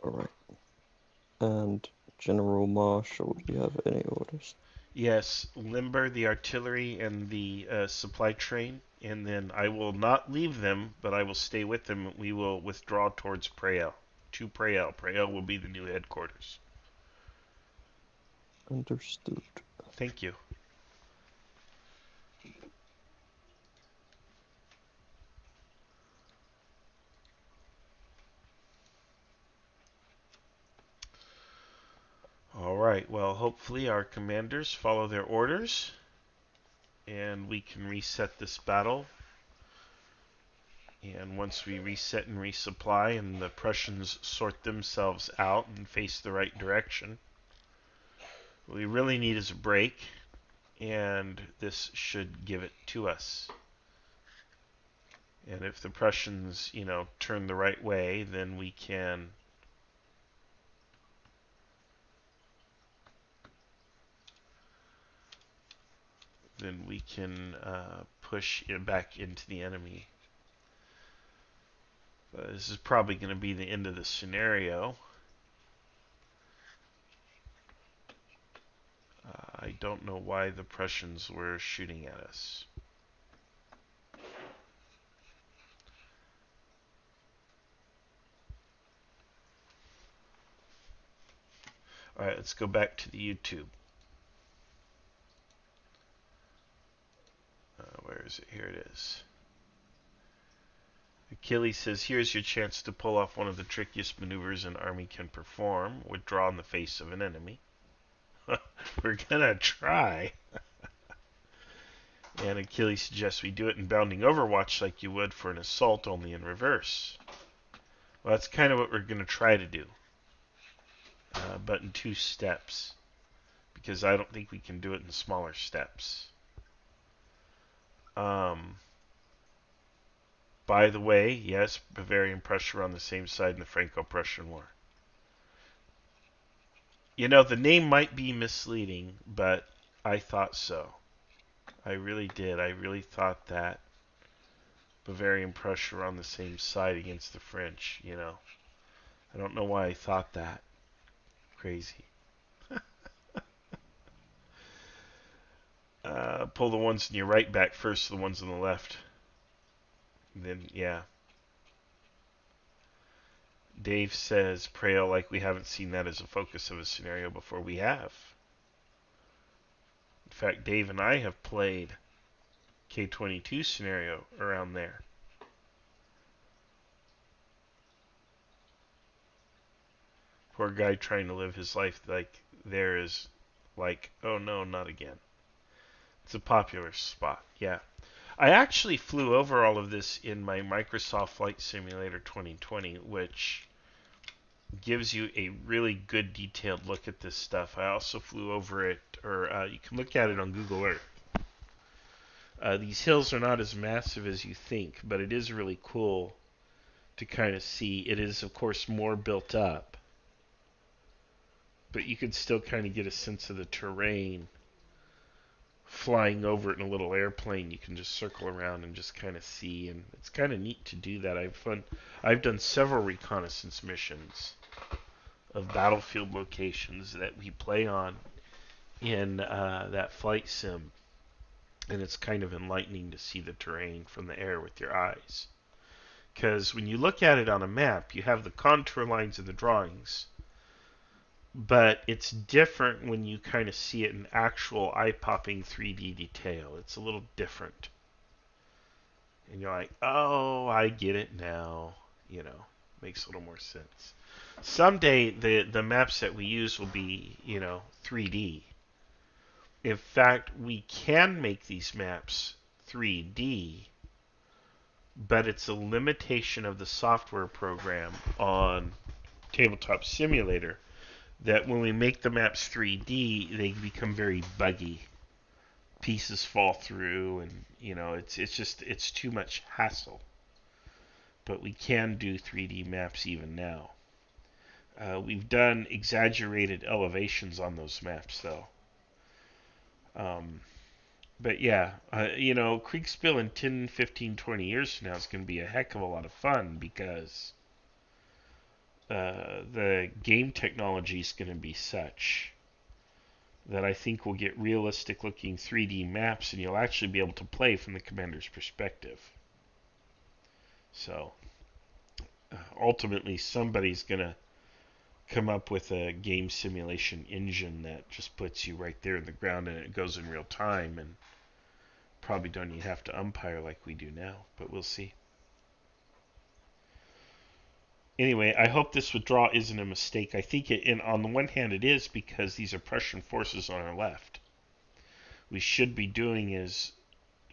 Alright. And General Marshall, do you have any orders? Yes, limber the artillery and the supply train, and then I will not leave them, but I will stay with them. We will withdraw towards Preo. To Preo. Preo will be the new headquarters. Understood. Thank you. Alright, well, hopefully our commanders follow their orders, and we can reset this battle. And once we reset and resupply, and the Prussians sort themselves out and face the right direction, what we really need is a break, and this should give it to us. And if the Prussians, turn the right way, then we can then we can push it back into the enemy. This is probably going to be the end of the scenario. I don't know why the Prussians were shooting at us. Alright, let's go back to the YouTube. Where is it? Here it is. Achilles says, here's your chance to pull off one of the trickiest maneuvers an army can perform. Withdraw in the face of an enemy. We're gonna try. And Achilles suggests we do it in bounding overwatch like you would for an assault, only in reverse. Well, that's kind of what we're gonna try to do. But in 2 steps. Because I don't think we can do it in smaller steps. By the way, yes, Bavarian Prussia were on the same side in the Franco-Prussian War. You know, the name might be misleading, but I thought so. I really did. I really thought that Bavarian Prussia were on the same side against the French, you know. I don't know why I thought that. Crazy. Pull the ones in your right back first, the ones on the left. Then, yeah. Dave says, Prail, like we haven't seen that as a focus of a scenario before. We have. In fact, Dave and I have played K-22 scenario around there. Poor guy trying to live his life like there is like, oh no, not again. It's a popular spot, yeah. I actually flew over all of this in my Microsoft Flight Simulator 2020, which gives you a really good detailed look at this stuff. I also flew over it, or you can look at it on Google Earth. These hills are not as massive as you think, but it is really cool to kind of see. It is, of course, more built up, but you can still kind of get a sense of the terrain. Flying over it in a little airplane, you can just circle around and just kind of see, and it's kind of neat to do that. I've done several reconnaissance missions of battlefield locations that we play on in that flight sim, and it's kind of enlightening to see the terrain from the air with your eyes. Because when you look at it on a map, you have the contour lines in the drawings, but it's different when you kind of see it in actual eye-popping 3D detail. It's a little different. And you're like, oh, I get it now. You know, makes a little more sense. Someday, the maps that we use will be, 3D. In fact, we can make these maps 3D, but it's a limitation of the software program on Tabletop Simulator that when we make the maps 3D, they become very buggy. Pieces fall through, and it's too much hassle. But we can do 3D maps even now. We've done exaggerated elevations on those maps, though. But yeah, Kriegsspiel in 10, 15, 20 years from now is going to be a heck of a lot of fun because the game technology is going to be such that I think we'll get realistic looking 3D maps and you'll actually be able to play from the commander's perspective. So ultimately somebody's going to come up with a game simulation engine that just puts you right there in the ground and it goes in real time, and probably don't even have to umpire like we do now, but we'll see. Anyway, I hope this withdrawal isn't a mistake. I think on the one hand it is, because these are Prussian forces on our left. We should be doing is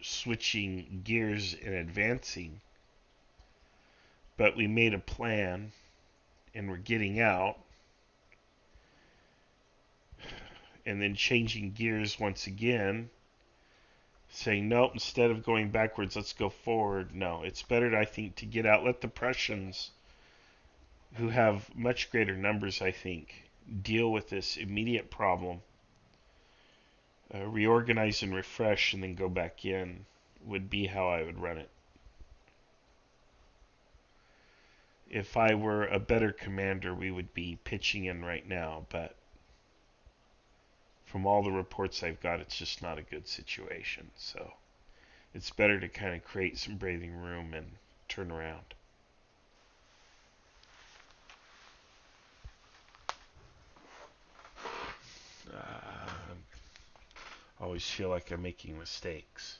switching gears and advancing. But we made a plan, and we're getting out, and then changing gears once again, saying, nope, instead of going backwards, let's go forward. No, it's better, I think, to get out, let the Prussians, who have much greater numbers, I think, deal with this immediate problem reorganize and refresh and then go back in would be how I would run it. If I were a better commander, we would be pitching in right now, but from all the reports I've got, it's just not a good situation. So it's better to kind of create some breathing room and turn around. I always feel like I'm making mistakes.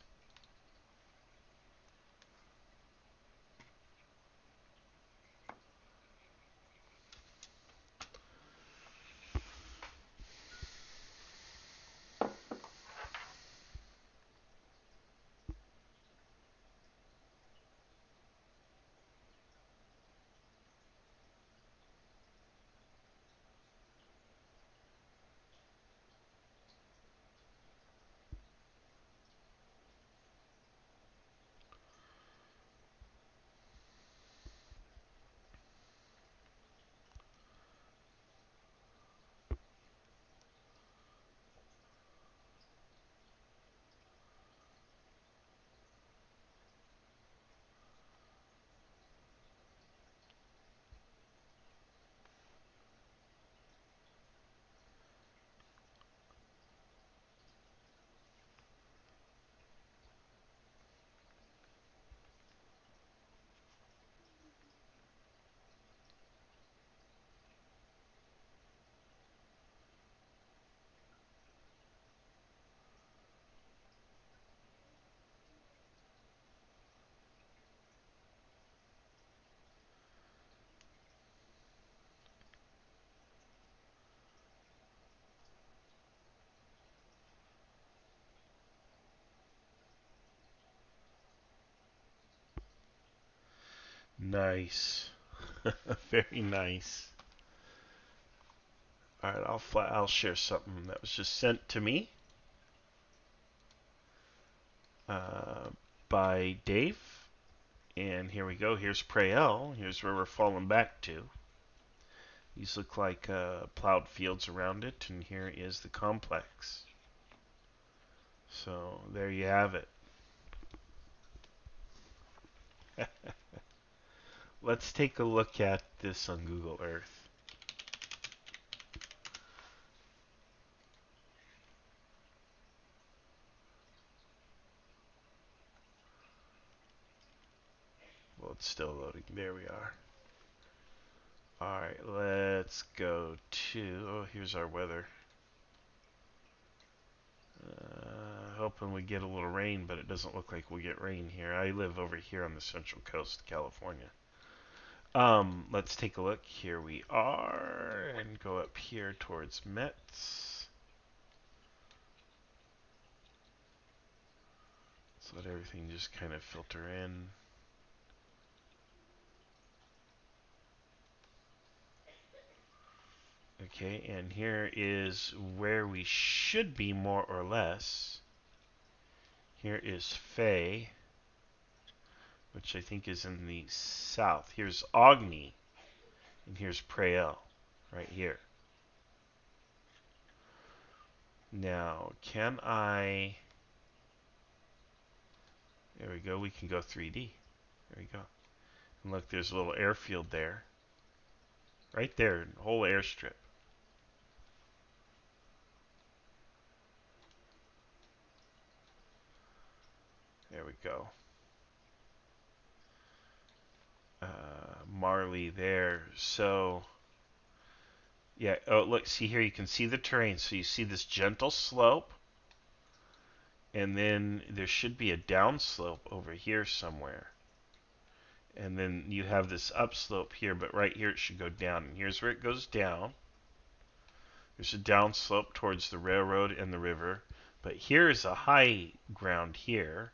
Nice. Very nice. All right, I'll share something that was just sent to me uh, by Dave. And here we go. Here's Prayel. Here's where we're falling back to. These look like plowed fields around it, and here is the complex. So there you have it. Let's take a look at this on Google Earth. Well, it's still loading. There we are. Alright, let's go to... Oh, here's our weather. Hoping we get a little rain, but it doesn't look like we'll get rain here. I live over here on the central coast of California. Let's take a look. Here we are, and go up here towards Metz. Let's let everything just kind of filter in. Okay, and here is where we should be more or less. Here is Fay, which I think is in the south. Here's Ogni, and here's Prayel, right here. Now, can I... There we go, we can go 3D. There we go. And look, there's a little airfield there. Right there, whole airstrip. There we go. Marley there. So, yeah, oh, look, see here, you can see the terrain. So you see this gentle slope, and then there should be a downslope over here somewhere. And then you have this upslope here, but right here it should go down. And here's where it goes down. There's a downslope towards the railroad and the river. But here's a high ground here.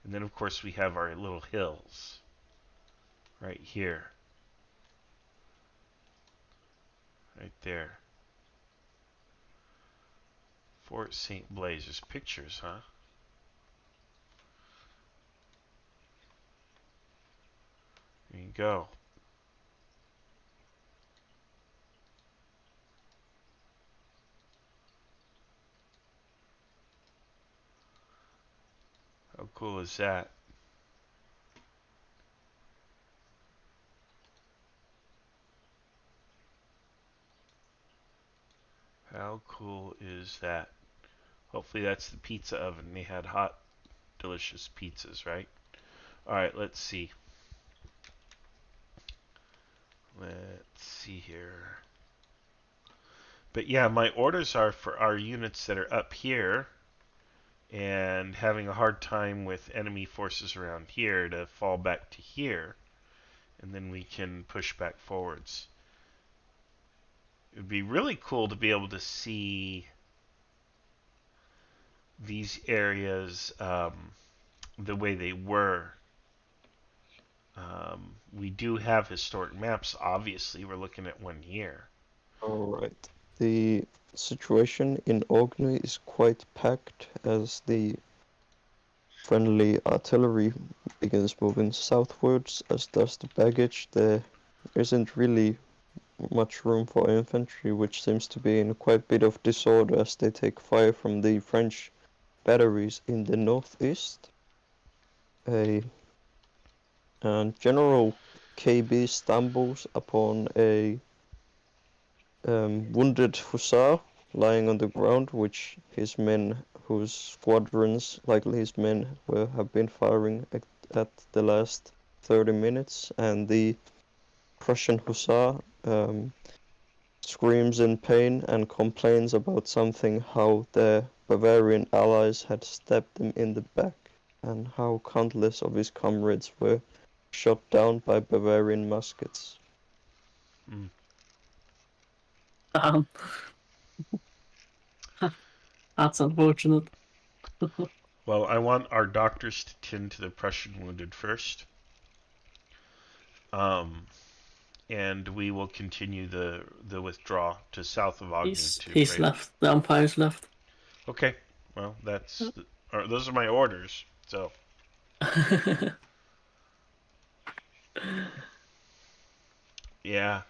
And then, of course, we have our little hills right here. Right there. Fort St. Blaise. There's pictures, huh? There you go. cool is that? How cool is that? Hopefully that's the pizza oven. They had hot, delicious pizzas, right? Alright, let's see. Let's see here. But yeah, my orders are for our units that are up here and having a hard time with enemy forces around here to fall back to here. And then we can push back forwards. It would be really cool to be able to see these areas the way they were. We do have historic maps, obviously. We're looking at one here. Alright. The situation in Orkney is quite packed as the friendly artillery begins moving southwards, as does the baggage. There isn't really much room for infantry, which seems to be in quite a bit of disorder as they take fire from the French batteries in the northeast. General KB stumbles upon a wounded hussar lying on the ground, which his men, whose squadrons, likely his men, have been firing at the last 30 minutes, and the Prussian hussar screams in pain and complains about something, how their Bavarian allies had stabbed him in the back, and how countless of his comrades were shot down by Bavarian muskets. That's unfortunate. Well, I want our doctors to tend to the Prussian wounded first. And we will continue the withdrawal to south of Ogden. He's left. The umpire's left. Okay. Well, those are my orders. So. Yeah.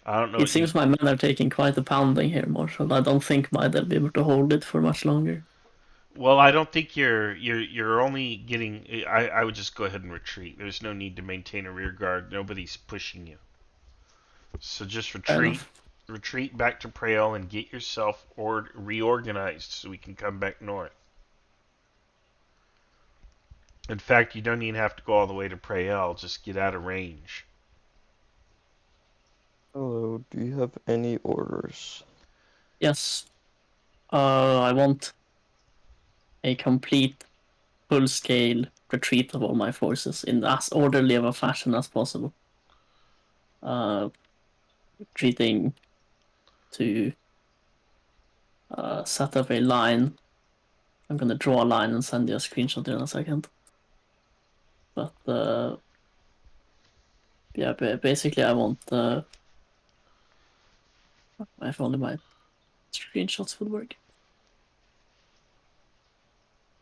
I don't know. It seems my men are taking quite a pounding here, Marshal. I don't think they'll be able to hold it for much longer. Well, I don't think you're only getting. I would just go ahead and retreat. There's no need to maintain a rear guard. Nobody's pushing you. So just retreat back to Prael and get yourself reorganized so we can come back north. In fact, you don't even have to go all the way to Prael. Just get out of range. Hello, do you have any orders? Yes. I want a complete, full-scale retreat of all my forces in as orderly of a fashion as possible. Retreating to set up a line. I'm gonna draw a line and send you a screenshot in a second. But yeah, basically I want if only my screenshots would work.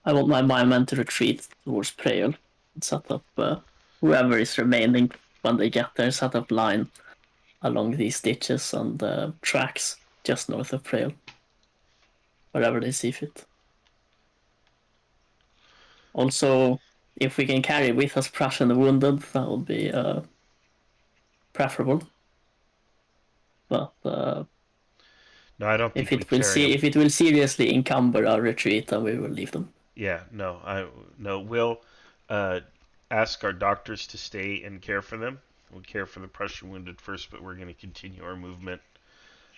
I want my men to retreat towards Prael and set up whoever is remaining when they get there, set up line along these ditches and tracks just north of Prael, wherever they see fit. Also, if we can carry with us Prussian wounded, that would be preferable. But no, I don't think if it will seriously encumber our retreat, then we will leave them. Yeah, we'll ask our doctors to stay and care for them. We'll care for the Prussian wounded first, but we're going to continue our movement.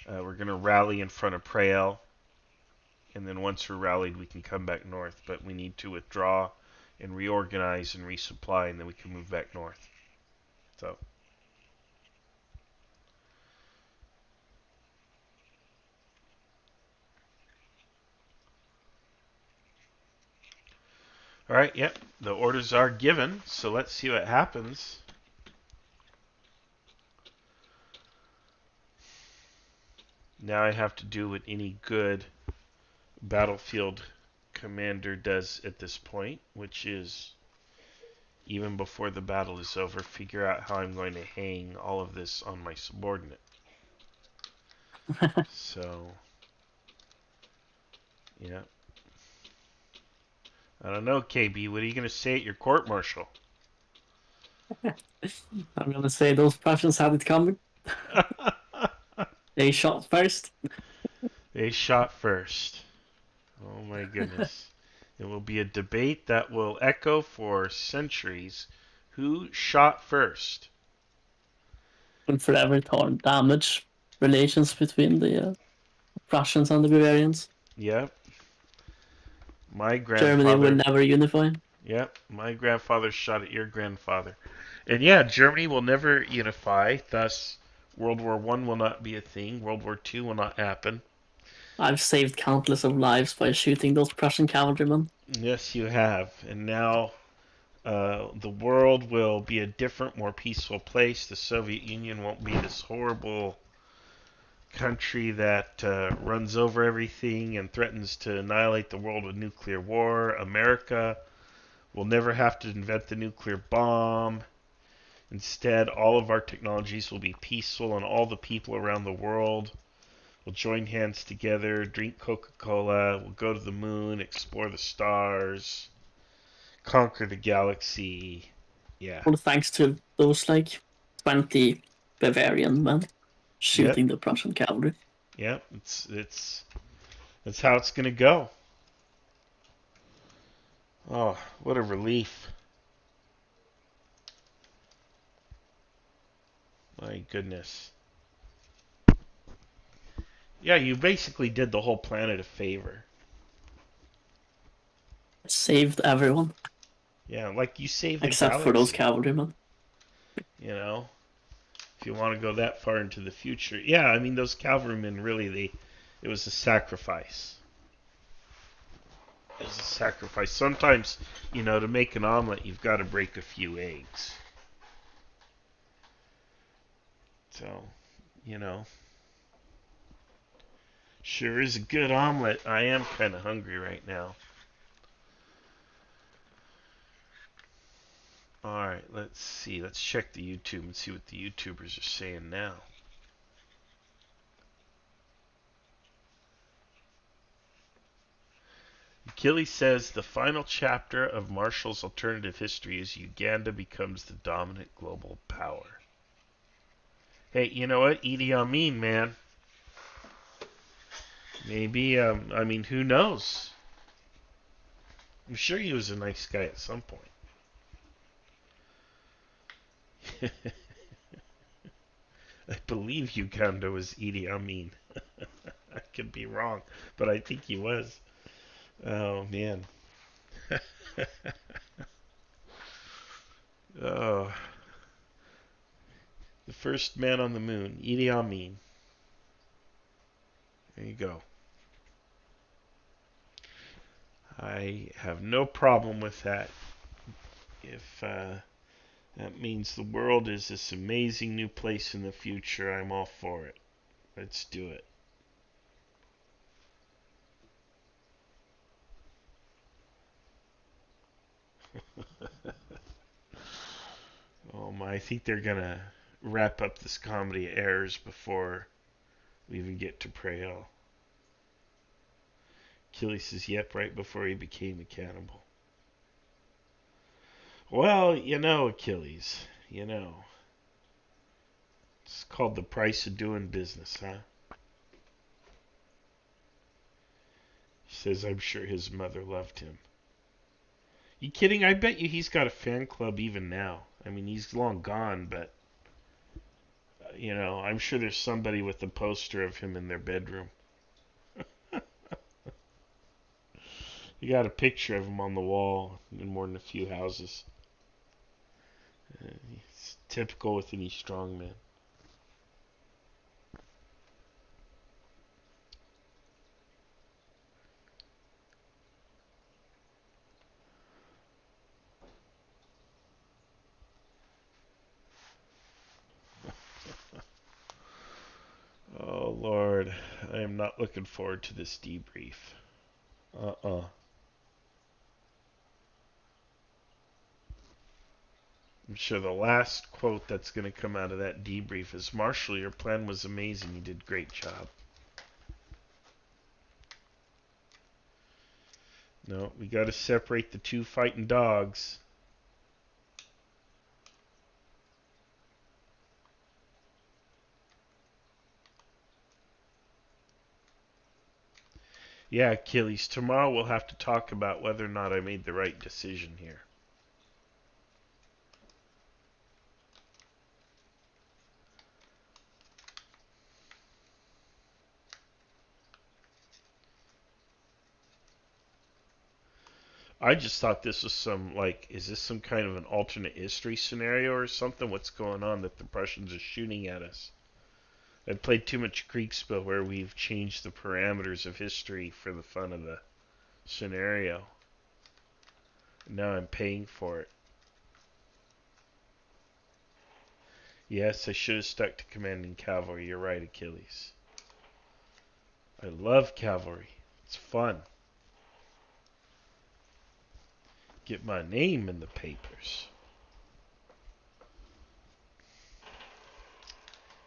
We're going to rally in front of Prael, and then once we're rallied, we can come back north. But we need to withdraw and reorganize and resupply, and then we can move back north. So. Alright, yep, the orders are given, so let's see what happens. Now I have to do what any good battlefield commander does at this point, which is, even before the battle is over, figure out how I'm going to hang all of this on my subordinate. So, yeah. I don't know, KB. What are you going to say at your court-martial? I'm gonna say those Prussians had it coming. They shot first. They shot first. Oh my goodness. It will be a debate that will echo for centuries. Who shot first? And forever damage relations between the Prussians and the Bavarians. Yep. My Germany will grandfather. never unify. Yep. My grandfather shot at your grandfather. And yeah, Germany will never unify. Thus, World War I will not be a thing. World War II will not happen. I've saved countless of lives by shooting those Prussian cavalrymen. Yes, you have. And now the world will be a different, more peaceful place. The Soviet Union won't be this horrible country that runs over everything and threatens to annihilate the world with nuclear war. America will never have to invent the nuclear bomb. Instead, all of our technologies will be peaceful, and all the people around the world will join hands together, drink Coca-Cola, we'll go to the moon, explore the stars, conquer the galaxy. Yeah. All thanks to those 20 Bavarian men shooting the Prussian cavalry. Yep. That's how it's gonna go. Oh, what a relief. My goodness. Yeah, you basically did the whole planet a favor. Saved everyone. Yeah, like you saved the except galaxy. For those cavalrymen. You know, if you want to go that far into the future. Yeah, I mean, those cavalrymen really, it was a sacrifice. It was a sacrifice. Sometimes, to make an omelet, you've got to break a few eggs. So, sure is a good omelet. I am kind of hungry right now. Alright, let's see. Let's check the YouTube and see what the YouTubers are saying now. Achilles says the final chapter of Marshall's alternative history is Uganda becomes the dominant global power. Hey, you know what? Idi Amin, man. Maybe, who knows? I'm sure he was a nice guy at some point. I believe Uganda was Idi Amin. I could be wrong, but I think he was. Oh, man. Oh. The first man on the moon, Idi Amin. There you go. I have no problem with that. If that means the world is this amazing new place in the future, I'm all for it. Let's do it. Oh my, I think they're gonna wrap up this comedy of errors before we even get to Prayel. Achilles says, yep, right before he became a cannibal. Well, Achilles, It's called the price of doing business, huh? He says, I'm sure his mother loved him. You kidding? I bet you he's got a fan club even now. I mean, he's long gone, but, I'm sure there's somebody with a poster of him in their bedroom. You got a picture of him on the wall in more than a few houses. It's typical with any strongman. Oh, Lord. I am not looking forward to this debrief. I'm sure the last quote that's going to come out of that debrief is, Marshall, your plan was amazing. You did a great job. No, we got to separate the two fighting dogs. Yeah, Achilles, tomorrow we'll have to talk about whether or not I made the right decision here. I just thought this was some, like, is this some kind of an alternate history scenario or something? What's going on that the Prussians are shooting at us? I've played too much Kriegsspiel where we've changed the parameters of history for the fun of the scenario. Now I'm paying for it. Yes, I should have stuck to commanding cavalry. You're right, Achilles. I love cavalry. It's fun. Get my name in the papers.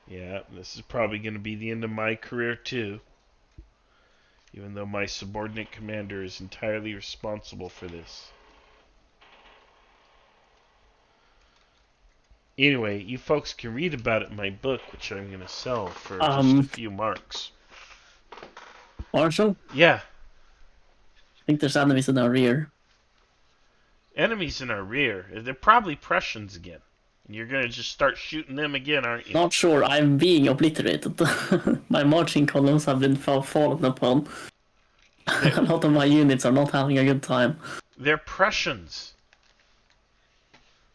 Yeah, this is probably going to be the end of my career too. Even though my subordinate commander is entirely responsible for this. Anyway, you folks can read about it in my book, which I'm going to sell for just a few marks. Marshall? Yeah. I think there's enemies in our rear. Enemies in our rear? They're probably Prussians again. And you're going to just start shooting them again, aren't you? Not sure. I'm being obliterated. My marching columns have been fallen upon. A lot of my units are not having a good time. They're Prussians.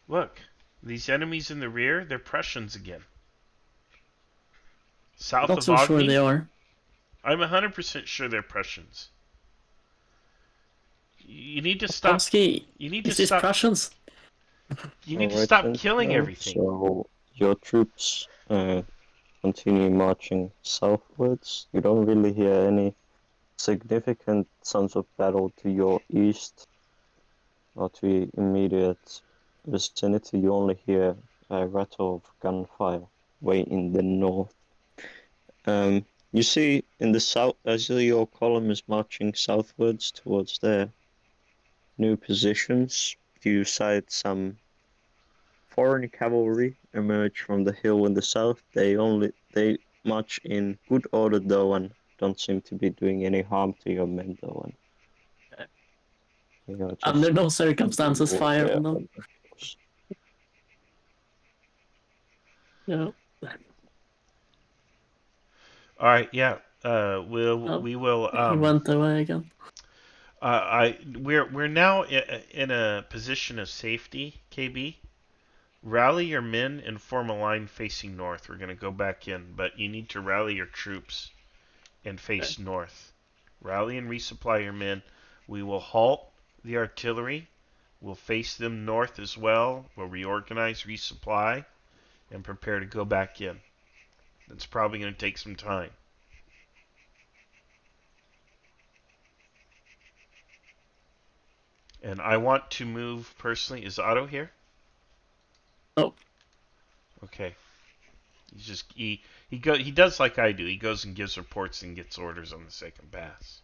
Look, these enemies in the rear, they're Prussians again. South Not of so Ogni, sure they are. I'm 100% sure they're Prussians. You need to stop. Tomsky, You need to is this stop. Prussians? You need to Alright, stop killing gentlemen, everything. So your troops continue marching southwards. You don't really hear any significant sounds of battle to your east or to the immediate vicinity. You only hear a rattle of gunfire way in the north. You see in the south, as your column is marching southwards towards their new positions, you sight some foreign cavalry emerge from the hill in the south. They march in good order though, and don't seem to be doing any harm to your men though. And Under no circumstances fire on them. Yeah. All right, yeah. We will. He went away again. We're now in a position of safety. KB, rally your men and form a line facing north. We're going to go back in, but you need to rally your troops and face north. Rally and resupply your men. We will halt the artillery. We'll face them north as well. We'll reorganize, resupply, and prepare to go back in. That's probably going to take some time. And I want to move personally. Is Otto here? Oh. Okay. He does like I do. He goes and gives reports and gets orders on the second pass.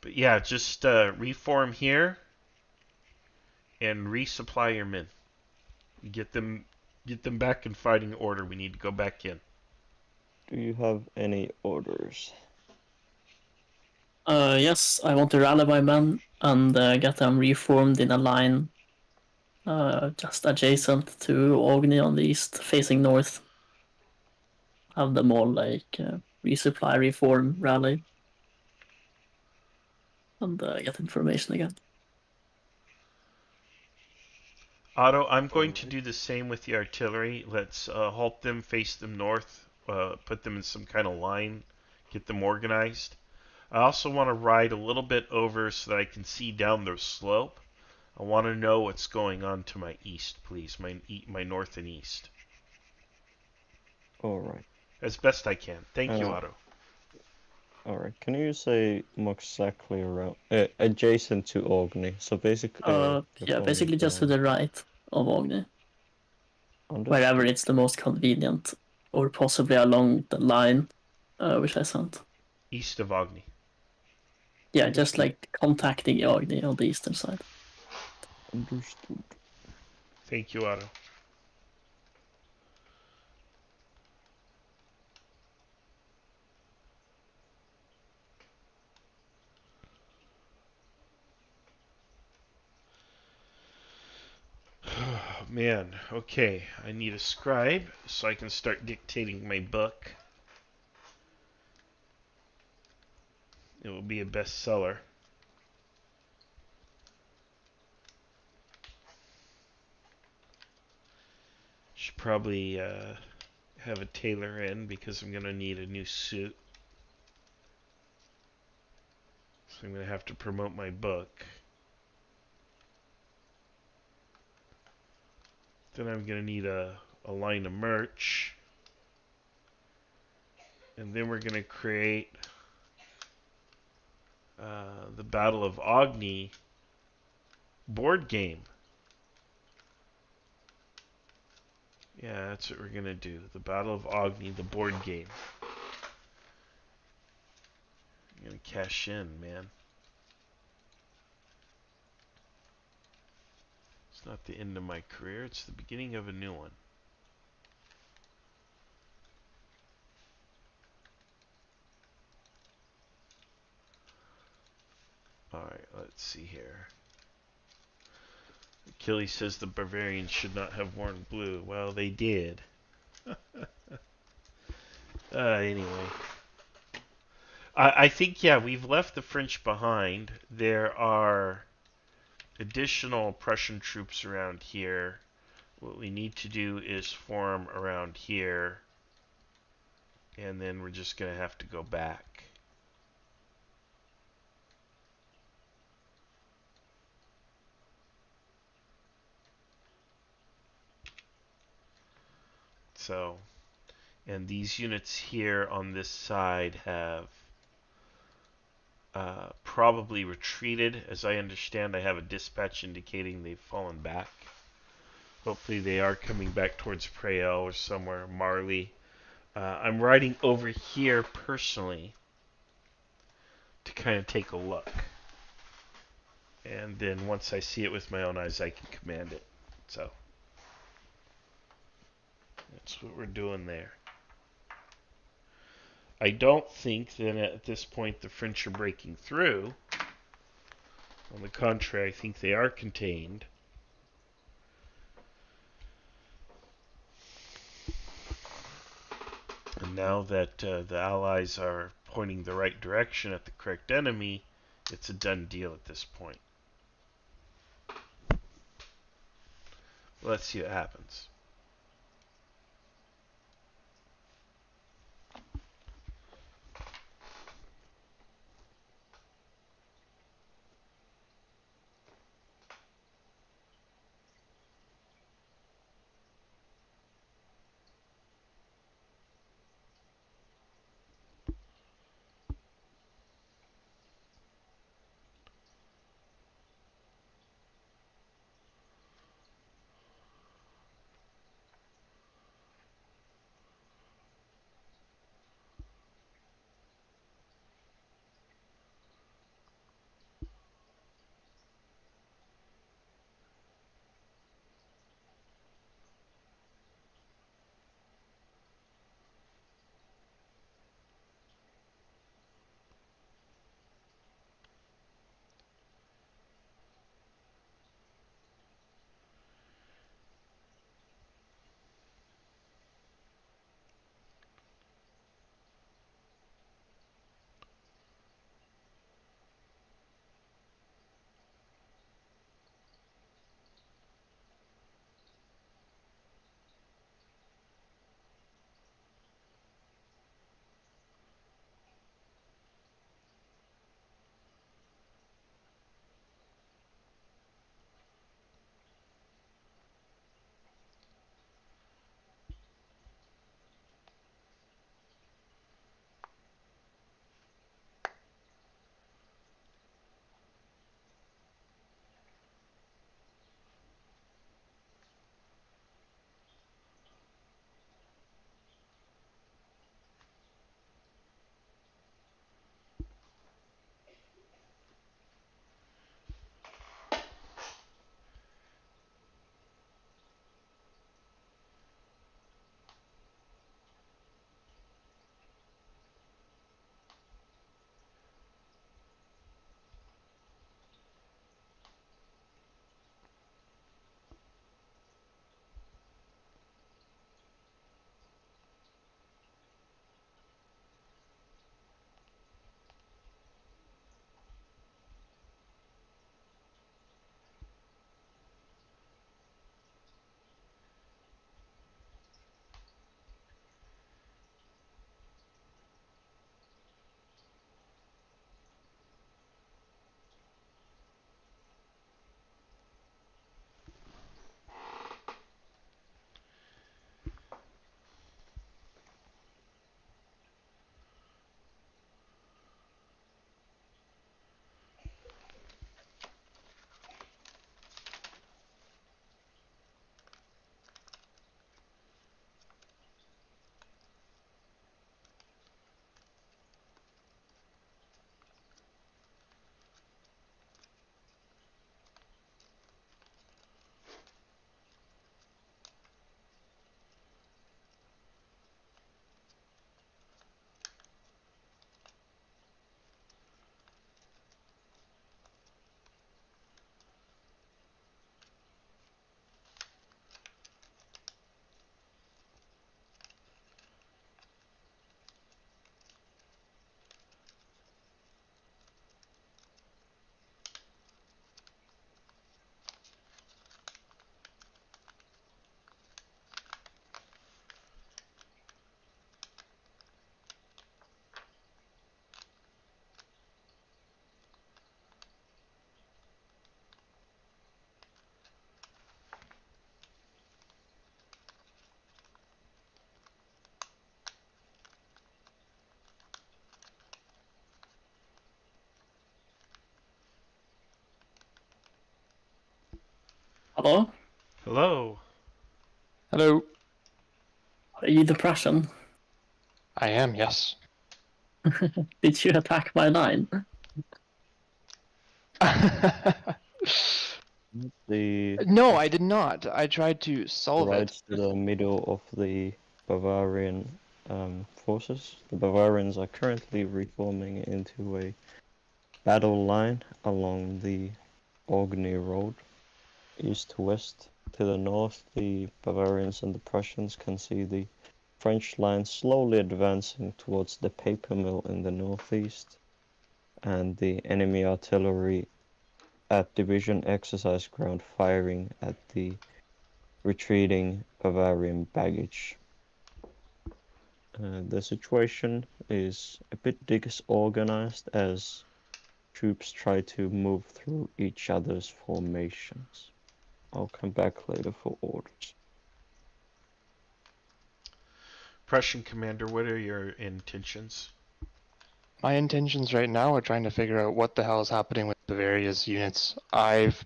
But yeah, just reform here and resupply your men. Get them back in fighting order. We need to go back in. Do you have any orders? Yes, I want to rally my men and get them reformed in a line just adjacent to Ogni on the east, facing north. Have them all resupply, reform, rally, and get information again. Otto, I'm going to do the same with the artillery. Let's halt them, face them north, put them in some kind of line, get them organized. I also want to ride a little bit over so that I can see down the slope. I want to know what's going on to my east, please. My north and east. Alright. As best I can. Thank you, Otto. Alright, can you say more exactly around adjacent to Ogni? So basically yeah, basically just to the right of Ogni. Wherever it's the most convenient. Or possibly along the line which I sent. East of Ogni. Yeah, just like contacting Agni on the eastern side. Understood. Thank you, Otto. Man, okay. I need a scribe so I can start dictating my book. It will be a bestseller. Should probably have a tailor in because I'm going to need a new suit. So I'm going to have to promote my book. Then I'm going to need a line of merch. And then we're going to create the Battle of Agni board game. Yeah, that's what we're going to do. The Battle of Agni, the board game. I'm going to cash in, man. It's not the end of my career, it's the beginning of a new one. Alright, let's see here. Achilles says the Bavarians should not have worn blue. Well, they did. Anyway. I think, yeah, we've left the French behind. There are additional Prussian troops around here. What we need to do is form around here. And then we're just going to have to go back. So, and these units here on this side have probably retreated. As I understand, I have a dispatch indicating they've fallen back. Hopefully they are coming back towards Preel or somewhere, Marley. I'm riding over here personally to kind of take a look. And then once I see it with my own eyes, I can command it. So, that's what we're doing there. I don't think that at this point the French are breaking through. On the contrary, I think they are contained. And now that the Allies are pointing the right direction at the correct enemy, it's a done deal at this point. Let's see what happens. Hello? Hello. Hello. Are you the Prussian? I am, yes. Did you attack my line? The No, I did not. I tried to solve right it. to the middle of the Bavarian forces. The Bavarians are currently reforming into a battle line along the Orkney Road, east to west. To the north, the Bavarians and the Prussians can see the French line slowly advancing towards the paper mill in the northeast, and the enemy artillery at division exercise ground firing at the retreating Bavarian baggage. The situation is a bit disorganized as troops try to move through each other's formations. I'll come back later for orders. Prussian commander, what are your intentions? My intentions right now are trying to figure out what the hell is happening with the various units. I've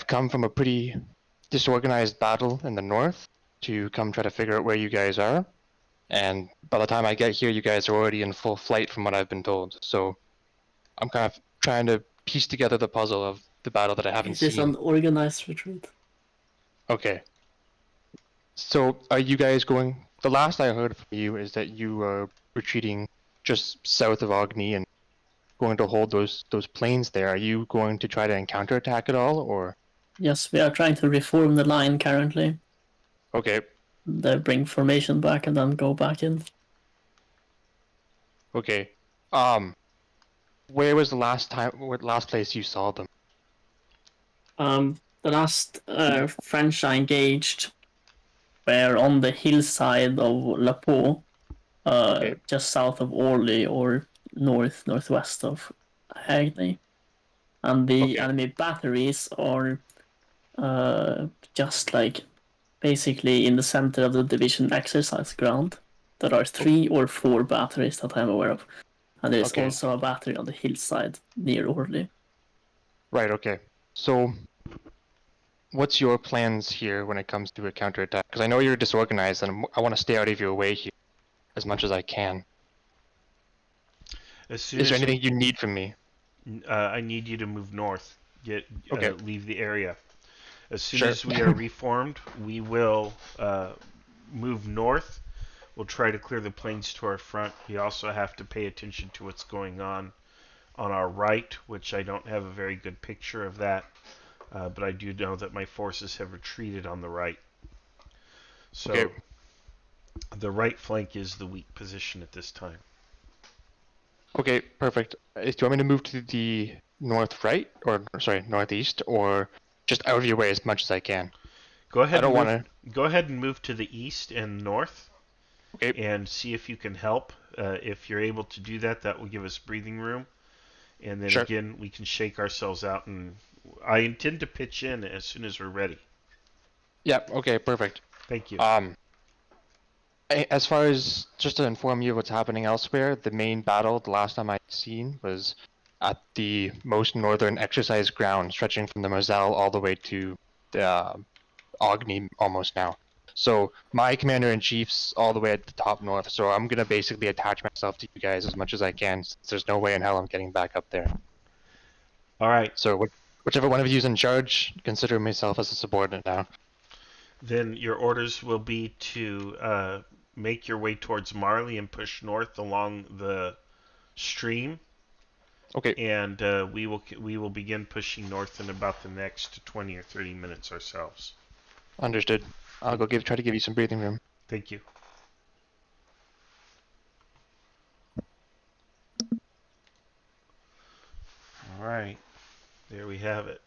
come from a pretty disorganized battle in the north to come try to figure out where you guys are. And by the time I get here, you guys are already in full flight from what I've been told. So I'm kind of trying to piece together the puzzle of the battle that I haven't Is this seen. an organized retreat? Okay. So are you guys going... The last I heard from you is that you are retreating just south of Agni and going to hold those planes there. Are you going to try to counterattack at all, or? Yes, we are trying to reform the line currently. Okay. They bring formation back and then go back in. Okay. Where was the last place you saw them? The last French I engaged were on the hillside of Lapeau, Okay. just south of Orly or northwest of Hackney. And the enemy batteries are just like basically in the center of the division exercise ground. There are 3 or 4 batteries that I'm aware of. And there's also a battery on the hillside near Orly. Right, okay. So, what's your plans here when it comes to a counterattack? Because I know you're disorganized and I want to stay out of your way here as much as I can. As soon Is there as anything you need from me? I need you to move north. Leave the area. As soon Sure. as we are reformed, we will move north. We'll try to clear the plains to our front. We also have to pay attention to what's going on our right, which I don't have a very good picture of that, but I do know that my forces have retreated on the right. So the right flank is the weak position at this time. Okay, perfect. Do you want me to move to the northeast, or just out of your way as much as I can? Go ahead. I don't want to. Go ahead and move to the east and north. Okay. And see if you can help. If you're able to do that, that will give us breathing room. And then again, we can shake ourselves out. And I intend to pitch in as soon as we're ready. Yeah. Okay. Perfect. Thank you. As far as just to inform you of what's happening elsewhere, the main battle the last time I'd seen was at the most northern exercise ground, stretching from the Moselle all the way to Agni almost now. So my commander-in-chief's all the way at the top north, so I'm gonna basically attach myself to you guys as much as I can, since there's no way in hell I'm getting back up there. All right. So whichever one of you is in charge, consider myself as a subordinate now. Then your orders will be to make your way towards Marley and push north along the stream. Okay. And we will begin pushing north in about the next 20 or 30 minutes ourselves. Understood. I'll go try to give you some breathing room. Thank you. All right. There we have it.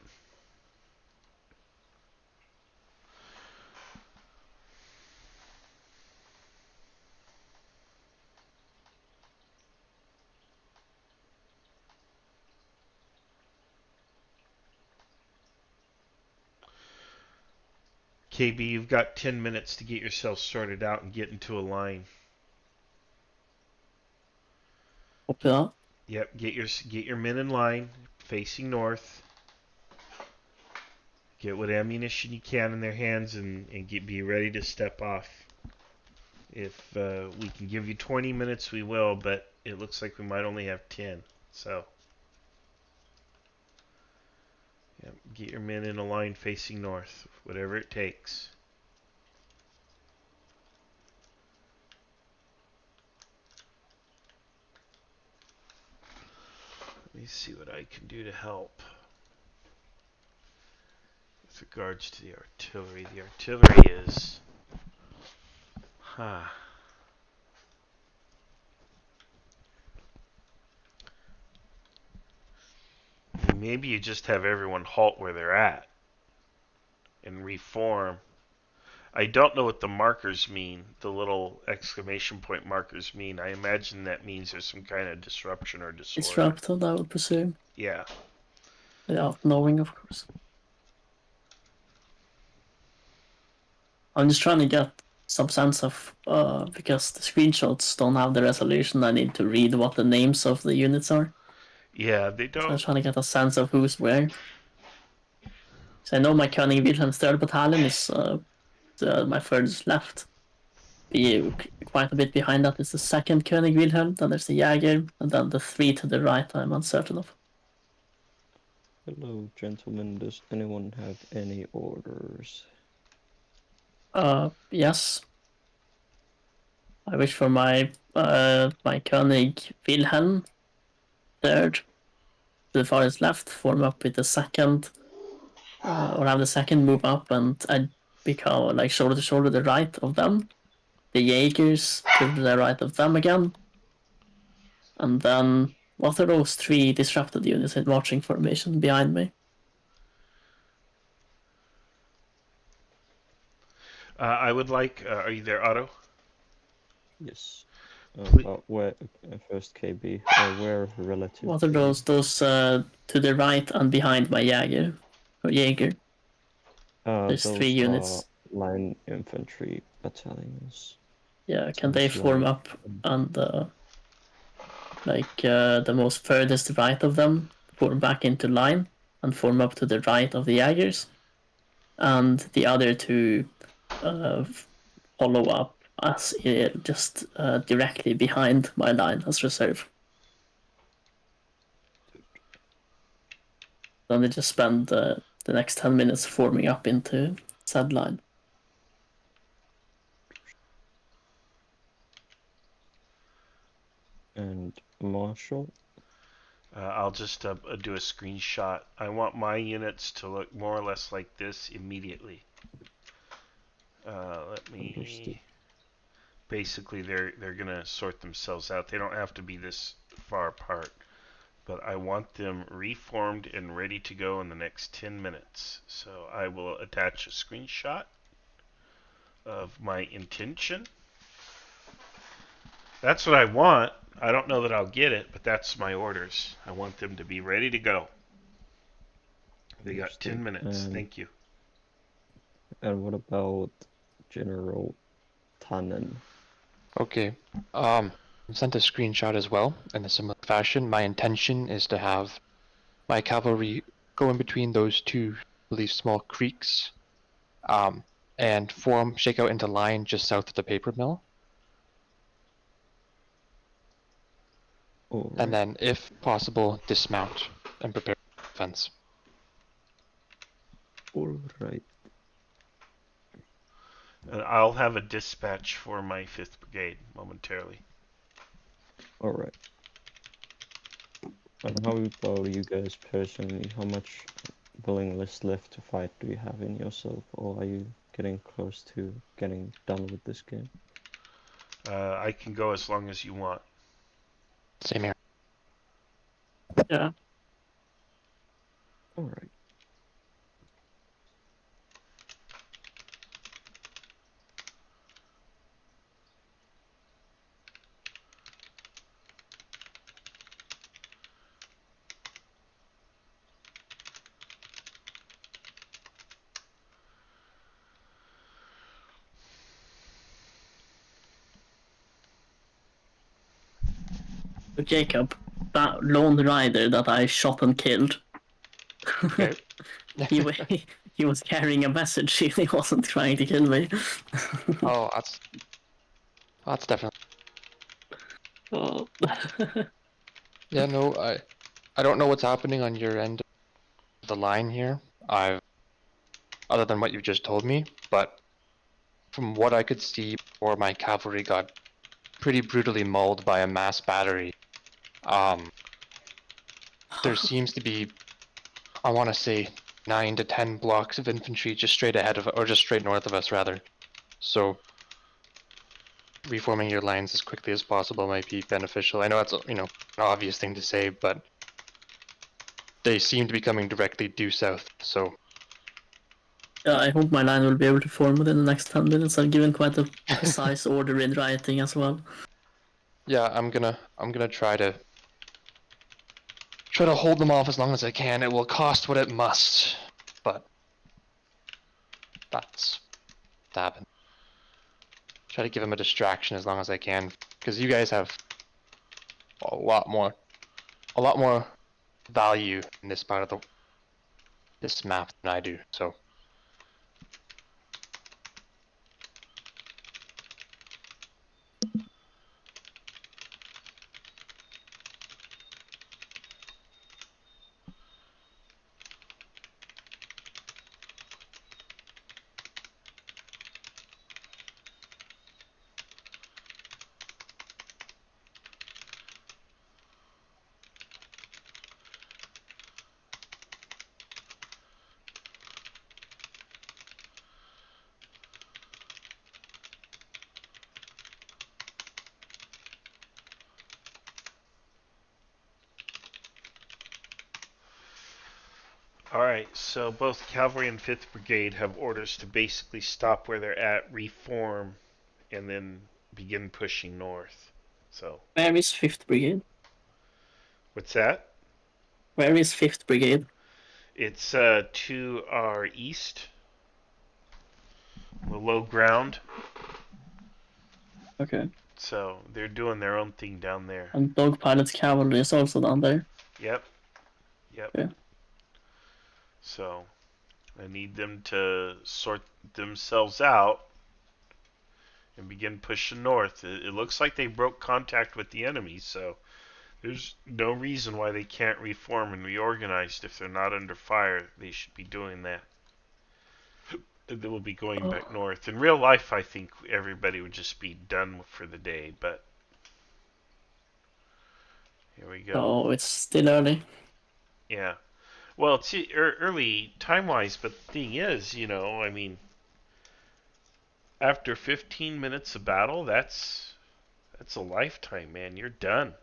KB, you've got 10 minutes to get yourself sorted out and get into a line. Copy that. Yep, get your men in line, facing north. Get what ammunition you can in their hands and be ready to step off. If we can give you 20 minutes, we will, but it looks like we might only have 10. So, yeah, get your men in a line facing north, whatever it takes. Let me see what I can do to help. With regards to the artillery is... Maybe you just have everyone halt where they're at and reform. I don't know what the markers mean, the little exclamation point markers mean. I imagine that means there's some kind of disruption or disorder. Disrupted, I would presume. Yeah. Without knowing, of course. I'm just trying to get some sense of, because the screenshots don't have the resolution, I need to read what the names of the units are. Yeah, they don't. So I'm trying to get a sense of who's where. So I know my König Wilhelm's 3rd Battalion is my furthest left. Quite a bit behind that is the 2nd König Wilhelm, then there's the Jäger, and then the 3 to the right I'm uncertain of. Hello, gentlemen. Does anyone have any orders? Yes. I wish for my König Wilhelm 3rd, the farthest left, form up with the 2nd, or have the 2nd move up, and I'd become like shoulder to shoulder the right of them. The Jaegers to the right of them again. And then, what are those 3 disrupted units in marching formation behind me? I would like, are you there, Otto? Yes. Where, first KB, where relative? What are those to the right and behind my Jaeger? Or Jaeger? There's those 3 units. Line infantry battalions. Yeah, can they form up and the most furthest right of them form back into line and form up to the right of the Jaegers, and the other 2 follow up as just directly behind my line as reserve. Then they just spend the next 10 minutes forming up into said line. And Marshall? I'll just do a screenshot. I want my units to look more or less like this immediately. Let me... Understood. Basically, they're gonna sort themselves out. They don't have to be this far apart, but I want them reformed and ready to go in the next 10 minutes. So I will attach a screenshot of my intention. That's what I want. I don't know that I'll get it, but that's my orders. I want them to be ready to go. They got 10 minutes. Thank you. And what about General Tannen? Okay. I sent a screenshot as well in a similar fashion. My intention is to have my cavalry go in between those 2, I believe, small creeks, and shake out into line just south of the paper mill. Right. And then, if possible, dismount and prepare for defense. All right. And I'll have a dispatch for my 5th Brigade momentarily. All right. And how about you guys personally? How much willingness left to fight do you have in yourself, or are you getting close to getting done with this game? I can go as long as you want. Same here. Yeah. All right. Jacob, that lone rider that I shot and killed. Okay. he he was carrying a message. He wasn't trying to kill me. Oh, that's definitely. Oh. Yeah, no, I don't know what's happening on your end of the line here. Other than what you just told me, but from what I could see before my cavalry got pretty brutally mauled by a mass battery, there seems to be, I want to say, 9 to 10 blocks of infantry just straight ahead of, or just straight north of us rather. So reforming your lines as quickly as possible might be beneficial. I know that's, an obvious thing to say, but they seem to be coming directly due south, so. Yeah, I hope my line will be able to form within the next 10 minutes. I've given quite a precise order in writing as well. Yeah, I'm gonna try to hold them off as long as I can. It will cost what it must, but that's happened. Try to give them a distraction as long as I can, because you guys have a lot more value in this part of this map than I do. So. Alright, so both Cavalry and 5th Brigade have orders to basically stop where they're at, reform, and then begin pushing north. So. Where is 5th Brigade? What's that? Where is 5th Brigade? It's to our east, the low ground. Okay. So they're doing their own thing down there. And Dogpilot's cavalry is also down there. Yep. Okay. So I need them to sort themselves out and begin pushing north. It looks like they broke contact with the enemy, so there's no reason why they can't reform and reorganize. If they're not under fire, they should be doing that. They will be going back north. In real life, I think everybody would just be done for the day, but here we go. Oh, it's still early. Yeah. Well, it's early time-wise, but the thing is, I mean, after 15 minutes of battle, that's a lifetime, man. You're done.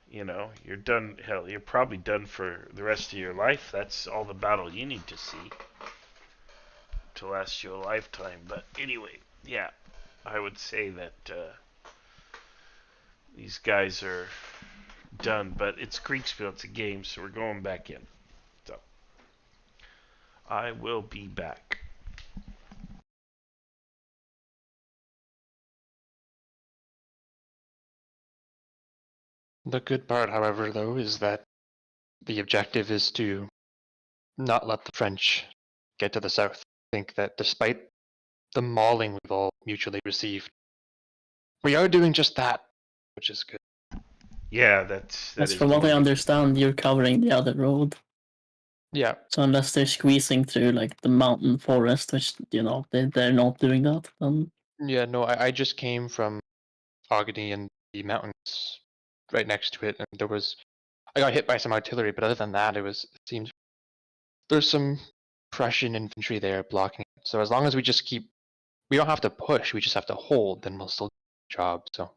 You're done. Hell, you're probably done for the rest of your life. That's all the battle you need to see to last you a lifetime. But anyway, yeah, I would say that these guys are done. But it's Kriegsspiel. It's a game, so we're going back in. So I will be back. The good part, however, though, is that the objective is to not let the French get to the south. I think that despite the mauling we've all mutually received, we are doing just that, which is good. Yeah, that's from what I understand, you're covering the other road. Yeah. So unless they're squeezing through like the mountain forest, which they're not doing that, then. Yeah, no, I just came from Ogden and the mountains right next to it, and I got hit by some artillery, but other than that, it seems there's some Prussian infantry there blocking it. So as long as we don't have to push, we just have to hold, then we'll still do the job. So.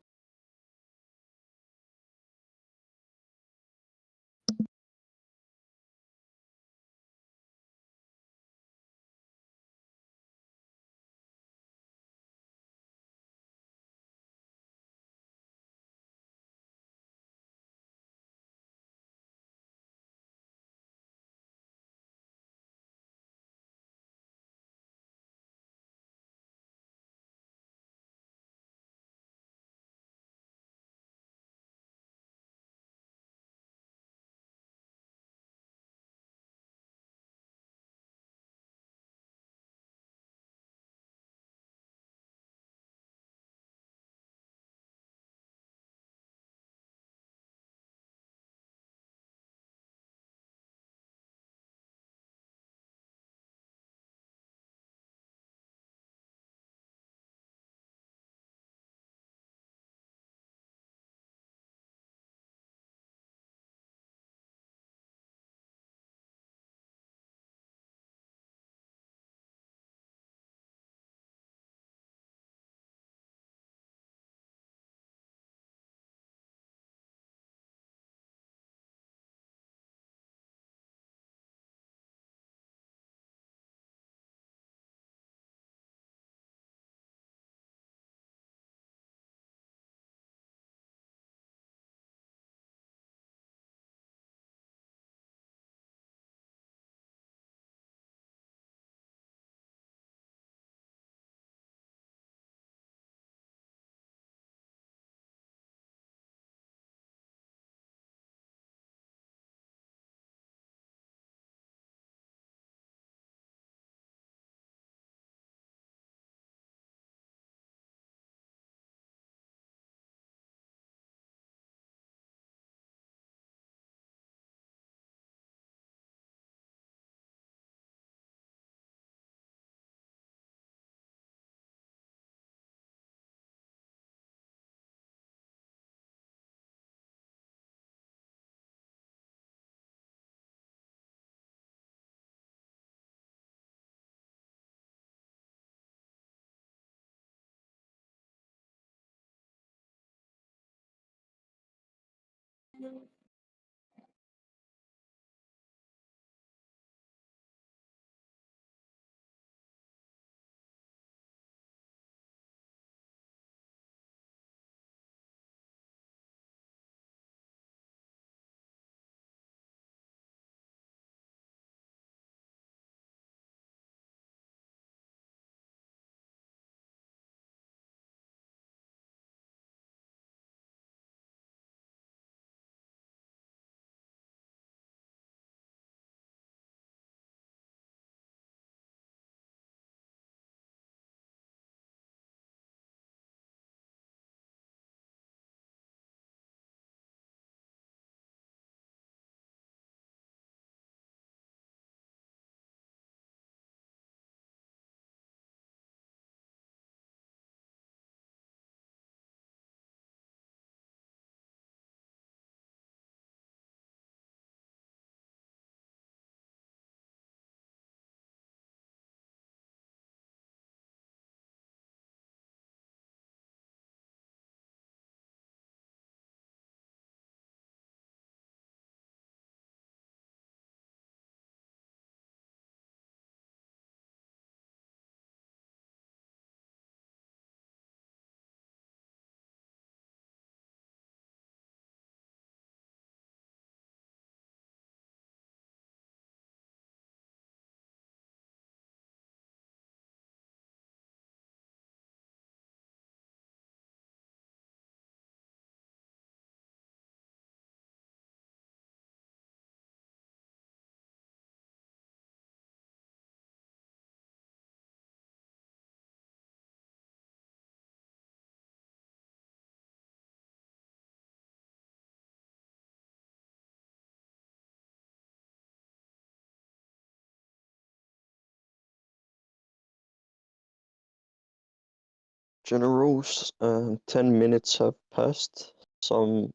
Generals, 10 minutes have passed. Some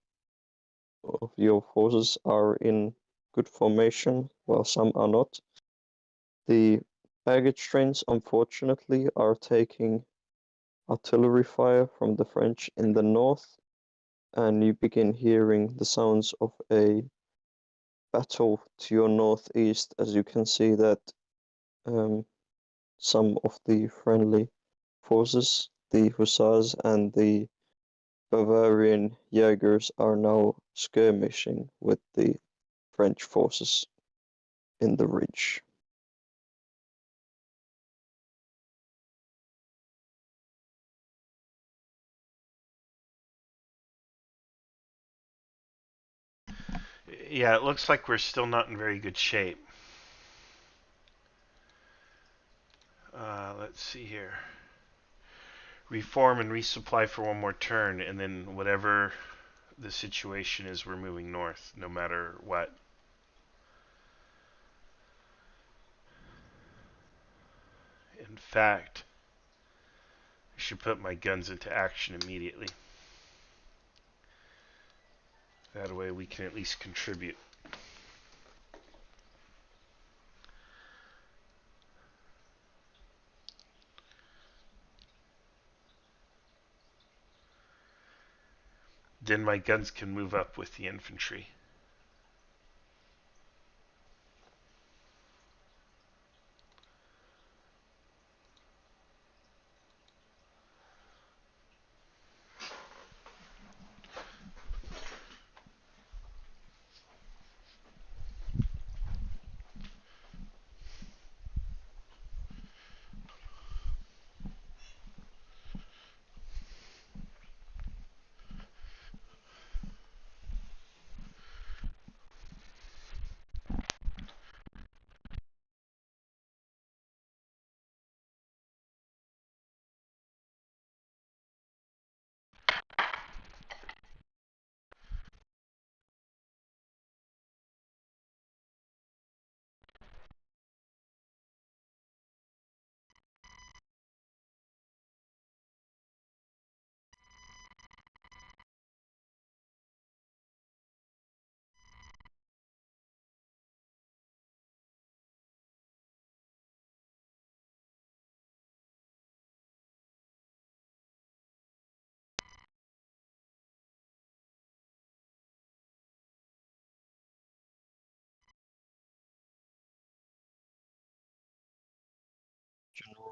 of your forces are in good formation, while some are not. The baggage trains, unfortunately, are taking artillery fire from the French in the north, and you begin hearing the sounds of a battle to your northeast, as you can see that some of the friendly forces, the Hussars and the Bavarian Jaegers, are now skirmishing with the French forces in the ridge. Yeah, it looks like we're still not in very good shape. Let's see here. Reform and resupply for one more turn, and then whatever the situation is, we're moving north, no matter what. In fact, I should put my guns into action immediately. That way we can at least contribute. Then my guns can move up with the infantry.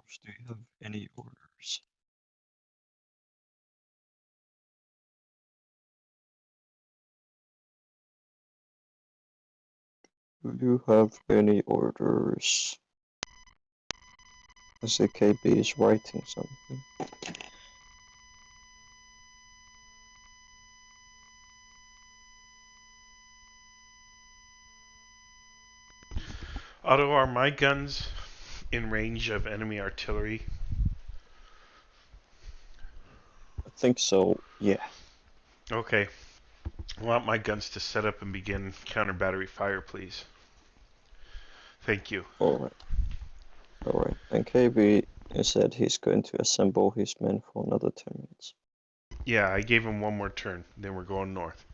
Generals, do you have any orders? Do you have any orders? As the KB is writing something. Otto, are my guns in range of enemy artillery? I think so, yeah. Okay. I want my guns to set up and begin counter battery fire, please. Thank you. Alright. Alright. And KB said he's going to assemble his men for another 10 minutes. Yeah, I gave him one more turn. Then we're going north.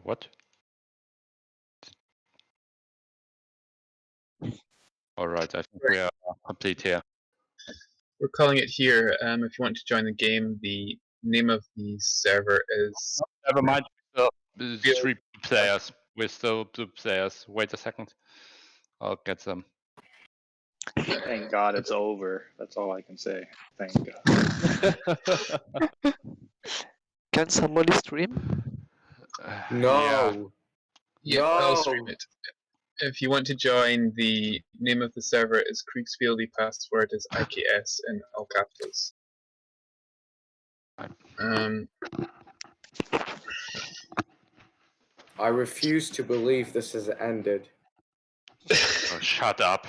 What? All right, I think we are complete here. We're calling it here. If you want to join the game, the name of the server is. Never mind. There's 3 players. We're still 2 players. Wait a second. I'll get them. Thank God it's over. That's all I can say. Thank God. Can somebody stream? No. Yeah, No. I'll stream it. If you want to join, the name of the server is Kriegsspiel. The password is IKS in all capitals. I refuse to believe this has ended. Oh, shut up.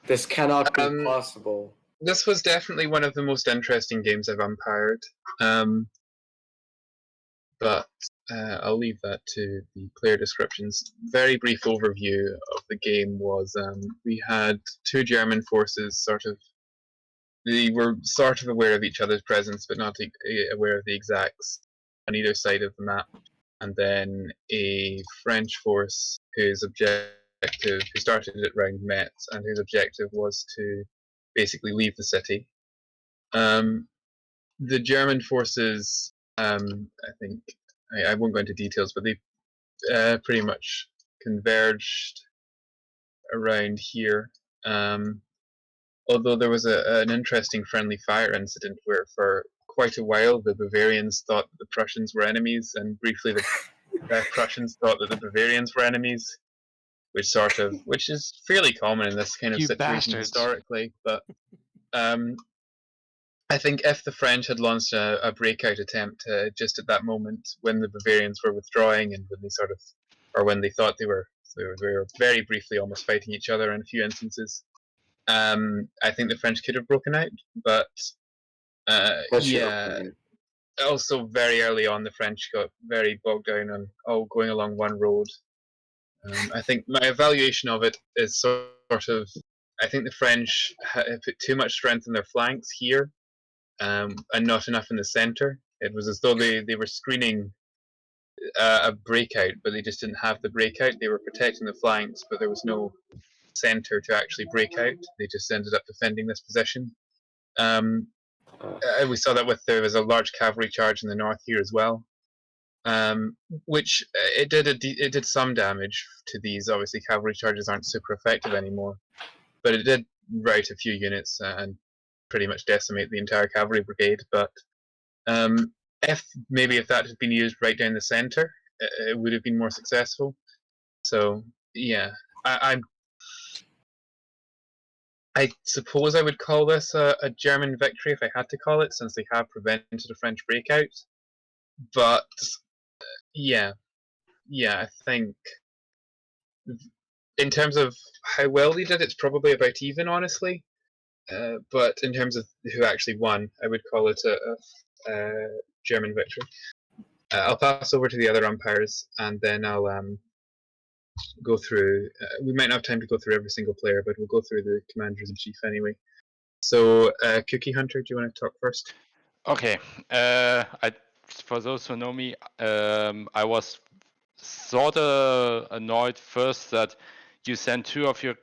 This cannot be possible. This was definitely one of the most interesting games I've umpired. But I'll leave that to the player descriptions. Very brief overview of the game was we had 2 German forces they were sort of aware of each other's presence, but not aware of the exacts on either side of the map. And then a French force who started at around Metz, and whose objective was to basically leave the city. The German forces, I think, I won't go into details, but they pretty much converged around here. Although there was an interesting friendly fire incident where for quite a while the Bavarians thought that the Prussians were enemies, and briefly the Prussians thought that the Bavarians were enemies, which is fairly common in this kind of situation historically. But I think if the French had launched a breakout attempt just at that moment when the Bavarians were withdrawing, and when they thought they were very briefly almost fighting each other in a few instances, I think the French could have broken out. But also very early on the French got very bogged down on going along one road. I think my evaluation of it is sort of, I think the French put too much strength in their flanks here, and not enough in the center. It was as though they were screening a breakout, but they just didn't have the breakout. They were protecting the flanks, but there was no center to actually break out. They just ended up defending this position. We saw that there was a large cavalry charge in the north here as well, which it did some damage to these. Obviously, cavalry charges aren't super effective anymore, but it did rout a few units and pretty much decimate the entire cavalry brigade. But if that had been used right down the center, it would have been more successful. So yeah, I suppose I would call this a German victory if I had to call it, since they have prevented a French breakout. But yeah, I think in terms of how well they did, it's probably about even, honestly. But in terms of who actually won, I would call it a German victory. I'll pass over to the other umpires, and then I'll go through. We might not have time to go through every single player, but we'll go through the commanders in chief anyway. So, Cookie Hunter, do you want to talk first? Okay. For those who know me, I was sort of annoyed first that you sent 2 of your.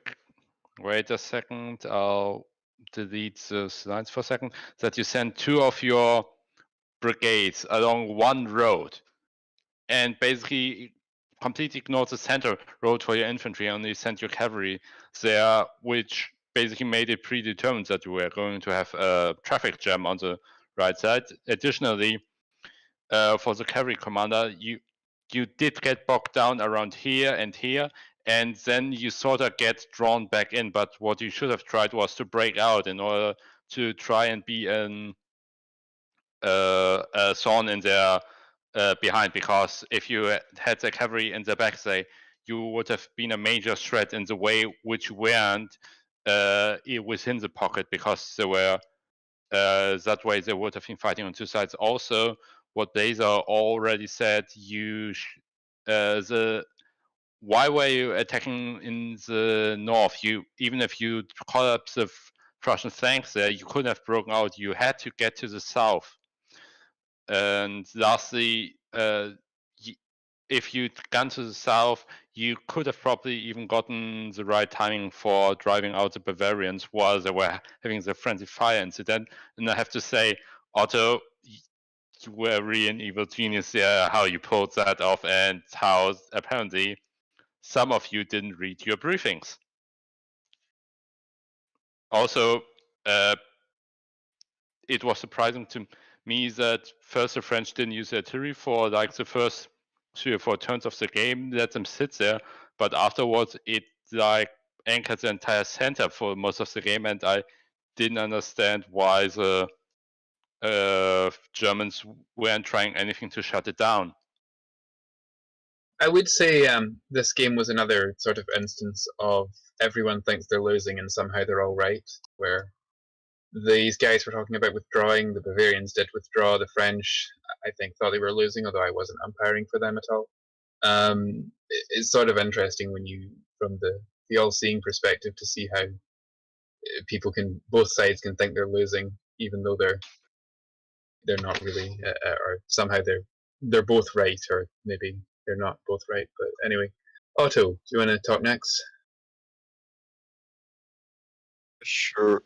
Wait a second. I'll delete the slides for a second. That you sent 2 of your brigades along one road, and basically completely ignored the center road for your infantry, only sent your cavalry there, which basically made it predetermined that you were going to have a traffic jam on the right side. Additionally, for the cavalry commander, you did get bogged down around here, and then you sort of get drawn back in. But what you should have tried was to break out in order to try and be a thorn in their behind, because if you had the cavalry in the back, you would have been a major threat in the way which weren't within the pocket, because they were that way they would have been fighting on 2 sides. Also, what Blazer already said, why were you attacking in the north? Even if you collapsed the Prussian flanks there, you couldn't have broken out. You had to get to the south. And lastly, if you'd gone to the south, you could have probably even gotten the right timing for driving out the Bavarians while they were having the friendly fire incident. And I have to say, Otto, you were really an evil genius there, how you pulled that off and how apparently some of you didn't read your briefings. Also, it was surprising to me that first the French didn't use artillery for like the first 3 or 4 turns of the game, let them sit there, but afterwards it like anchored the entire center for most of the game, and I didn't understand why the Germans weren't trying anything to shut it down. I would say this game was another sort of instance of everyone thinks they're losing and somehow they're all right, where these guys were talking about withdrawing, the Bavarians did withdraw, the French, I think, thought they were losing, although I wasn't umpiring for them at all. It's sort of interesting when you, from the all-seeing perspective, to see how people can, both sides can think they're losing, even though they're not really, or somehow they're both right, or maybe they're not both right. But anyway, Otto, do you want to talk next? Sure.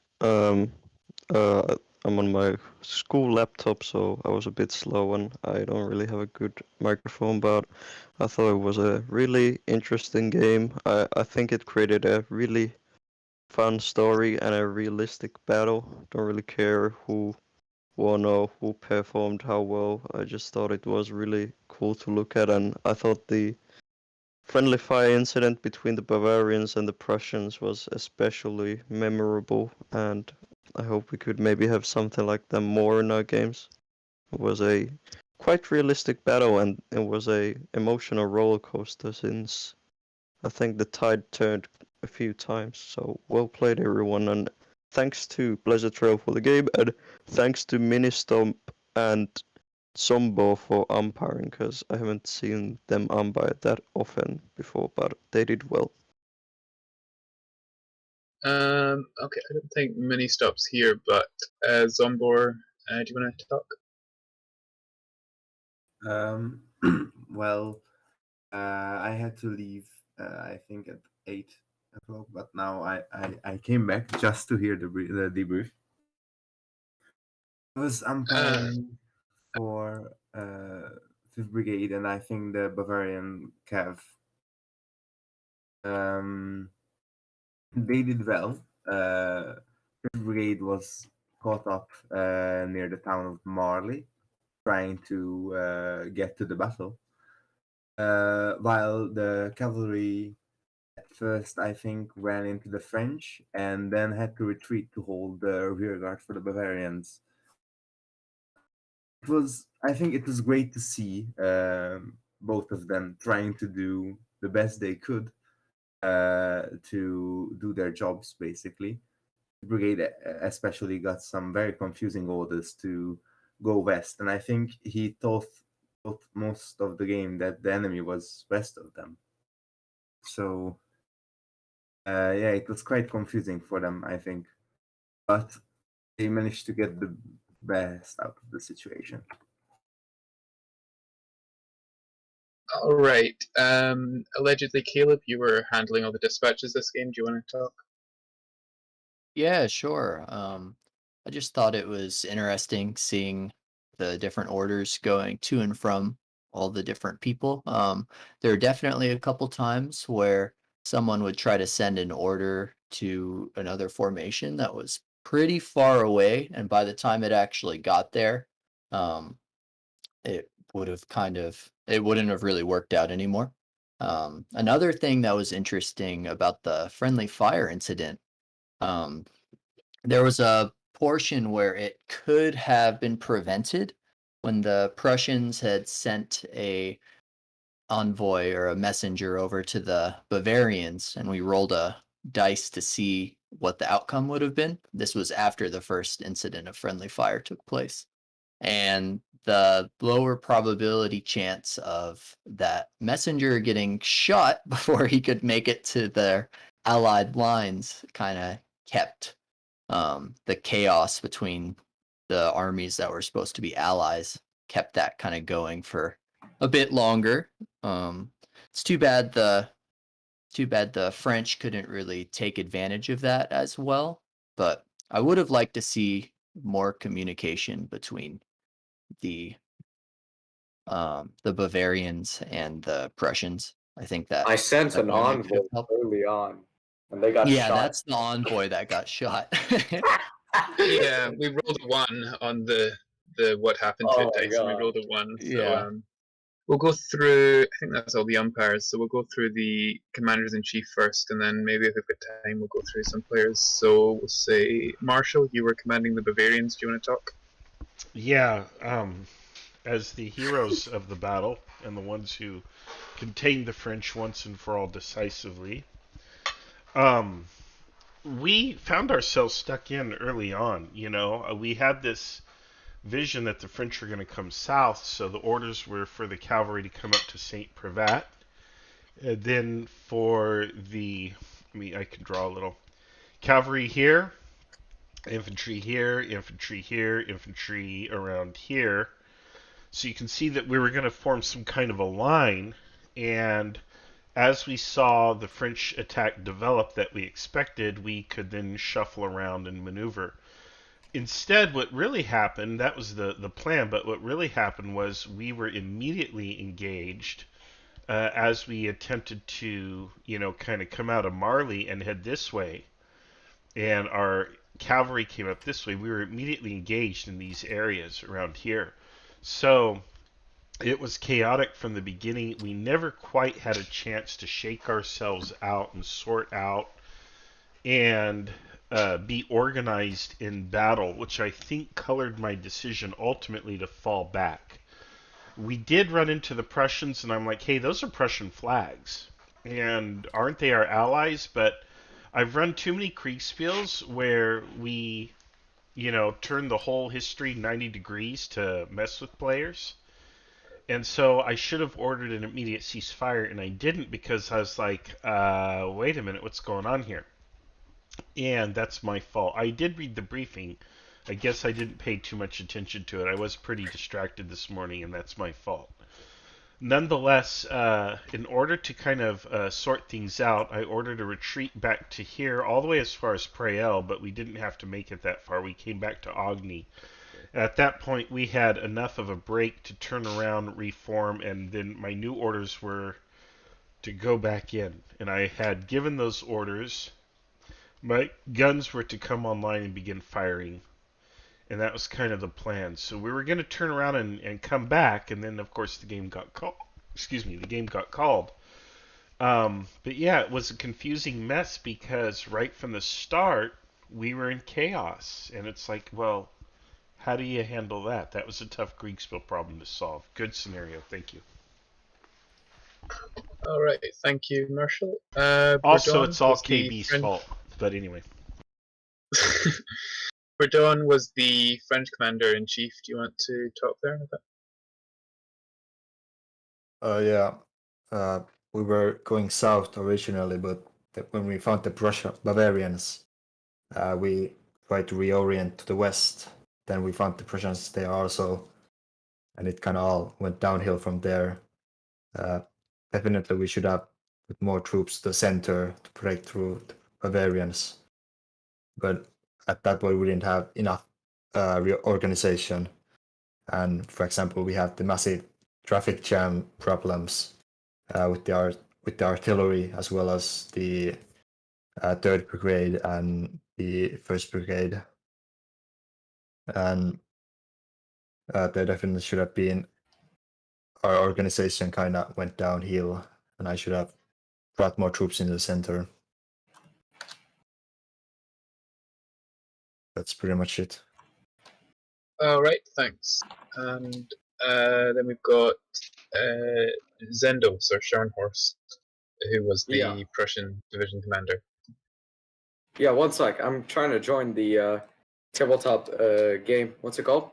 I'm on my school laptop, so I was a bit slow and I don't really have a good microphone, but I thought it was a really interesting game. I think it created a really fun story and a realistic battle. Don't really care who won or who performed how well. I just thought it was really cool to look at, and I thought the friendly fire incident between the Bavarians and the Prussians was especially memorable, and I hope we could maybe have something like them more in our games. It was a quite realistic battle, and it was a emotional roller coaster since I think the tide turned a few times. So well played, everyone, and thanks to Blizzard Trail for the game, and thanks to Ministomp and Zombo for umpiring, because I haven't seen them umpire that often before, but they did well. Okay, I don't think mini stops here, but Zombor, do you want to talk? Well, I had to leave, I think at 8 o'clock, but now I came back just to hear the debrief. I was umpiring for 5th Brigade, and I think the Bavarian Cav. They did well. 5th Brigade was caught up near the town of Marley, trying to get to the battle. While the cavalry at first, I think, ran into the French and then had to retreat to hold the rearguard for the Bavarians. I think it was great to see both of them trying to do the best they could to do their jobs, basically. The brigade especially got some very confusing orders to go west, and I think he thought most of the game that the enemy was west of them. So yeah, it was quite confusing for them, I think, but they managed to get the best out of the situation. All right. Allegedly, Caleb, you were handling all the dispatches this game. Do you want to talk? Yeah, sure. I just thought it was interesting seeing the different orders going to and from all the different people. There are definitely a couple times where someone would try to send an order to another formation that was pretty far away, and by the time it actually got there, it wouldn't have really worked out anymore. Another thing that was interesting about the friendly fire incident, there was a portion where it could have been prevented when the Prussians had sent a envoy or a messenger over to the Bavarians, and we rolled a dice to see what the outcome would have been. This was after the first incident of friendly fire took place. And the lower probability chance of that messenger getting shot before he could make it to their allied lines kind of kept the chaos between the armies that were supposed to be allies, kept that kind of going for a bit longer. It's too bad the French couldn't really take advantage of that as well. But I would have liked to see more communication between the Bavarians and the Prussians. I think that I sent an maybe could envoy have helped. early on, and they got Yeah, shot. that's the envoy that got shot. Yeah, we rolled a 1 on the what happened to Oh it my dice, and we God. rolled a 1. So Yeah. we'll go through. I think that's all the umpires. So we'll go through the commanders in chief first, and then maybe if we've got time, we'll go through some players. So we'll say, Marshall, you were commanding the Bavarians. Do you want to talk? Yeah, as the heroes of the battle and the ones who contained the French once and for all decisively, we found ourselves stuck in early on. We had this vision that the French were going to come south, so the orders were for the cavalry to come up to Saint Privat, and then for I can draw a little cavalry here, infantry here, infantry here, infantry around here. So you can see that we were going to form some kind of a line, and as we saw the French attack develop that we expected, we could then shuffle around and maneuver. Instead, what really happened, that was the plan, but what really happened was we were immediately engaged as we attempted to, kind of come out of Marley and head this way. And our cavalry came up this way. We were immediately engaged in these areas around here. So it was chaotic from the beginning. We never quite had a chance to shake ourselves out and sort out and be organized in battle, which I think colored my decision ultimately to fall back. We did run into the Prussians, and I'm like, hey, those are Prussian flags. And aren't they our allies? But I've run too many Kriegsspiels where we, turn the whole history 90 degrees to mess with players. And so I should have ordered an immediate ceasefire, and I didn't because I was like, wait a minute, what's going on here? And that's my fault. I did read the briefing. I guess I didn't pay too much attention to it. I was pretty distracted this morning, and that's my fault. Nonetheless, in order to kind of sort things out, I ordered a retreat back to here, all the way as far as Prael, but we didn't have to make it that far. We came back to Agni. At that point, we had enough of a break to turn around, reform, and then my new orders were to go back in. And I had given those orders. My guns were to come online and begin firing. And that was kind of the plan. So we were going to turn around and come back, and then, of course, the game got called. The game got called. But yeah, it was a confusing mess because right from the start, we were in chaos. And it's like, well, how do you handle that? That was a tough Kriegsspiel problem to solve. Good scenario. Thank you. All right, thank you, Marshall. Also, Bourdon it's all was the KB's French- fault. But anyway. Bourdon was the French commander in chief. Do you want to talk there a bit? Yeah. We were going south originally, but when we found the Bavarians, we tried to reorient to the west. Then we found the Prussians there also, and it kind of all went downhill from there. Definitely, we should have put more troops to the center to break through the Bavarians. But at that point, we didn't have enough reorganization. And for example, we have the massive traffic jam problems with the artillery, as well as the 3rd Brigade and the 1st Brigade. And there definitely should have been, our organization kind of went downhill, and I should have brought more troops in the center. That's pretty much it. All right, thanks. And then we've got Zendos or Scharnhorst, who was the Prussian division commander. Yeah, one sec. I'm trying to join the tabletop game. What's it called?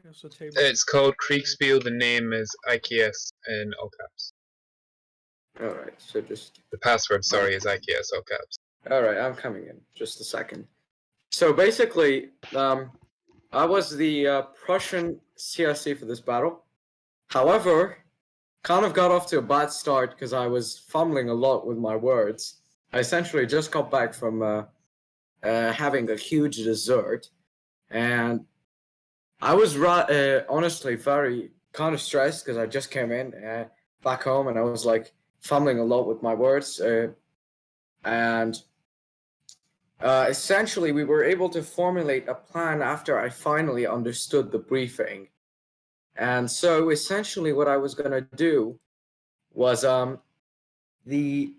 It's called Kriegsspiel. The name is IKS in all caps. All right, so just the password. Sorry, is IKS all caps. All right, I'm coming in. Just a second. So basically, I was the Prussian CSC for this battle. However, kind of got off to a bad start because I was fumbling a lot with my words. I essentially just got back from having a huge dessert, and I was honestly very kind of stressed because I just came in back home, and I was like fumbling a lot with my words, and essentially we were able to formulate a plan after I finally understood the briefing. And so essentially what I was going to do was the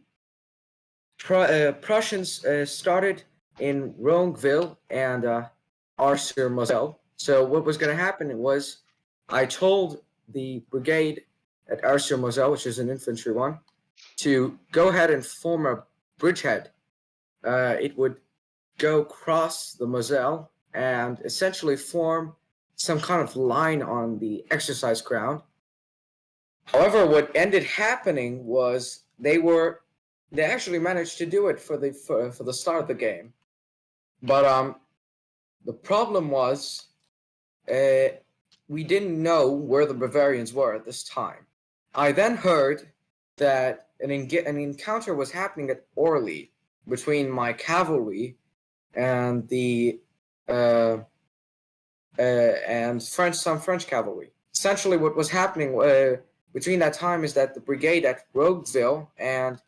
Prussians started in Ronqueville and Arcer-Moselle. So what was going to happen was I told the brigade at Arcer-Moselle, which is an infantry one, to go ahead and form a bridgehead. It would go across the Moselle and essentially form some kind of line on the exercise ground. However, what ended happening was they actually managed to do it for the start of the game, but the problem was we didn't know where the Bavarians were at this time. I then heard that an encounter was happening at Orly between my cavalry and the and some French cavalry. Essentially, what was happening between that time is that the brigade at Rogueville and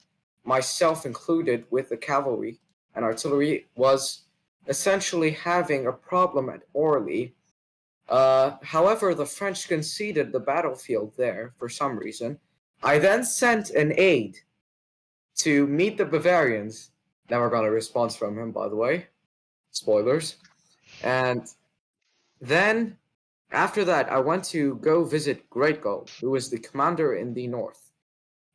myself included with the cavalry and artillery was essentially having a problem at Orly. However, the French conceded the battlefield there for some reason. I then sent an aide to meet the Bavarians. Never got a response from him, by the way. Spoilers. And then, after that, I went to go visit Greatgold, who was the commander in the north.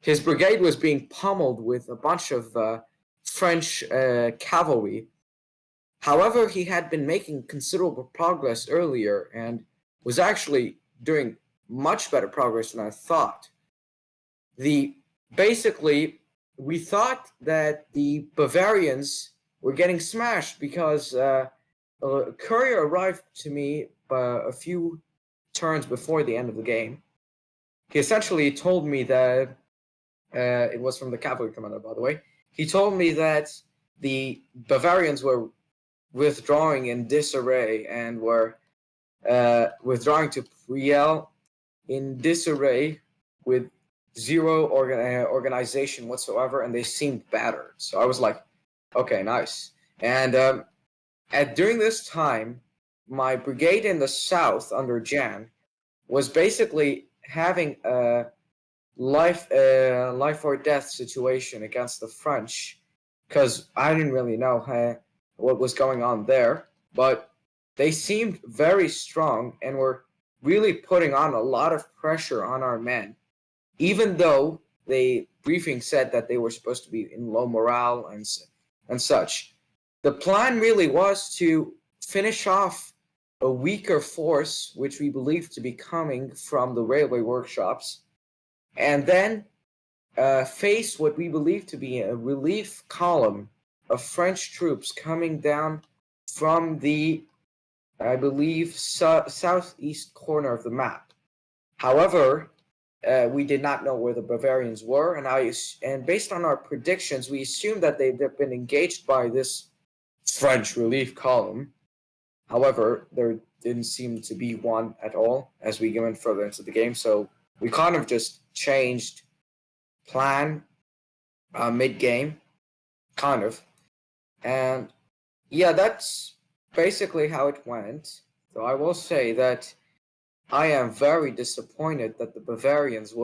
His brigade was being pummeled with a bunch of French cavalry. However, he had been making considerable progress earlier and was actually doing much better progress than I thought. Basically, we thought that the Bavarians were getting smashed because a courier arrived to me a few turns before the end of the game. He essentially told me that it was from the cavalry commander, by the way. He told me that the Bavarians were withdrawing in disarray and were withdrawing to Priel in disarray with zero organization whatsoever, and they seemed battered. So I was like, okay, nice. And during this time, my brigade in the south under Jan was basically having a life or death situation against the French, because I didn't really know what was going on there, but they seemed very strong and were really putting on a lot of pressure on our men, even though the briefing said that they were supposed to be in low morale and such. The plan really was to finish off a weaker force, which we believed to be coming from the railway workshops, and then face what we believed to be a relief column of French troops coming down from the, I believe, southeast corner of the map. However, we did not know where the Bavarians were, and based on our predictions, we assumed that they'd been engaged by this French relief column. However, there didn't seem to be one at all as we went further into the game, so we kind of just changed plan mid-game, kind of. And yeah, that's basically how it went. So I will say that I am very disappointed that the Bavarians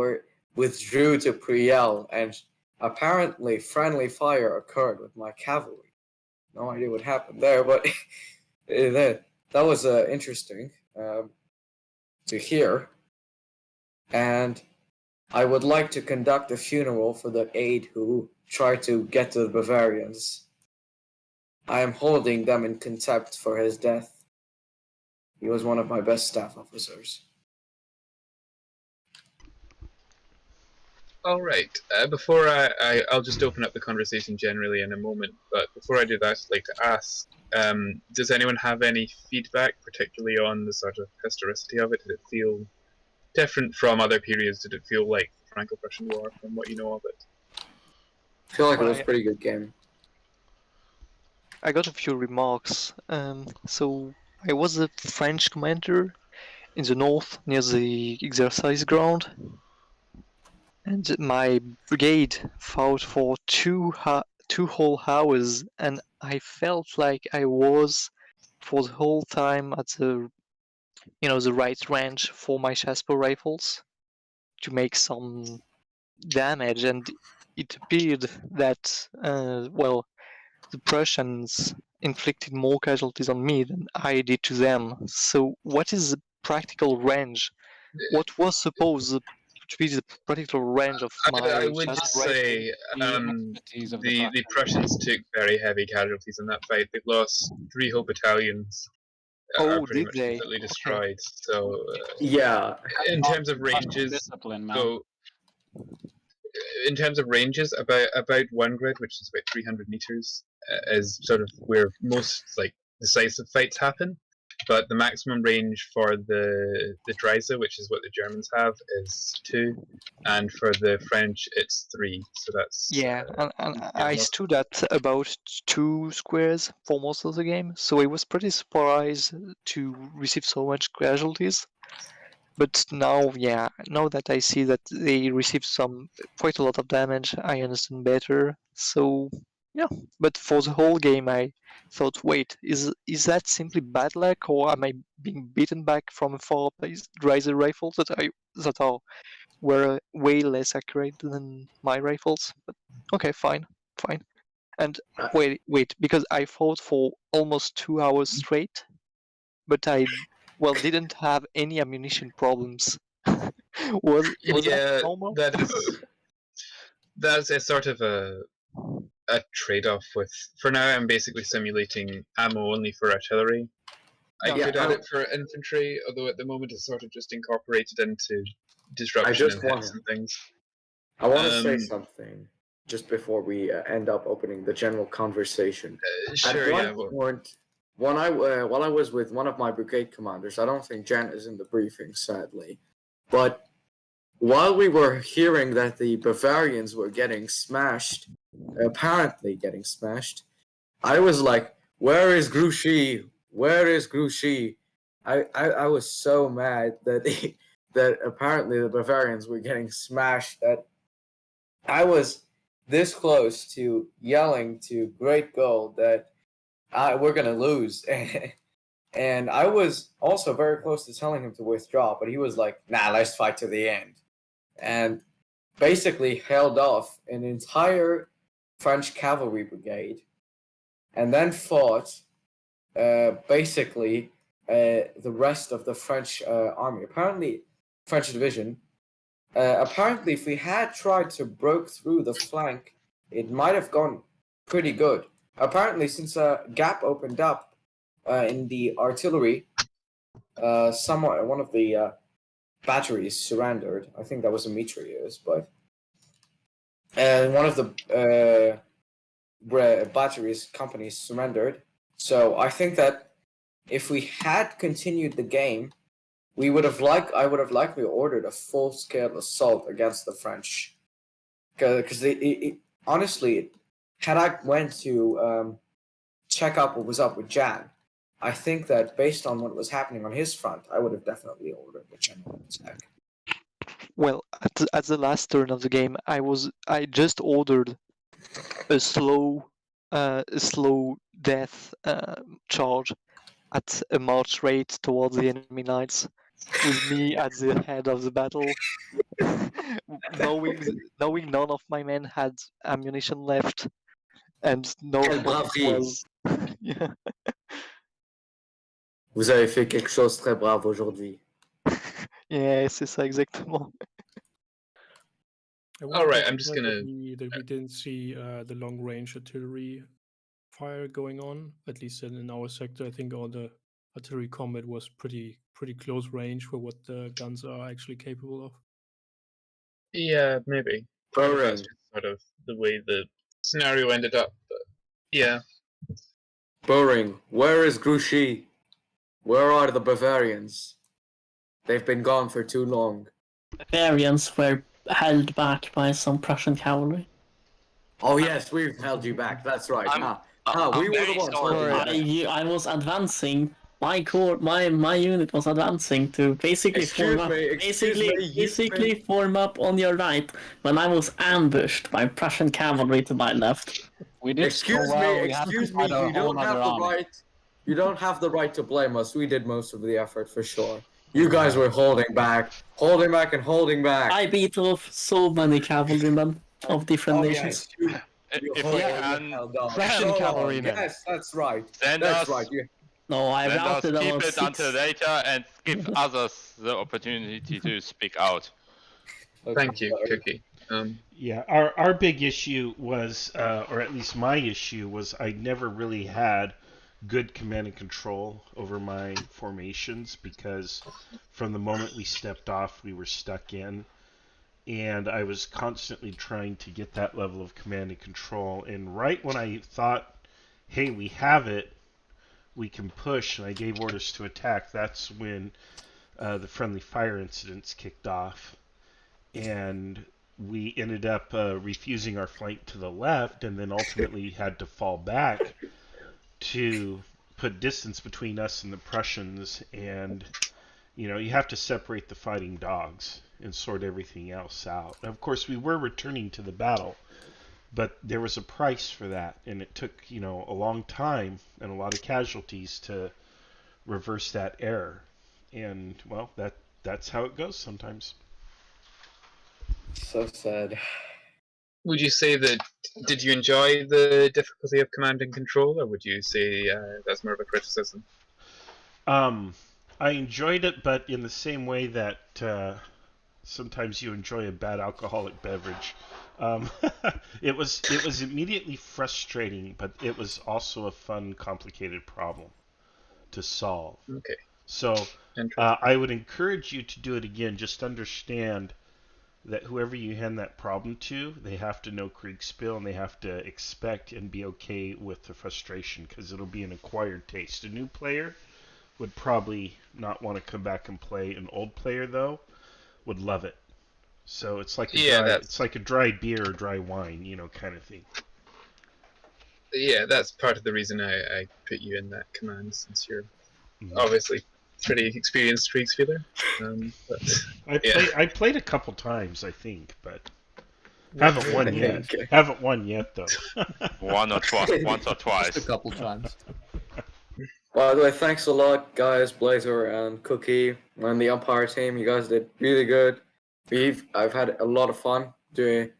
withdrew to Priel, and apparently friendly fire occurred with my cavalry. No idea what happened there, but that was interesting to hear. And I would like to conduct a funeral for the aide who tried to get to the Bavarians. I am holding them in contempt for his death. He was one of my best staff officers. All right. Before I'll just open up the conversation generally in a moment. But before I do that, I'd like to ask: does anyone have any feedback, particularly on the sort of historicity of it? Did it feel different from other periods did it feel like Franco-Prussian War from what you know of it? I feel like it was a pretty good game. I got a few remarks. So I was a French commander in the north near the exercise ground, and my brigade fought for two whole hours, and I felt like I was for the whole time at the the right range for my Chassepot rifles to make some damage, and it appeared that well, the Prussians inflicted more casualties on me than I did to them. So what is the practical range? What was supposed to be the practical range of my I would Chassepot just rifle? say the Prussians took very heavy casualties in that fight. They lost 3 whole battalions. Are Oh, pretty did much they? completely Okay. destroyed. So Yeah. in terms of ranges, Discipline, man. so in terms of ranges, about one grid, which is about 300 meters, is sort of where most like decisive fights happen. But the maximum range for the Dreiser, which is what the Germans have, is 2, and for the French it's 3. So that's Yeah, and I stood at about 2 squares for most of the game, so I was pretty surprised to receive so much casualties. But now, yeah, now that I see that they received quite a lot of damage, I understand better. So, yeah. But for the whole game, I thought, wait, is that simply bad luck, or am I being beaten back from afar by Dreiser rifles that were way less accurate than my rifles? But okay, fine. And wait, because I fought for almost 2 hours straight, but I didn't have any ammunition problems. was that normal? That's a sort of a trade-off with. For now, I'm basically simulating ammo only for artillery. I could add it for infantry, although at the moment it's sort of just incorporated into disruption and hits and things. I want to say something just before we end up opening the general conversation. Sure, At one point, while I was with one of my brigade commanders, I don't think Jan is in the briefing, sadly, but while we were hearing that the Bavarians were getting smashed, apparently getting smashed, I was like, "Where is Grouchy? Where is Grouchy?" I was so mad that that apparently the Bavarians were getting smashed that I was this close to yelling to Great Gold that we're gonna lose, and I was also very close to telling him to withdraw, but he was like, "Nah, let's fight to the end," and basically held off an entire French cavalry brigade, and then fought basically the rest of the French army. Apparently, French division. Apparently, if we had tried to break through the flank, it might have gone pretty good. Apparently, since a gap opened up in the artillery, one of the batteries surrendered. I think that was a mitrailleuse, but one of the batteries companies surrendered. So I think that if we had continued the game, I would have likely ordered a full-scale assault against the French, because honestly, had I went to check out what was up with Jan, I think that based on what was happening on his front, I would have definitely ordered a general attack. Well, at the last turn of the game, I just ordered a slow death charge at a march rate towards the enemy knights, with me at the head of the battle, knowing none of my men had ammunition left, and knowing what it was. Yeah. Vous avez fait quelque chose de très brave aujourd'hui. Yeah, c'est ça exactement. All right, I'm just gonna. That we didn't see the long range artillery fire going on, at least in our sector. I think all the artillery combat was pretty close range for what the guns are actually capable of. Yeah, maybe. Part of that's just sort of the way the scenario ended up. But yeah. Boring. Where is Grouchy? Where are the Bavarians? They've been gone for too long. Bavarians were held back by some Prussian cavalry. Oh yes, we've held you back. That's right. We were the ones holding you back. I was advancing. My unit was advancing to basically form up on your right when I was ambushed by Prussian cavalry to my left. We did Excuse me. You don't have the right. You don't have the right to blame us. We did most of the effort for sure. You guys were holding back, and holding back. I beat off so many cavalrymen of different nations. Prussian cavalrymen. Yes, that's right. That's right. No, I routed keep about it until later and give others the opportunity to speak out. Thank you, Cookie. Yeah, our big issue was, or at least my issue was, I never really had good command and control over my formations because from the moment we stepped off, we were stuck in, and I was constantly trying to get that level of command and control. And right when I thought, hey, we have it, we can push, and I gave orders to attack, that's when the friendly fire incidents kicked off. And we ended up refusing our flank to the left, and then ultimately had to fall back to put distance between us and the Prussians. And you have to separate the fighting dogs and sort everything else out. Of course, we were returning to the battle, but there was a price for that, and it took a long time and a lot of casualties to reverse that error. And well, that's how it goes sometimes. So sad. Would you say did you enjoy the difficulty of command and control, or would you say that's more of a criticism? I enjoyed it, but in the same way that sometimes you enjoy a bad alcoholic beverage. It was immediately frustrating, but it was also a fun, complicated problem to solve. Okay. So I would encourage you to do it again. Just understand that whoever you hand that problem to, they have to know Kriegsspiel, and they have to expect and be okay with the frustration, because it'll be an acquired taste. A new player would probably not want to come back and play. An old player, though, would love it. So it's like it's like a dry beer or dry wine, kind of thing. Yeah, that's part of the reason I put you in that command, since you're obviously pretty experienced Kriegspieler. I played a couple times, I think, but haven't won yet. Haven't won yet, though. Once or twice. Just a couple times. By the way, thanks a lot, guys, Blazer and Cookie, and the umpire team. You guys did really good. I've had a lot of fun doing.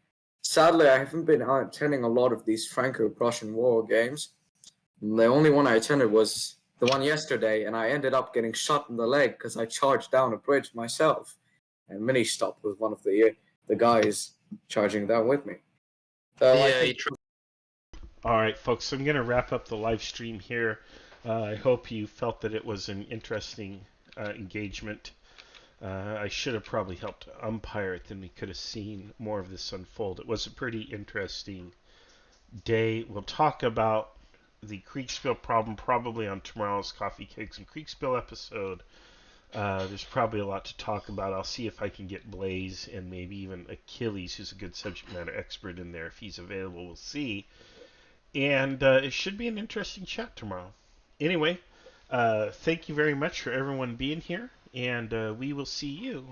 Sadly, I haven't been attending a lot of these Franco-Prussian War games. The only one I attended was the one yesterday, and I ended up getting shot in the leg because I charged down a bridge myself, and Mini stopped with one of the guys charging down with me. All right, folks, I'm going to wrap up the live stream here. I hope you felt that it was an interesting engagement. I should have probably helped umpire it, then we could have seen more of this unfold. It was a pretty interesting day. We'll talk about the Kriegsspiel problem probably on tomorrow's Coffee, Cakes, and Kriegsspiel episode. There's probably a lot to talk about. I'll see if I can get Blaze and maybe even Achilles, who's a good subject matter expert, in there if he's available. We'll see. And it should be an interesting chat tomorrow. Anyway, thank you very much for everyone being here, and we will see you